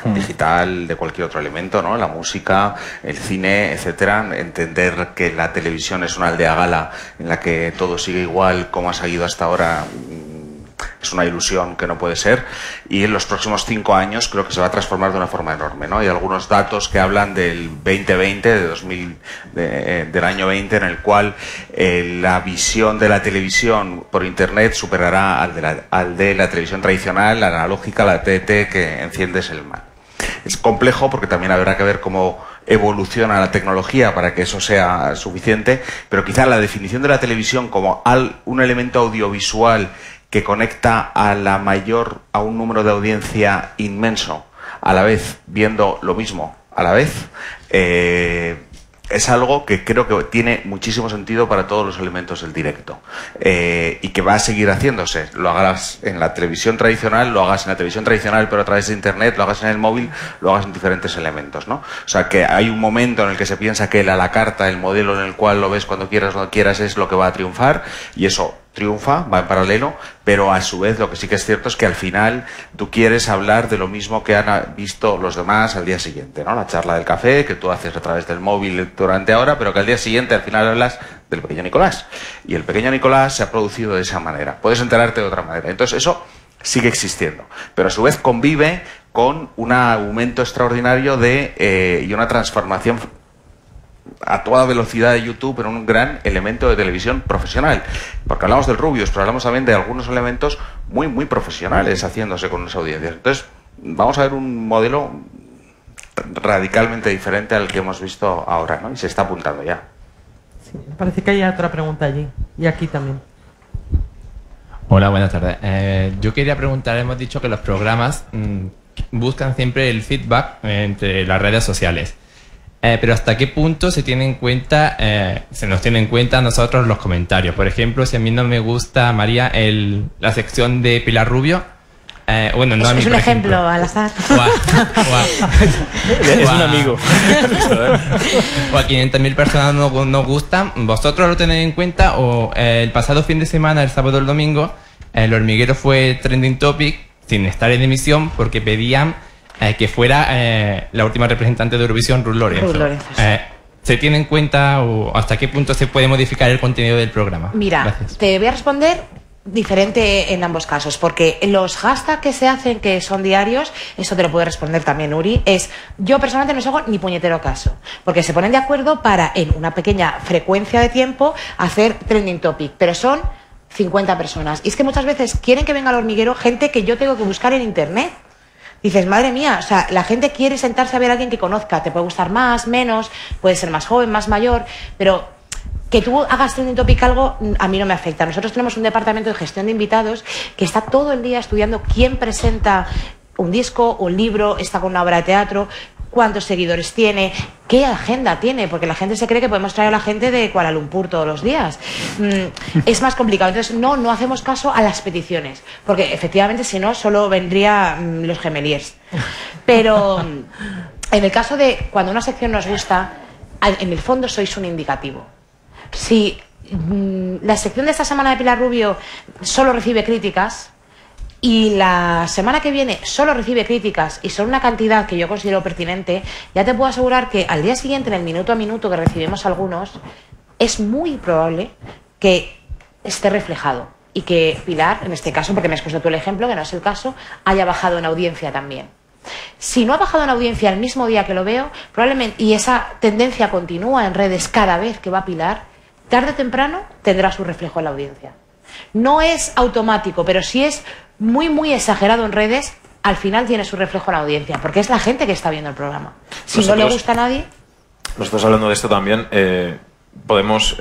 digital, de cualquier otro elemento, ¿no? La música, el cine, etcétera. Entender que la televisión es una aldea gala en la que todo sigue igual como ha seguido hasta ahora es una ilusión que no puede ser, y en los próximos 5 años creo que se va a transformar de una forma enorme, ¿no? Hay algunos datos que hablan del 2020, del año 20, en el cual la visión de la televisión por internet superará al de la televisión tradicional, la analógica, la TDT, que enciendes el mal. Es complejo porque también habrá que ver cómo evoluciona la tecnología para que eso sea suficiente, pero quizá la definición de la televisión como un elemento audiovisual que conecta a un número de audiencia inmenso, a la vez viendo lo mismo a la vez, es algo que creo que tiene muchísimo sentido para todos los elementos del directo, y que va a seguir haciéndose. Lo hagas en la televisión tradicional, lo hagas en la televisión tradicional pero a través de internet, lo hagas en el móvil, lo hagas en diferentes elementos, ¿no? O sea, que hay un momento en el que se piensa que el a la carta, el modelo en el cual lo ves cuando quieras, es lo que va a triunfar, y eso triunfa, va en paralelo, pero a su vez lo que sí que es cierto es que al final tú quieres hablar de lo mismo que han visto los demás al día siguiente, ¿no? La charla del café que tú haces a través del móvil durante ahora, pero que al día siguiente al final hablas del pequeño Nicolás. Y el pequeño Nicolás se ha producido de esa manera. Puedes enterarte de otra manera. Entonces eso sigue existiendo, pero a su vez convive con un aumento extraordinario y una transformación a toda velocidad de YouTube en un gran elemento de televisión profesional, porque hablamos del Rubius, pero hablamos también de algunos elementos muy muy profesionales haciéndose con las audiencias. Entonces vamos a ver un modelo radicalmente diferente al que hemos visto ahora, ¿no? Y se está apuntando ya. Sí, parece que hay otra pregunta allí y aquí también. Hola, buenas tardes. Yo quería preguntar, hemos dicho que los programas buscan siempre el feedback entre las redes sociales. Pero ¿hasta qué punto se nos tiene en cuenta a nosotros los comentarios? Por ejemplo, si a mí no me gusta, María, la sección de Pilar Rubio, bueno, no a mí, es un ejemplo al azar. Es un amigo. O a 500.000 personas no gustan. ¿Vosotros lo tenéis en cuenta? O el pasado fin de semana, el sábado o el domingo, El Hormiguero fue trending topic sin estar en emisión porque pedían que fuera la última representante de Eurovisión, Ruth Lorenzo. ¿Se tiene en cuenta o hasta qué punto se puede modificar el contenido del programa? Mira, gracias. Te voy a responder diferente en ambos casos, porque los hashtags que se hacen, que son diarios, eso te lo puede responder también Uri, yo personalmente no os hago ni puñetero caso, porque se ponen de acuerdo para, en una pequeña frecuencia de tiempo, hacer trending topic, pero son 50 personas. Y es que muchas veces quieren que venga al Hormiguero gente que yo tengo que buscar en internet. Dices, madre mía, o sea, la gente quiere sentarse a ver a alguien que conozca, te puede gustar más, menos, puede ser más joven, más mayor, pero que tú hagas trending topic algo, a mí no me afecta. Nosotros tenemos un departamento de gestión de invitados que está todo el día estudiando quién presenta un disco, un libro, está con una obra de teatro, cuántos seguidores tiene, qué agenda tiene, porque la gente se cree que podemos traer a la gente de Kuala Lumpur todos los días. Es más complicado. Entonces, no hacemos caso a las peticiones, porque efectivamente, si no, solo vendrían los gemeliers. Pero en el caso de cuando una sección nos gusta, en el fondo sois un indicativo. Si la sección de esta semana de Pilar Rubio solo recibe críticas, y la semana que viene solo recibe críticas y son una cantidad que yo considero pertinente, ya te puedo asegurar que al día siguiente, en el minuto a minuto que recibimos algunos, es muy probable que esté reflejado y que Pilar, en este caso, porque me has puesto tú el ejemplo, que no es el caso, haya bajado en audiencia también. Si no ha bajado en audiencia el mismo día que lo veo, probablemente, y esa tendencia continúa en redes cada vez que va Pilar, tarde o temprano tendrá su reflejo en la audiencia. No es automático, pero sí es muy, muy exagerado en redes, al final tiene su reflejo en la audiencia, porque es la gente que está viendo el programa. Si no le gusta a nadie... Nosotros, hablando de esto también, podemos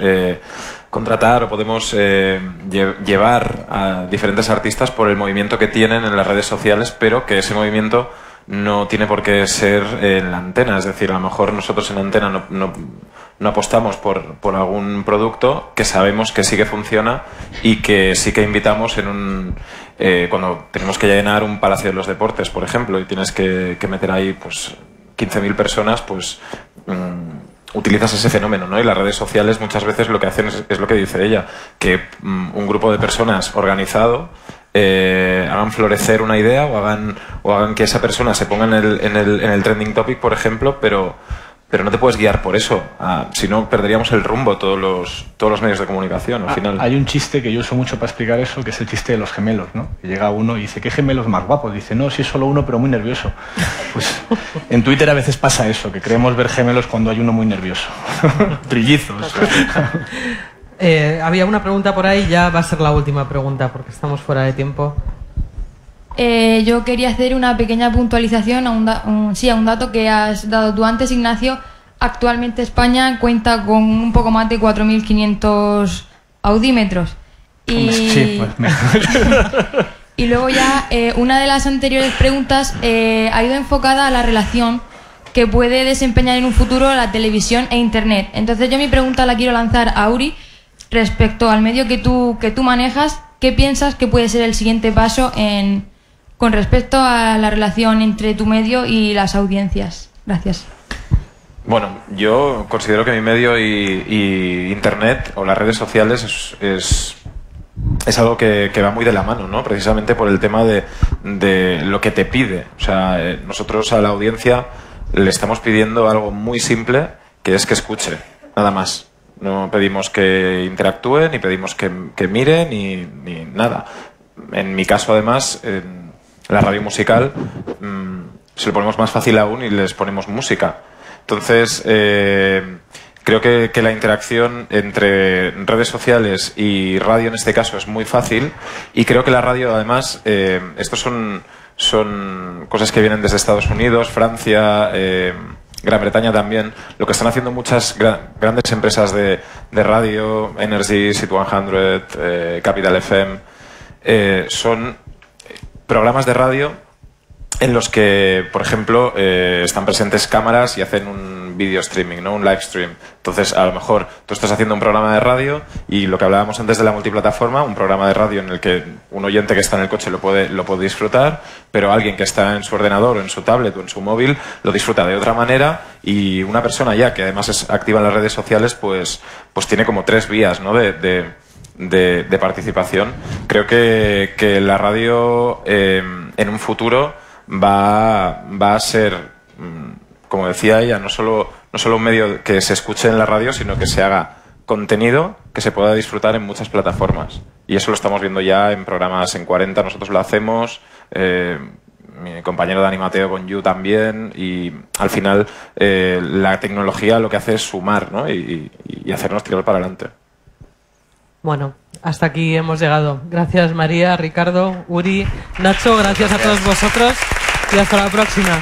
contratar o podemos llevar a diferentes artistas por el movimiento que tienen en las redes sociales, pero que ese movimiento no tiene por qué ser en la antena. Es decir, a lo mejor nosotros en antena no apostamos por algún producto que sabemos que sí que funciona y que sí que invitamos cuando tenemos que llenar un Palacio de los Deportes, por ejemplo, y tienes que meter ahí pues 15.000 personas, pues utilizas ese fenómeno, ¿no? Y las redes sociales muchas veces lo que hacen es lo que dice ella, que un grupo de personas organizado hagan florecer una idea o hagan que esa persona se ponga en el trending topic, por ejemplo, pero no te puedes guiar por eso, si no perderíamos el rumbo todos los medios de comunicación al final. Hay un chiste que yo uso mucho para explicar eso, que es el chiste de los gemelos, ¿no? Que llega uno y dice, ¿qué gemelos más guapos? Dice, no, si es solo uno, pero muy nervioso. Pues en Twitter a veces pasa eso, que creemos ver gemelos cuando hay uno muy nervioso. Trillizos. Había una pregunta por ahí, ya va a ser la última pregunta porque estamos fuera de tiempo. Yo quería hacer una pequeña puntualización a un dato que has dado tú antes, Ignacio. Actualmente España cuenta con un poco más de 4.500 audímetros Y, sí, pues, y luego ya, una de las anteriores preguntas ha ido enfocada a la relación que puede desempeñar en un futuro la televisión e Internet. Entonces yo mi pregunta la quiero lanzar a Uri respecto al medio que tú manejas. ¿Qué piensas que puede ser el siguiente paso con respecto a la relación entre tu medio y las audiencias? Gracias. Bueno, yo considero que mi medio y Internet o las redes sociales es algo que va muy de la mano, ¿no? Precisamente por el tema de lo que te pide. O sea, nosotros a la audiencia le estamos pidiendo algo muy simple, que es que escuche, nada más. No pedimos que interactúe, ni pedimos que mire, ni nada. En mi caso, además, en la radio musical se lo ponemos más fácil aún y les ponemos música. Entonces, creo que la interacción entre redes sociales y radio en este caso es muy fácil, y creo que la radio, además, estos son cosas que vienen desde Estados Unidos, Francia, Gran Bretaña también. Lo que están haciendo muchas grandes empresas de radio, Energy, Sit 100, Capital FM, son programas de radio en los que, por ejemplo, están presentes cámaras y hacen un video streaming, ¿no? Un live stream. Entonces, a lo mejor tú estás haciendo un programa de radio y lo que hablábamos antes de la multiplataforma, un programa de radio en el que un oyente que está en el coche lo puede disfrutar, pero alguien que está en su ordenador o en su tablet o en su móvil lo disfruta de otra manera, y una persona ya que además es activa en las redes sociales, pues tiene como 3 vías, ¿no? de participación. Creo que la radio en un futuro va a ser, como decía ella, no solo un medio que se escuche en la radio, sino que se haga contenido que se pueda disfrutar en muchas plataformas. Y eso lo estamos viendo ya en programas en 40, nosotros lo hacemos, mi compañero Dani Mateo con You también, y al final la tecnología lo que hace es sumar, ¿no? y hacernos tirar para adelante. Bueno, hasta aquí hemos llegado. Gracias María, Ricardo, Uri, Nacho, gracias a todos vosotros y hasta la próxima.